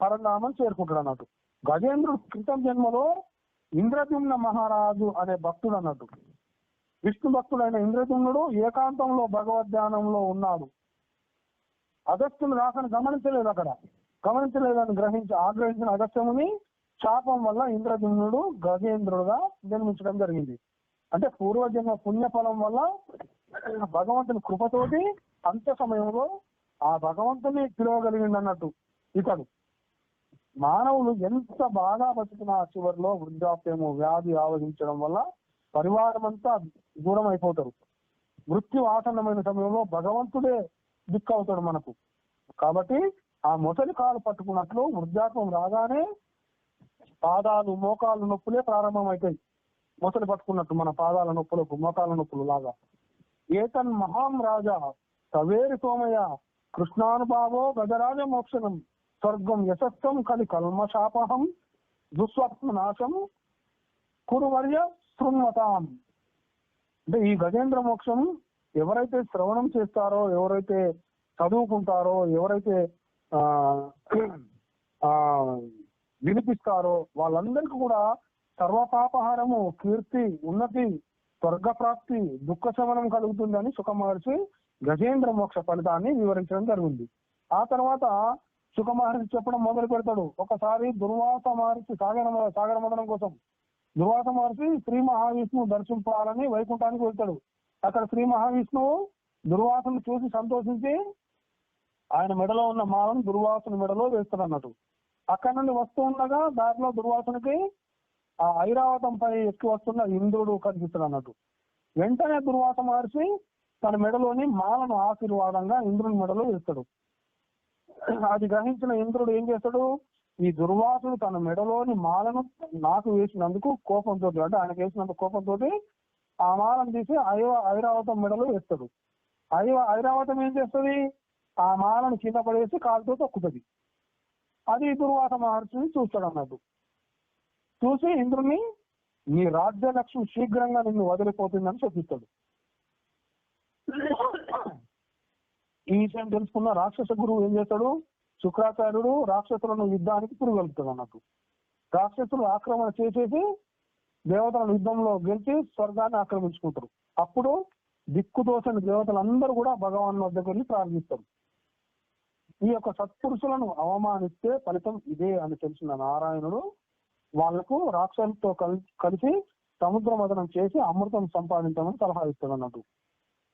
పరనామం చేరుకుంటాడు అన్నట్టు. గజేంద్రుడు క్రితం జన్మలో ఇంద్రద్యుమ్న మహారాజు అనే భక్తుడు అన్నట్టు. విష్ణు భక్తుడైన ఇంద్రద్యుమ్నుడు ఏకాంతంలో భగవద్ధ్యానంలో ఉన్నాడు. అగస్త్యుని రాకను గమనించలేదని ఆగ్రహించిన అగస్త్యముని శాపం వల్ల ఇంద్రద్యుమ్నుడు గజేంద్రుడుగా జన్మించడం జరిగింది. అంటే పూర్వజన్మ పుణ్యఫలం వల్ల భగవంతుని కృపతోటి అంత్య సమయంలో ఆ భగవంతుని పిలవగలిగింది అన్నట్టు. ఇతడు మానవులు ఎంత బాగా బతికినా చివరిలో వృద్ధాప్యము వ్యాధి ఆవహించడం వల్ల పరివారం అంతా దూరం అయిపోతారు. మృత్యు ఆసన్నమైన సమయంలో భగవంతుడే దిక్కవుతాడు మనకు. కాబట్టి ఆ మొసలి కాలు పట్టుకున్నట్లు వృద్ధాత్వం రాగానే పాదాలు మోకాలు నొప్పులే ప్రారంభమవుతాయి. మొసలి పట్టుకున్నట్టు మన పాదాల నొప్పులకు మోకాల నొప్పులు లాగా. ఏతన్ మహాం రాజా సవేరి సోమయ కృష్ణానుభావో గజరాజ మోక్షణం స్వర్గం యశస్వం కలి కల్మశాపహం దుస్వప్న నాశం కురువర్య శృణ్వతాం. అంటే ఈ గజేంద్ర మోక్షం ఎవరైతే శ్రవణం చేస్తారో, ఎవరైతే చదువుకుంటారో, ఎవరైతే వినిపిస్తారో వాళ్ళందరికీ కూడా సర్వపాపహారము, కీర్తి, ఉన్నతి, స్వర్గప్రాప్తి, దుఃఖ శమనం కలుగుతుందని సుఖ మహర్షి గజేంద్ర మోక్ష ఫలితాన్ని వివరించడం జరిగింది. ఆ తర్వాత సుఖ మహర్షి చెప్పడం మొదలు పెడతాడు. ఒకసారి దుర్వాస మహర్షి సాగర మదనం కోసం దుర్వాస మహర్షి శ్రీ మహావిష్ణువు దర్శింపాలని వైకుంఠానికి వెళ్తాడు. అక్కడ శ్రీ మహావిష్ణువు దుర్వాసను చూసి సంతోషించి ఆయన మెడలో ఉన్న మాలను దుర్వాసుని మెడలో వేస్తాడు అన్నట్టు. అక్కడ నుండి వస్తూ ఉండగా దారిలో దుర్వాసునికి ఆ ఐరావతంపై ఎక్కి వస్తున్న ఇంద్రుడు కనిపిస్తాడు అన్నట్టు. వెంటనే దుర్వాస మహర్షి తన మెడలోని మాలను ఆశీర్వాదంగా ఇంద్రుని మెడలో వేస్తాడు. అది గ్రహించిన ఇంద్రుడు ఏం చేస్తాడు? ఈ దుర్వాసుడు తన మెడలోని మాలను నాకు వేసినందుకు కోపంతో, అంటే ఆయనకు వేసినందుకు కోపంతో ఆ మాలను తీసి ఐరావతం మెడలో వేస్తాడు. ఐరావతం ఏం చేస్తుంది? ఆ మాలను కింద పడేసి కాలుతో తొక్కుతుంది. అది దుర్వాస మహర్షిని చూస్తాడు అన్నట్టు. చూసి ఇంద్రుని నీ రాజ్య లక్ష్యం శీఘ్రంగా నిన్ను వదిలిపోతుందని చెప్పిస్తాడు. ఈ విషయం తెలుసుకున్న రాక్షస గురువు ఏం చేస్తాడు? శుక్రాచార్యుడు రాక్షసులను యుద్ధానికి పురుగలుపుతాడు అన్నట్టు. రాక్షసులు ఆక్రమణ చేసేసి దేవతలను యుద్ధంలో గెలిచి స్వర్గాన్ని ఆక్రమించుకుంటారు. అప్పుడు దిక్కుదోచని దేవతలందరూ కూడా భగవాన్ వద్దకు వెళ్ళి ప్రార్థిస్తారు. ఈ యొక్క సత్పురుషులను అవమానిస్తే ఫలితం ఇదే అని తెలిసిన నారాయణుడు వాళ్లకు రాక్షసులతో కలిసి సముద్ర మదనం చేసి అమృతం సంపాదించమని సలహా ఇస్తాడు అన్నట్టు.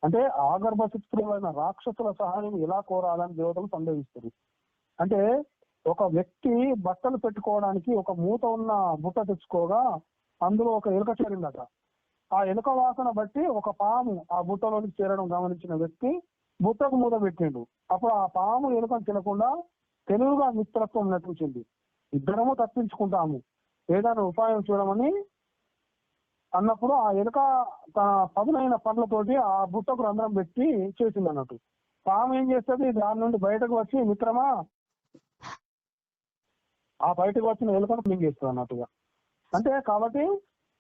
అంటే ఆగర్భశిస్తులైన రాక్షసుల సహాయం ఎలా కోరాలని దేవతలు సందేహిస్తారు. అంటే ఒక వ్యక్తి బట్టలు పెట్టుకోవడానికి ఒక మూత ఉన్న బుట్ట తెచ్చుకోగా అందులో ఒక ఎలుక చేరిందట. ఆ ఎలుక వాసన బట్టి ఒక పాము ఆ బుట్టలోనికి చేరడం గమనించిన వ్యక్తి బుట్టకు మూత పెట్టిండు. అప్పుడు ఆ పాము ఎలుకను తినకుండా తెలివిగా మిత్రత్వం నటించింది. ఇద్దరము తప్పించుకుంటాము, ఏదైనా ఉపాయం చూడమని అన్నప్పుడు ఆ ఎలుక తన పదునైన పండ్లతోటి ఆ బుట్టకు రంధ్రం పెట్టి చేసింది అన్నట్టు. పాము ఏం చేస్తుంది, దాని నుండి బయటకు వచ్చి మిత్రమా ఆ బయటకు వచ్చిన ఎలుకను మింగేస్తుంది అన్నట్టుగా. అంటే కాబట్టి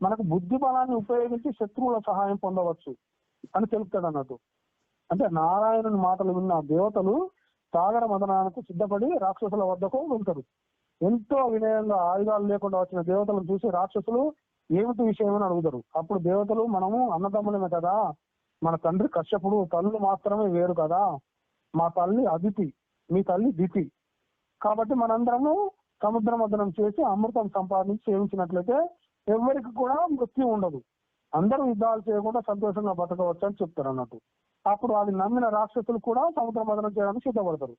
మనకు బుద్ధి బలాన్ని ఉపయోగించి శత్రువుల సహాయం పొందవచ్చు అని తెలుపుతాడు అన్నట్టు. అంటే నారాయణుని మాటలు విన్న దేవతలు సాగర మదనానికి సిద్ధపడి రాక్షసుల వద్దకు వెళ్తారు. ఎంతో వినయంగా ఆయుధాలు లేకుండా వచ్చిన దేవతలను చూసి రాక్షసులు ఏమిటి విషయం అని అడుగుతారు. అప్పుడు దేవతలు మనము అన్నదమ్ములమే కదా, మన తండ్రి కశ్యపుడు, తల్లి మాత్రమే వేరు కదా, మా తల్లి అదితి, మీ తల్లి దితి, కాబట్టి మనందరము సముద్ర మదనం చేసి అమృతం సంపాదించి సేవించినట్లయితే ఎవరికి కూడా మృత్యు ఉండదు, అందరూ యుద్ధాలు చేయకుండా సంతోషంగా బతకవచ్చు అని చెప్తారు అన్నట్టు. అప్పుడు అది నమ్మిన రాక్షసులు కూడా సముద్ర మదనం చేయడానికి సిద్ధపడతారు.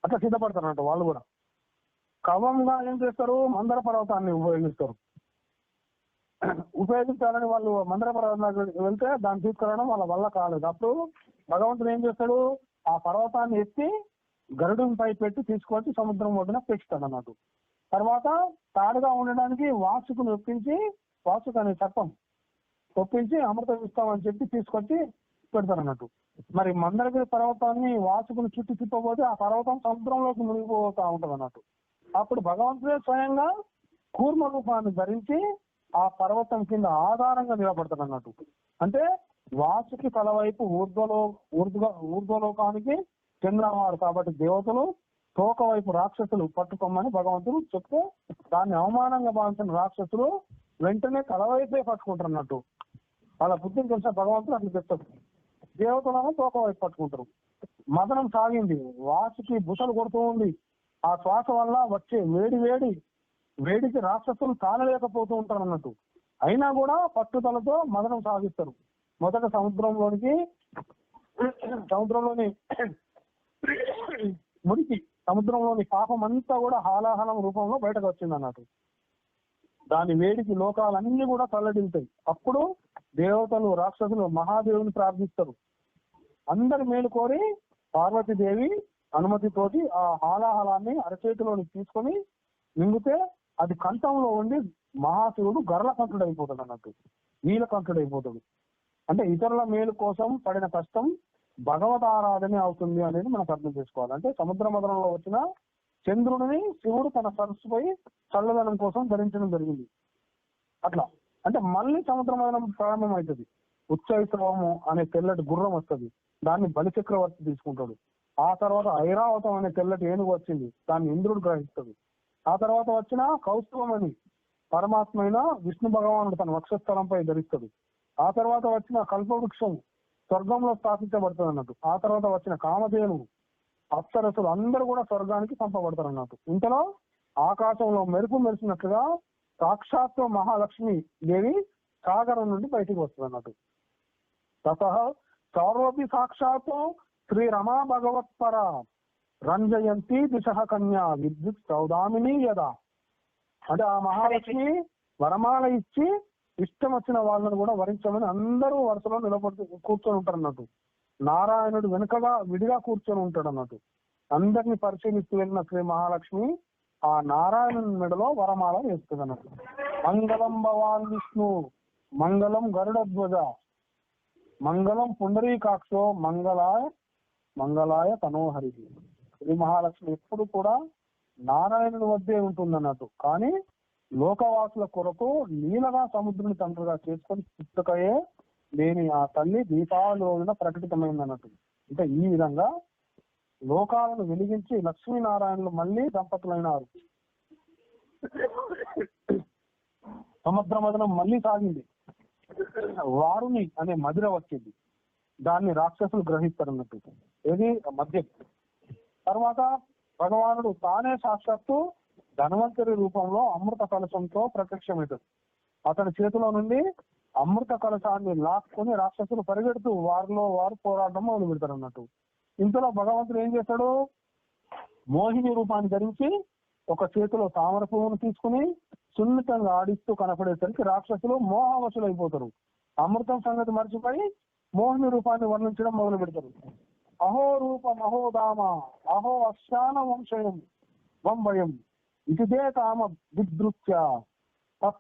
అట్లా సిద్ధపడతారంట వాళ్ళు కూడా. కవంగా ఏం చేస్తారు, మందర పర్వతాన్ని ఉపయోగిస్తారు. ఉపయోగించాలని వాళ్ళు మందర పర్వతానికి వెళ్తే దాన్ని తీసుకురావడం వాళ్ళ వల్ల కాలేదు. అప్పుడు భగవంతుడు ఏం చేస్తాడు, ఆ పర్వతాన్ని ఎత్తి గరుడుపై పెట్టి తీసుకొచ్చి సముద్రం ఒడ్డున పెంచుతాడు అన్నట్టు. తర్వాత తాడుగా ఉండడానికి వాసుకుని ఒప్పించి, వాసుకు అనే చట్టం ఒప్పించి అమృతం ఇస్తామని చెప్పి తీసుకొచ్చి పెడతారు అన్నట్టు. మరి మందరగిరి పర్వతాన్ని వాసుకుని చుట్టూ తిప్పబోతే ఆ పర్వతం సముద్రంలోకి మునిగిపోతా ఉంటది అన్నట్టు. అప్పుడు భగవంతుడే స్వయంగా కూర్మ రూపాన్ని ధరించి ఆ పర్వతం కింద ఆధారంగా నిలబడతాడు అన్నట్టు. అంటే వాసుకి తల వైపు ఊర్ధ్వలోకానికి చెందినవాడు కాబట్టి దేవతలు, తోక వైపు రాక్షసులు పట్టుకోమని భగవంతుడు చెప్తే దాన్ని అవమానంగా భావించిన రాక్షసులు వెంటనే తల వైపే పట్టుకుంటారు అన్నట్టు. వాళ్ళ బుద్ధిని తెలిసిన భగవంతుడు అట్లా చెప్తాడు. దేవతలను తోక వైపు పట్టుకుంటారు. మదనం సాగింది, వాసుకి బుసలు కొడుతూ ఉంది. ఆ శ్వాస వల్ల వచ్చే వేడికి రాక్షసులు కానలేకపోతూ ఉంటారు అన్నట్టు. అయినా కూడా పట్టుదలతో మదనం సాగిస్తారు. మొదట సముద్రంలోని మురికి, సముద్రంలోని పాపం అంతా కూడా హాలాహలం రూపంలో బయటకు వచ్చింది అన్నట్టు. దాని వేడికి లోకాలన్నీ కూడా తల్లడిల్తాయి. అప్పుడు దేవతలు, రాక్షసులు మహాదేవుని ప్రార్థిస్తారు. అందరి మేలు కోరి పార్వతీదేవి అనుమతితోటి ఆ హాలాహలాన్ని అరచేతిలోని తీసుకొని మింగితే అది కంఠంలో ఉండి మహాశివుడు గర్లకంఠుడైపోతాడు అన్నట్టు, నీలకంఠుడైపోతాడు. అంటే ఇతరుల మేలు కోసం పడిన కష్టం భగవత్ ఆరాధన అవుతుంది అనేది మనకు అర్థం చేసుకోవాలి. అంటే సముద్ర మదనంలో వచ్చిన చంద్రుడిని శివుడు తన సరస్సుపై చల్లదనం కోసం ధరించడం జరిగింది. అట్లా అంటే మళ్ళీ సముద్ర మదనం ప్రారంభం అవుతుంది. ఉచ్చైత్రవము అనే తెల్లటి గుర్రం వస్తుంది, దాన్ని బలిచక్రవర్తి తీసుకుంటాడు. ఆ తర్వాత ఐరావతం అనే తెల్లటి ఏనుగు వచ్చింది, దాన్ని ఇంద్రుడు గ్రహిస్తాడు. ఆ తర్వాత వచ్చిన కౌస్తుభం అని పరమాత్మ అయిన విష్ణు భగవానుడు తన వక్షస్థలంపై ధరిస్తాడు. ఆ తర్వాత వచ్చిన కల్పవృక్షం స్వర్గంలో స్థాపించబడుతుంది అన్నట్టు. ఆ తర్వాత వచ్చిన కామధేను, అప్సరసులు అందరూ కూడా స్వర్గానికి పంపబడతారు అన్నట్టు. ఇంతలో ఆకాశంలో మెరుపు మెరిసినట్లుగా సాక్షాత్తు మహాలక్ష్మి దేవి సాగరం నుండి బయటికి వస్తుంది అన్నట్టు. తత సౌరభి సాక్షాత్తు శ్రీ రమా భగవత్పర రంజయంతి దిశ కన్యా విద్యుత్ సౌదామిని యదా. అంటే ఆ మహాలక్ష్మి వరమాల ఇచ్చి ఇష్టం వచ్చిన వాళ్ళని కూడా వరించమని అందరూ వరుసలో కూర్చొని ఉంటారు అన్నట్టు. నారాయణుడు వెనుకగా విడిగా కూర్చొని ఉంటాడు అన్నట్టు. అందరిని పరిశీలిస్తూ వెళ్ళిన శ్రీ మహాలక్ష్మి ఆ నారాయణుని మెడలో వరమాల వేస్తుంది అన్నట్టు. మంగళం భవాన్ విష్ణు, మంగళం గరుడధ్వజ, మంగళం పుండరీకాక్షో, మంగళాయ తనోహరి. శ్రీ మహాలక్ష్మి ఎప్పుడు కూడా నారాయణుని వద్దే ఉంటుంది అన్నట్టు. కానీ లోకవాసుల కొరకు నీలగా సముద్రుని తండ్రిగా చేసుకొని పుట్టుకయే లేని ఆ తల్లి దీపావళి రోజున ప్రకటితమైంది అన్నట్టు. అంటే ఈ విధంగా లోకాలను వెలిగించి లక్ష్మీనారాయణులు మళ్ళీ దంపతులైనారు. సముద్ర మదనం మళ్ళీ సాగింది. వారుని అనే మదిర వచ్చింది. దాన్ని రాక్షసులు గ్రహిస్తారన్నట్టు. ఏది మద్యం. తర్వాత భగవానుడు తానే సాక్షాత్తు ధన్వంతరి రూపంలో అమృత కలశంతో ప్రత్యక్షమవుతాడు. అతని చేతిలో నుండి అమృత కలశాన్ని లాక్కొని రాక్షసులు పరిగెడుతూ వారిలో వారు పోరాటం మొదలు పెడతారు అన్నట్టు. ఇంతలో భగవంతుడు ఏం చేస్తాడు? మోహిని రూపాన్ని ధరించి ఒక చేతిలో తామర పువ్వును తీసుకుని సున్నితంగా ఆడిస్తూ కనపడేసరికి రాక్షసులు మోహవశులైపోతారు. అమృతం సంగతి మర్చిపోయి మోహిని రూపాన్ని వర్ణించడం మొదలు పెడతారు. అహో రూప మహోదామ అహో అక్షాన వంశయం వంభయం ఇదే కామ విదృత్య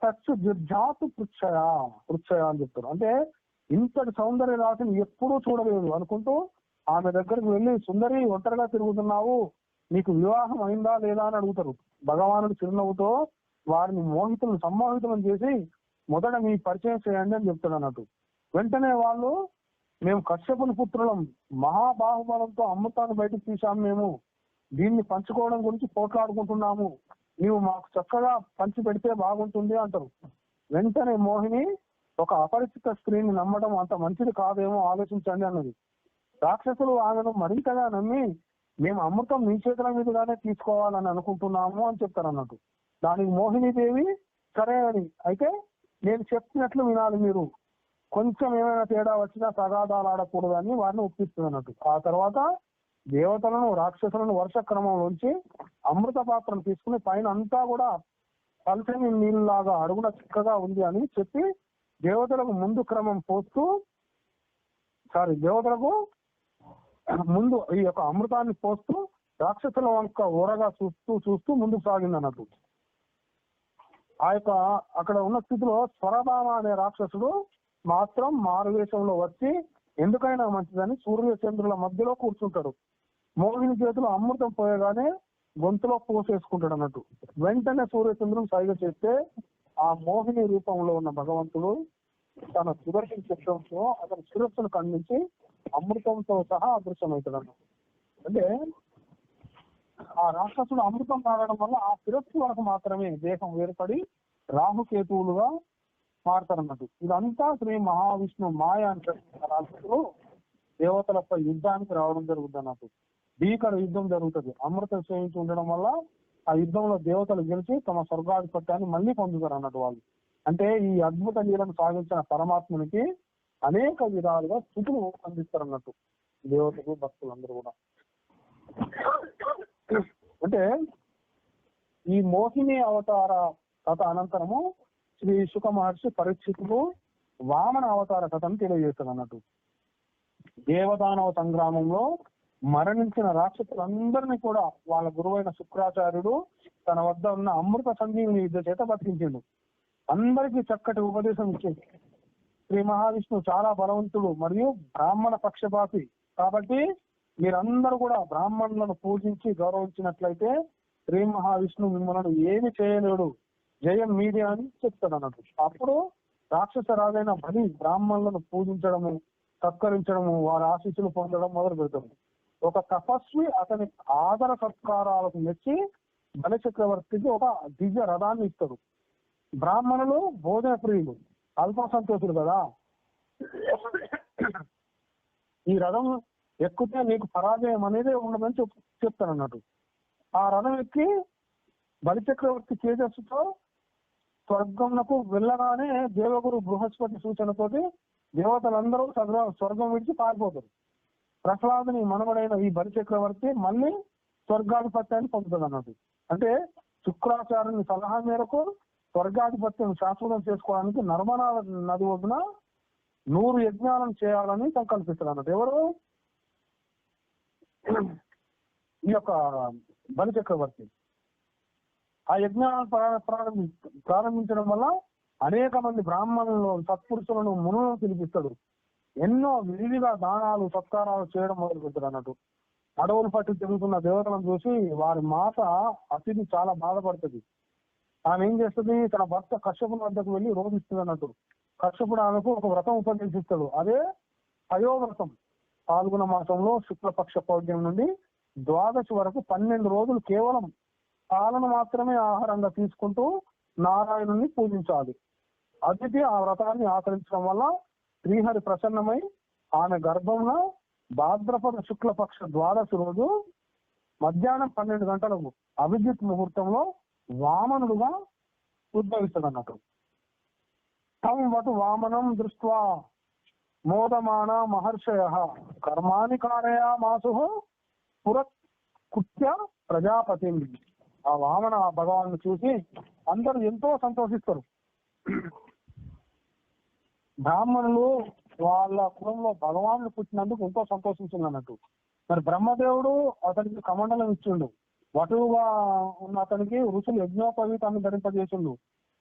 తచ్చు జిర్జాతు పృచ్ఛయ అని చెప్తారు. అంటే ఇంతటి సౌందర్య రాశిని ఎప్పుడూ చూడలేదు అనుకుంటూ ఆమె దగ్గరికి వెళ్ళి, సుందరి ఒంటరిగా తిరుగుతున్నావు, నీకు వివాహం అయిందా లేదా అని అడుగుతారు. భగవానుడు చిరునవ్వుతో వారిని సమ్మోహితులను చేసి మొదట మీ పరిచయం చేయండి అని చెప్తాడు అన్నట్టు. వెంటనే వాళ్ళు, మేము కశ్యపుని పుత్రులం, మహాబాహుబలంతో అమృతాన్ని బయటకు తీశాము, మేము దీన్ని పంచుకోవడం గురించి పోట్లాడుకుంటున్నాము, నీవు మాకు చక్కగా పంచి పెడితే బాగుంటుంది అంటారు. వెంటనే మోహిని, ఒక అపరిచిత స్త్రీని నమ్మడం అంత మంచిది కాదేమో ఆలోచించండి అన్నది. రాక్షసులు ఆమెను మరింతగా నమ్మి, మేము అమృతం మీ చేతుల మీదుగానే తీసుకోవాలని అనుకుంటున్నాము అని చెప్తారు అన్నట్టు. దానికి మోహినీదేవి సరే అని, అయితే నేను చెప్పినట్లు వినాలి, మీరు కొంచెం ఏమైనా తేడా వచ్చినా తగాదాలు ఆడకూడదని వారిని ఒప్పిస్తుంది అన్నట్టు. ఆ తర్వాత దేవతలను రాక్షసులను వర్ష క్రమంలోంచి అమృత పాత్రను తీసుకుని పైన అంతా కూడా పల్చని నీళ్ళలాగా అడుగున చిక్కగా ఉంది అని చెప్పి దేవతలకు ముందు ఈ యొక్క అమృతాన్ని పోస్తూ రాక్షసుల వంక ఊరగా చూస్తూ ముందుకు సాగింది అన్నట్టు. ఆ యొక్క అక్కడ ఉన్న స్థితిలో స్వరధామ అనే రాక్షసుడు మాత్రం మారువేషంలో వచ్చి ఎందుకైనా మంచిదని సూర్య చంద్రుల మధ్యలో కూర్చుంటాడు. మోహిని చేతిలో అమృతం పోయగానే గొంతులో పోసేసుకుంటాడు అన్నట్టు. వెంటనే సూర్యచంద్రులు సైగ చేస్తే ఆ మోహిని రూపంలో ఉన్న భగవంతుడు తన సుదర్శన చక్రంతో అతని శిరస్సును ఖండించి అమృతంతో సహా అదృశ్యమవుతాడు అన్నట్టు. అంటే ఆ రాక్షసుడు అమృతం తాగడం వల్ల ఆ శిరస్సు వరకు మాత్రమే దేహం వేరుపడి రాహుకేతువులుగా మారుతారన్నట్టు. ఇదంతా శ్రీ మహావిష్ణు మాయ అంటే రాక్షసులు దేవతలపై యుద్ధానికి రావడం జరుగుతుంది అన్నట్టు. భీకర యుద్ధం జరుగుతుంది. అమృతం సేవించి ఉండడం వల్ల ఆ యుద్ధంలో దేవతలు గెలిచి తమ స్వర్గాధిపత్యాన్ని మళ్ళీ పొందుతారు అన్నట్టు వాళ్ళు. అంటే ఈ అద్భుత లీలను సాగించిన పరమాత్మునికి అనేక విధాలుగా స్థుతులు అందిస్తారు అన్నట్టు దేవతలు భక్తులందరూ కూడా. అంటే ఈ మోహిని అవతార కథ అనంతరము శ్రీ శుక మహర్షి పరీక్షితులు వామన అవతార కథను తెలియజేస్తారు అన్నట్టు. దేవదానవ సంగ్రామంలో మరణించిన రాక్షసులందరినీ కూడా వాళ్ళ గురువైన శుక్రాచార్యుడు తన వద్ద ఉన్న అమృత సంజీవిని విద్య చేత బతికించిండు. అందరికీ చక్కటి ఉపదేశం ఇచ్చింది. శ్రీ మహావిష్ణువు చాలా బలవంతుడు మరియు బ్రాహ్మణ పక్షపాతి కాబట్టి మీరందరూ కూడా బ్రాహ్మణులను పూజించి గౌరవించినట్లయితే శ్రీ మహావిష్ణువు మిమ్మల్ని ఏమి చేయలేడు, జయం మీదే అని చెప్తాడు అన్నట్టు. అప్పుడు రాక్షస రాజైన బలి బ్రాహ్మణులను పూజించడము, సత్కరించడము, వారి ఆశీస్సులు పొందడం మొదలు పెడతాడు. ఒక తపస్వి అతని ఆదర సత్కారాలకు మెచ్చి బలి చక్రవర్తికి ఒక దివ్య రథాన్ని ఇస్తాడు. బ్రాహ్మణులు భోజన ప్రియులు, అల్ప సంతోషులు కదా, ఈ రథం ఎక్కితే నీకు పరాజయం అనేది ఉండదని చెప్తాను అన్నట్టు. ఆ రథం ఎక్కి బలి చక్రవర్తి తేజస్సుతో స్వర్గంకు వెళ్ళగానే దేవగురు బృహస్పతి సూచనతోటి దేవతలందరూ స్వర్గం విడిచి పారిపోతారు. ప్రహ్లాదుని మనవడైన ఈ బలి చక్రవర్తి మళ్ళీ స్వర్గాధిపత్యాన్ని పొందుతాడు అన్నట్టు. అంటే శుక్రాచార్యుని సలహా మేరకు స్వర్గాధిపత్యం శాశ్వతం చేసుకోవడానికి నర్మదా నది ఒడ్డున 100 యజ్ఞాలను చేయాలని సంకల్పిస్తారు అన్నట్టు. ఎవరు? ఈ యొక్క బలి చక్రవర్తి. ఆ యజ్ఞాలను ప్రారంభించడం వల్ల అనేక మంది బ్రాహ్మణులను, సత్పురుషులను, మునులను పిలిపిస్తాడు. ఎన్నో విరివిగా దానాలు సత్కారాలు చేయడం మొదలు పెడతాడు అన్నట్టు. అడవులు పట్టి తిరుగుతున్న దేవతలను చూసి వారి మాత అతిథి చాలా బాధపడుతుంది. ఆమె ఏం చేస్తుంది, తన భర్త కశ్యపుని వద్దకు వెళ్ళి రోధిస్తుంది అన్నట్టు. కశ్యపుడు ఆమెకు ఒక వ్రతం ఉపదేశిస్తాడు. అదే పయోవ్రతం. పాల్గొన మాసంలో శుక్లపక్ష పౌర్ణమి నుండి ద్వాదశి వరకు 12 రోజులు కేవలం పాలను మాత్రమే ఆహారంగా తీసుకుంటూ నారాయణుని పూజించాలి. అతిథి ఆ వ్రతాన్ని ఆచరించడం వల్ల శ్రీహరి ప్రసన్నమై ఆమె గర్భంలో భాద్రపద శుక్లపక్ష ద్వాదశి రోజు మధ్యాహ్నం 12 గంటలకు అభిజిత్ ముహూర్తంలో వామనుడుగా ఉద్భవిస్తాడు అన్నట్టు. తం వటు వామనం దృష్ట్వా మోదమాన మహర్షయ కర్మాని కారయామాసు పురత్కృత్య ప్రజాపతి. ఆ వామన భగవాను చూసి అందరూ ఎంతో సంతోషిస్తారు. బ్రాహ్మణులు వాళ్ళ కులంలో భగవానుడు పుట్టినందుకు ఎంతో సంతోషించింది అన్నట్టు. మరి బ్రహ్మదేవుడు అతనికి కమండలం ఇచ్చిండు. వటువుగా ఉన్న అతనికి ఋషులు యజ్ఞోపవీతాన్ని ధరింపజేసిండు.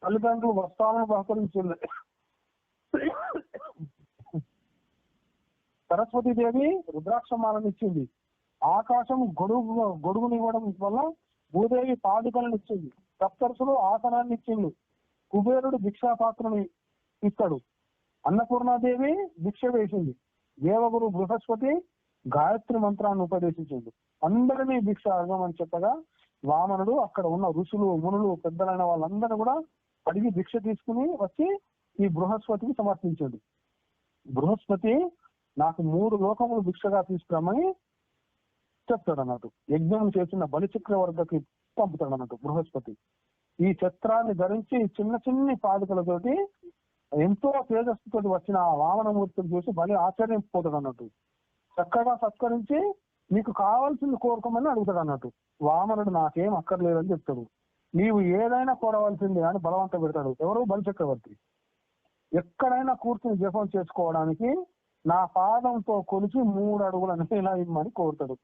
తల్లిదండ్రులు వస్త్రాలను బహుకరించిండు. సరస్వతీదేవి రుద్రాక్షమాలను ఇచ్చింది. ఆకాశం గొడుగునివ్వడం వల్ల భూదేవి పాదుకలను ఇచ్చింది. సప్తర్షులు ఆసనాన్ని ఇచ్చిండు. కుబేరుడు భిక్షాపాత్రను ఇస్తాడు. అన్నపూర్ణాదేవి భిక్ష వేసింది. దేవగురు బృహస్పతి గాయత్రి మంత్రాన్ని ఉపదేశించింది. అందరినీ భిక్ష అడగమని చెప్పగా వామనుడు అక్కడ ఉన్న ఋషులు మునులు పెద్దలైన వాళ్ళందరూ కూడా అడిగి భిక్ష తీసుకుని వచ్చి ఈ బృహస్పతికి సమర్పించాడు. బృహస్పతి నాకు 3 లోకములు భిక్షగా తీసుకురామని చెప్తాడు అన్నట్టు. యజ్ఞం చేసిన బలి చక్రవర్తికి పంపుతాడు అన్నట్టు బృహస్పతి. ఈ ఛత్రాన్ని ధరించి చిన్న చిన్ని పాదుకలతోటి ఎంతో తేజస్సుతో వచ్చిన ఆ వామనమూర్తిని చూసి బలి ఆశ్చర్యపోతాడు అన్నట్టు. చక్కగా సత్కరించి నీకు కావాల్సింది కోరుకోమని అడుగుతాడు అన్నట్టు. వామనుడు నాకేం అక్కర్లేదని చెప్తాడు. నీవు ఏదైనా కోరవలసింది అని బలవంత పెడతాడు. ఎవరు? బలి చక్రవర్తి. ఎక్కడైనా కూర్చుని జపం చేసుకోవడానికి నా పాదంతో కొలిచి 3 అడుగుల నేల ఇమ్మని కోరుతాడు.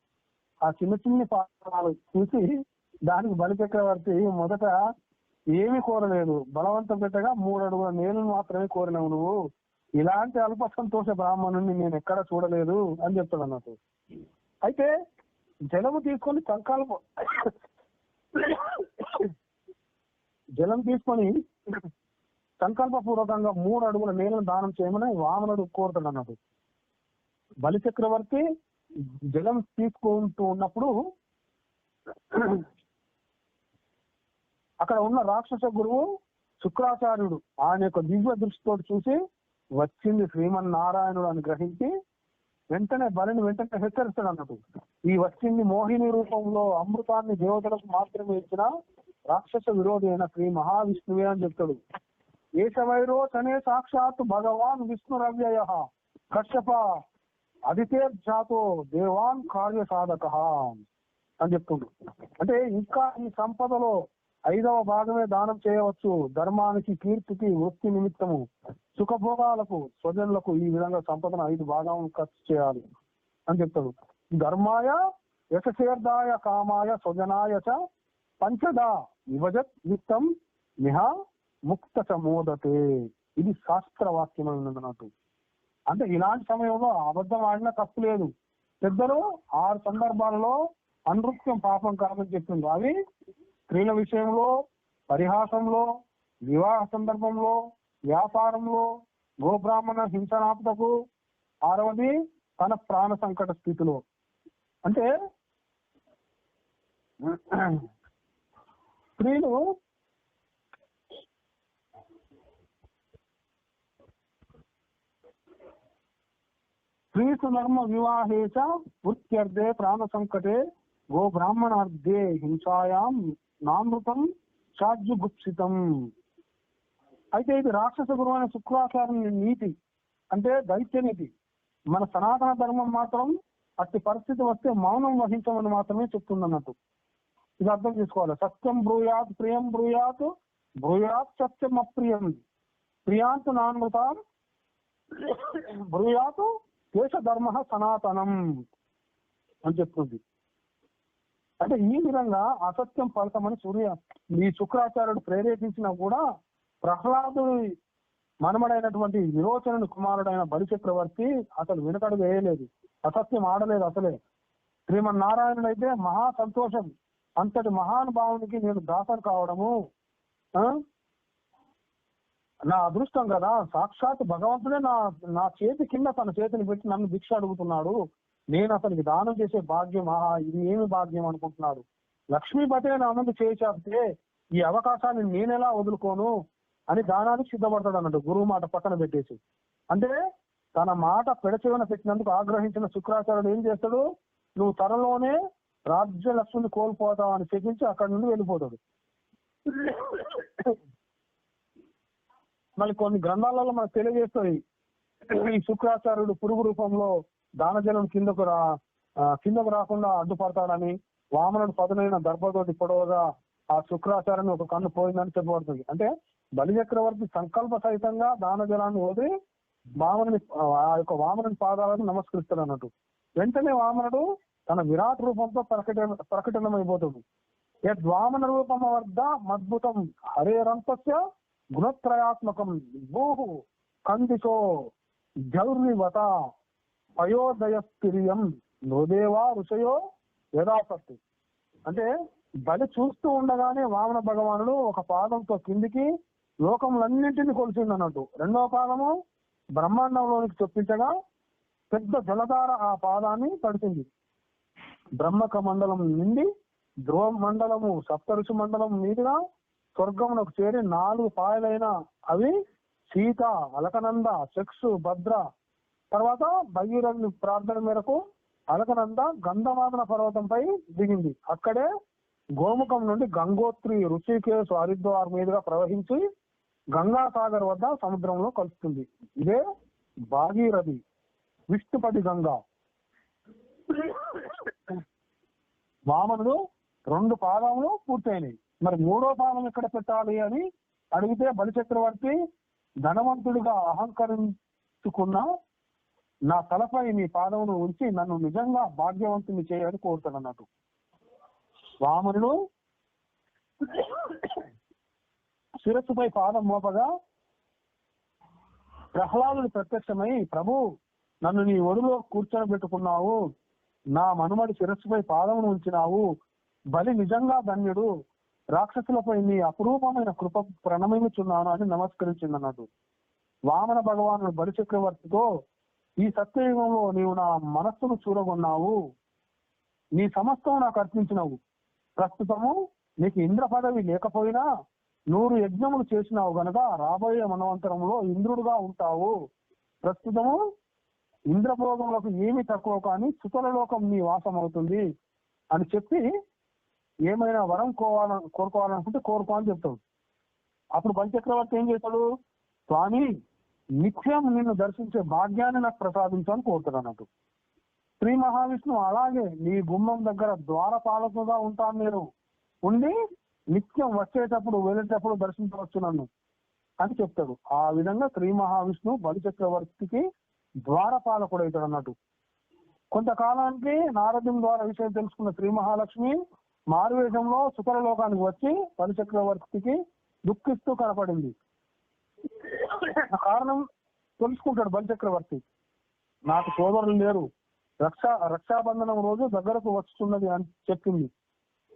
ఆ చిన్న చిన్ని పాదాలు చూసి దానికి బలి చక్రవర్తి మొదట ఏమి కోరలేదు. బలవంతం పెట్టగా 3 అడుగుల నేలను మాత్రమే కోరినావు నువ్వు. ఇలాంటి అల్ప సంతోష బ్రాహ్మణుని నేను ఎక్కడ చూడలేదు అని చెప్తాడు అన్నట్టు. అయితే జలము తీసుకొని సంకల్పపూర్వకంగా 3 అడుగుల నేలను దానం చేయమని వామనుడు కోరుతాడు అన్నట్టు. బలి చక్రవర్తి జలం తీసుకుంటూ ఉన్నప్పుడు అక్కడ ఉన్న రాక్షస గురువు శుక్రాచార్యుడు ఆయన యొక్క దివ్య దృష్టితో చూసి వచ్చింది శ్రీమన్నారాయణుడు అని గ్రహించి వెంటనే బలిని హెచ్చరిస్తాడు అన్నట్టు. ఈ వచ్చింది మోహిని రూపంలో అమృతాన్ని దేవతలకు మాత్రమే ఇచ్చిన రాక్షస విరోధి అయిన శ్రీ మహావిష్ణువే అని చెప్తాడు. ఏషవైరోచనే సాక్షాత్ భగవాన్ విష్ణురవ్యయ కశ్యప అదితేర్జాతో దేవాన్ కార్య సాధక అని చెప్తుండు. అంటే ఇంకా ఈ సంపదలో 5వ భాగమే దానం చేయవచ్చు. ధర్మానికి, కీర్తికి, వృత్తి నిమిత్తము, సుఖభోగాలకు, స్వజనులకు ఈ విధంగా సంపదను 5 భాగాలను ఖర్చు చేయాలి అని చెప్తాడు. ధర్మాయ యశశేర్దాయ కామాయ స్వజనాయ చ పంచదా విభజత్ విత్తం మిహ ముక్త సమోదతే. ఇది శాస్త్రవాక్యం అన్నట్టు. అంటే ఇలాంటి సమయంలో అబద్ధం ఆడినా తప్పు లేదు. పెద్దలు 6 సందర్భాలలో అనృత్యం పాపం కాదని చెప్తుంది. అవి స్త్రీల విషయంలో, పరిహాసంలో, వివాహ సందర్భంలో, వ్యాపారంలో, గోబ్రాహ్మణ హింసనాపదకు, 6వది తన ప్రాణ సంకట స్థితిలో. అంటే స్త్రీలు స్త్రీసునర్మ వివాహేచ వృత్యర్థే ప్రాణ సంకటే గో బ్రాహ్మణార్థే హింసాయాం నామృతం చాజ్జుగుప్సితం. అయితే ఇది రాక్షస గురువు అనే శుక్రాచార్య నీతి, అంటే దైత్య నీతి. మన సనాతన ధర్మం మాత్రం అట్టి పరిస్థితి వస్తే మౌనం వహించమని మాత్రమే చెప్తుందన్నట్టు. ఇది అర్థం చేసుకోవాలి. సత్యం బ్రూయాత్ ప్రియం బ్రూయాత్ బ్రూయాత్ సత్యం అప్రియం ప్రియాంతు నామృతం బ్రూయాత్ దేశధర్మ సనాతనం అని చెప్తుంది. అంటే ఈ విధంగా అసత్యం పలకమని ఈ శుక్రాచార్యుడు ప్రేరేపించినా కూడా ప్రహ్లాదుడి మనమడైనటువంటి విరోచనుని కుమారుడైన బలి చక్రవర్తి అసలు వెనుకడుగు వేయలేదు, అసత్యం ఆడలేదు అసలే. శ్రీమన్నారాయణుడు అయితే మహా సంతోషం. అంతటి మహానుభావునికి నేను దాసం కావడము నా అదృష్టం కదా. సాక్షాత్ భగవంతుడే నా చేతి కింద తన చేతిని పెట్టి నన్ను భిక్ష అడుగుతున్నాడు నేను అతనికి దానం చేసే భాగ్యం, ఆహా ఇది ఏమి భాగ్యం అనుకుంటున్నాడు. లక్ష్మీపతి నా ముందు చేసేస్తే ఈ అవకాశాన్ని నేనెలా వదులుకోను అని దానానికి సిద్ధపడతాడు అన్నట్టు, గురువు మాట పక్కన పెట్టేసి. అంటే తన మాట పెడచెవిన పెట్టినందుకు ఆగ్రహించిన శుక్రాచార్యుడు ఏం చేస్తాడు, నువ్వు త్వరలోనే రాజ్యలక్ష్మిని కోల్పోతావు అని చెప్పించి అక్కడి నుండి వెళ్ళిపోతాడు. మళ్ళీ కొన్ని గ్రంథాలలో మనకు తెలియజేస్తుంది, ఈ శుక్రాచార్యుడు పురుగు రూపంలో దానజలం కిందకు రాకుండా అడ్డుపడతాడని, వామనుడు పదునైన దర్భతోటి పొడవుగా ఆ శుక్రాచార్యుని ఒక కన్ను పోయిందని చెప్పబడుతుంది. అంటే బలిచక్రవర్తి సంకల్ప సహితంగా దానజలాన్ని వదిలి ఆ యొక్క వామనుడి పాదాలను నమస్కరిస్తాడు అన్నట్టు. వెంటనే వామనుడు తన విరాట్ రూపంతో ప్రకటనమైపోతుంది. యద్వామన రూపం వద్ద మద్భుతం హరేరంతస్య గుణత్రయాత్మకం భూహు కందితో జౌర్నివత పయోదయస్తిరియం నృదేవా ఋషయో యథాసక్తి. అంటే బలి చూస్తూ ఉండగానే వామన భగవానుడు ఒక పాదంతో కిందికి లోకములన్నింటినీ కొలిచింది అన్నట్టు. రెండవ పాదము బ్రహ్మాండంలోనికి చొప్పించగా పెద్ద జలధార ఆ పాదాన్ని తడిచింది. బ్రహ్మక మండలం నుండి ధ్రువ మండలము సప్తఋషి మండలం మీదుగా స్వర్గమునకు చేరి 4 పాయలైన అవి సీత, అలకనంద, చక్షు, భద్ర. తర్వాత భగీరథుని ప్రార్థన మేరకు అలకనంద గంధమాదన పర్వతంపై దిగింది. అక్కడే గోముఖం నుండి గంగోత్రి, ఋషికేశ్, హరిద్వార్ మీదుగా ప్రవహించి గంగాసాగర్ వద్ద సముద్రంలో కలుస్తుంది. ఇదే భాగీరథి, విష్ణుపది గంగా. వామనుడు 2 పాదములు పూర్తయినాయి. మరి 3వ పాదం ఎక్కడ పెట్టాలి అని అడిగితే బలిచక్రవర్తి ధనవంతుడిగా అహంకరించుకున్న నా తలపై నీ పాదమును ఉంచి నన్ను నిజంగా భాగ్యవంతుని చేయని కోరుతాడు అన్నట్టు. వామనుడు శిరస్సుపై పాదం మోపగా ప్రహ్లాదుడు ప్రత్యక్షమై, ప్రభు నన్ను నీ ఒడిలో కూర్చోబెట్టుకున్నావు, నా మనుమడి శిరస్సుపై పాదమును ఉంచినావు, బలి నిజంగా ధన్యుడు, రాక్షసులపై నీ అపురూపమైన కృప ప్రణమించున్నాను అని నమస్కరించింది అన్నట్టు. వామన భగవానుడు బలి చక్రవర్తితో, ఈ సత్యయుగంలో నీవు నా మనస్సును చూరగొన్నావు, నీ సమస్తం నాకు అర్పించినవు. ప్రస్తుతము నీకు ఇంద్ర పదవి లేకపోయినా 100 యజ్ఞములు చేసినావు గనక రాబోయే మనవంతరంలో ఇంద్రుడుగా ఉంటావు. ప్రస్తుతము ఇంద్రభోగములకు ఏమి తక్కువ కానీ సుతల లోకం నీ వాసం అవుతుంది అని చెప్పి, ఏమైనా వరం కోరుకోవాలనుకుంటే కోరుకో అని చెప్తాడు. అప్పుడు బలిచక్రవర్తి ఏం చేస్తాడు, స్వామి నిత్యం నిన్ను దర్శించే భాగ్యాన్ని నాకు ప్రసాదించు అని కోరుతాడు అన్నట్టు. శ్రీ మహావిష్ణువు అలాగే నీ గుమ్మం దగ్గర ద్వారపాలకుగా ఉంటాను, నేను ఉండి నిత్యం వచ్చేటప్పుడు వెళ్ళేటప్పుడు దర్శించవచ్చు నన్ను అని చెప్తాడు. ఆ విధంగా శ్రీ మహావిష్ణువు బలిచక్రవర్తికి ద్వారపాలకుడు అవుతాడు అన్నట్టు. కొంతకాలానికి నారదుని ద్వారా విషయం తెలుసుకున్న శ్రీ మహాలక్ష్మి మారువేషంలో సుకర లోకానికి వచ్చి బలిచక్రవర్తికి దుఃఖిస్తూ కనపడింది. కారణం తెలుసుకుంటాడు బలిచక్రవర్తి. నాకు సోదరులు లేరు, రక్షాబంధనం రోజు దగ్గరకు వస్తున్నది అని చెప్పింది.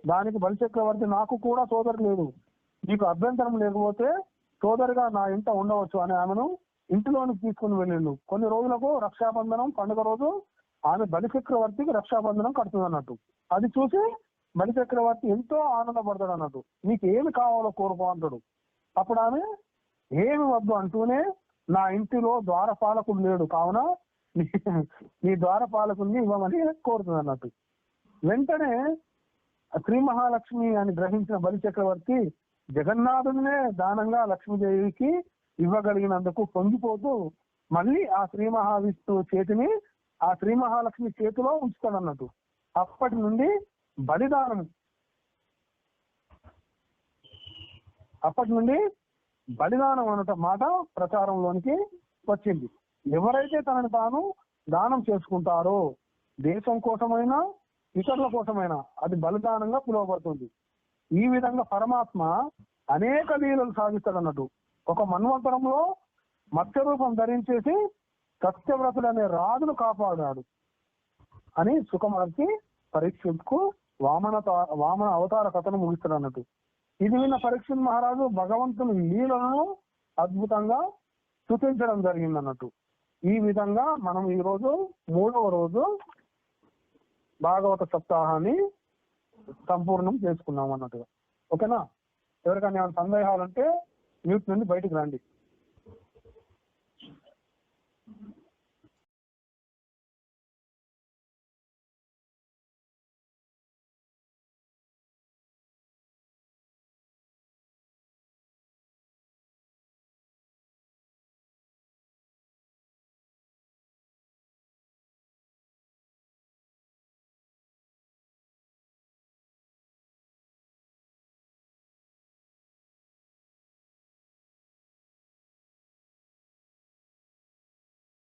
దానికి బలిచక్రవర్తి, నాకు కూడా సోదరు లేదు, నీకు అభ్యంతరం లేకపోతే సోదరిగా నా ఇంట ఉండవచ్చు అని ఆమెను ఇంటిలోనికి తీసుకుని వెళ్ళిండు. కొన్ని రోజులకు రక్షాబంధనం పండుగ రోజు ఆమె బలిచక్రవర్తికి రక్షాబంధనం కడుతుంది అన్నట్టు. అది చూసి బలిచక్రవర్తి ఎంతో ఆనందపడతాడు అన్నట్టు. నీకు ఏమి కావాలో కోరుకో అంటాడు. అప్పుడు ఆమె ఏమి వద్దు అంటూనే, నా ఇంటిలో ద్వారపాలకుడు లేడు కావున నీ ద్వారపాలకుడిని ఇవ్వమని కోరుతుంది అన్నట్టు. వెంటనే శ్రీ మహాలక్ష్మి అని గ్రహించిన బలిచక్రవర్తి జగన్నాథునే దానంగా లక్ష్మీదేవికి ఇవ్వగలిగినందుకు పొంగిపోతూ మళ్ళీ ఆ శ్రీ మహావిష్ణువు చేతిని ఆ శ్రీ మహాలక్ష్మి చేతిలో ఉంచుతాడు అన్నట్టు. అప్పటి నుండి బలిదానం అన్నట మాట ప్రచారంలోనికి వచ్చింది. ఎవరైతే తనను తాను దానం చేసుకుంటారో దేశం కోసమైనా ఇతరుల కోసమైనా అది బలిదానంగా పిలువబడుతుంది. ఈ విధంగా పరమాత్మ అనేక లీలలు సాగిస్తాడు అన్నట్టు. ఒక మన్వంతరంలో మత్స్య రూపం ధరించేసి సత్యవ్రతుడు అనే రాజును కాపాడాడు అని సుఖమహర్షి పరీక్షకు వామన అవతార కథను ముగిస్తాడు అన్నట్టు. ఇది విన్న పరీక్షిత్ మహారాజు భగవంతుని లీలను అద్భుతంగా స్తుతించడం జరిగింది అన్నట్టు. ఈ విధంగా మనం ఈ రోజు 3వ రోజు భాగవత సప్తాహాన్ని సంపూర్ణం చేసుకున్నాం అన్నట్టుగా. ఓకేనా? ఎవరికైనా ఏమైనా సందేహాలు ఉంటే మ్యూట్ నుండి బయటికి రండి.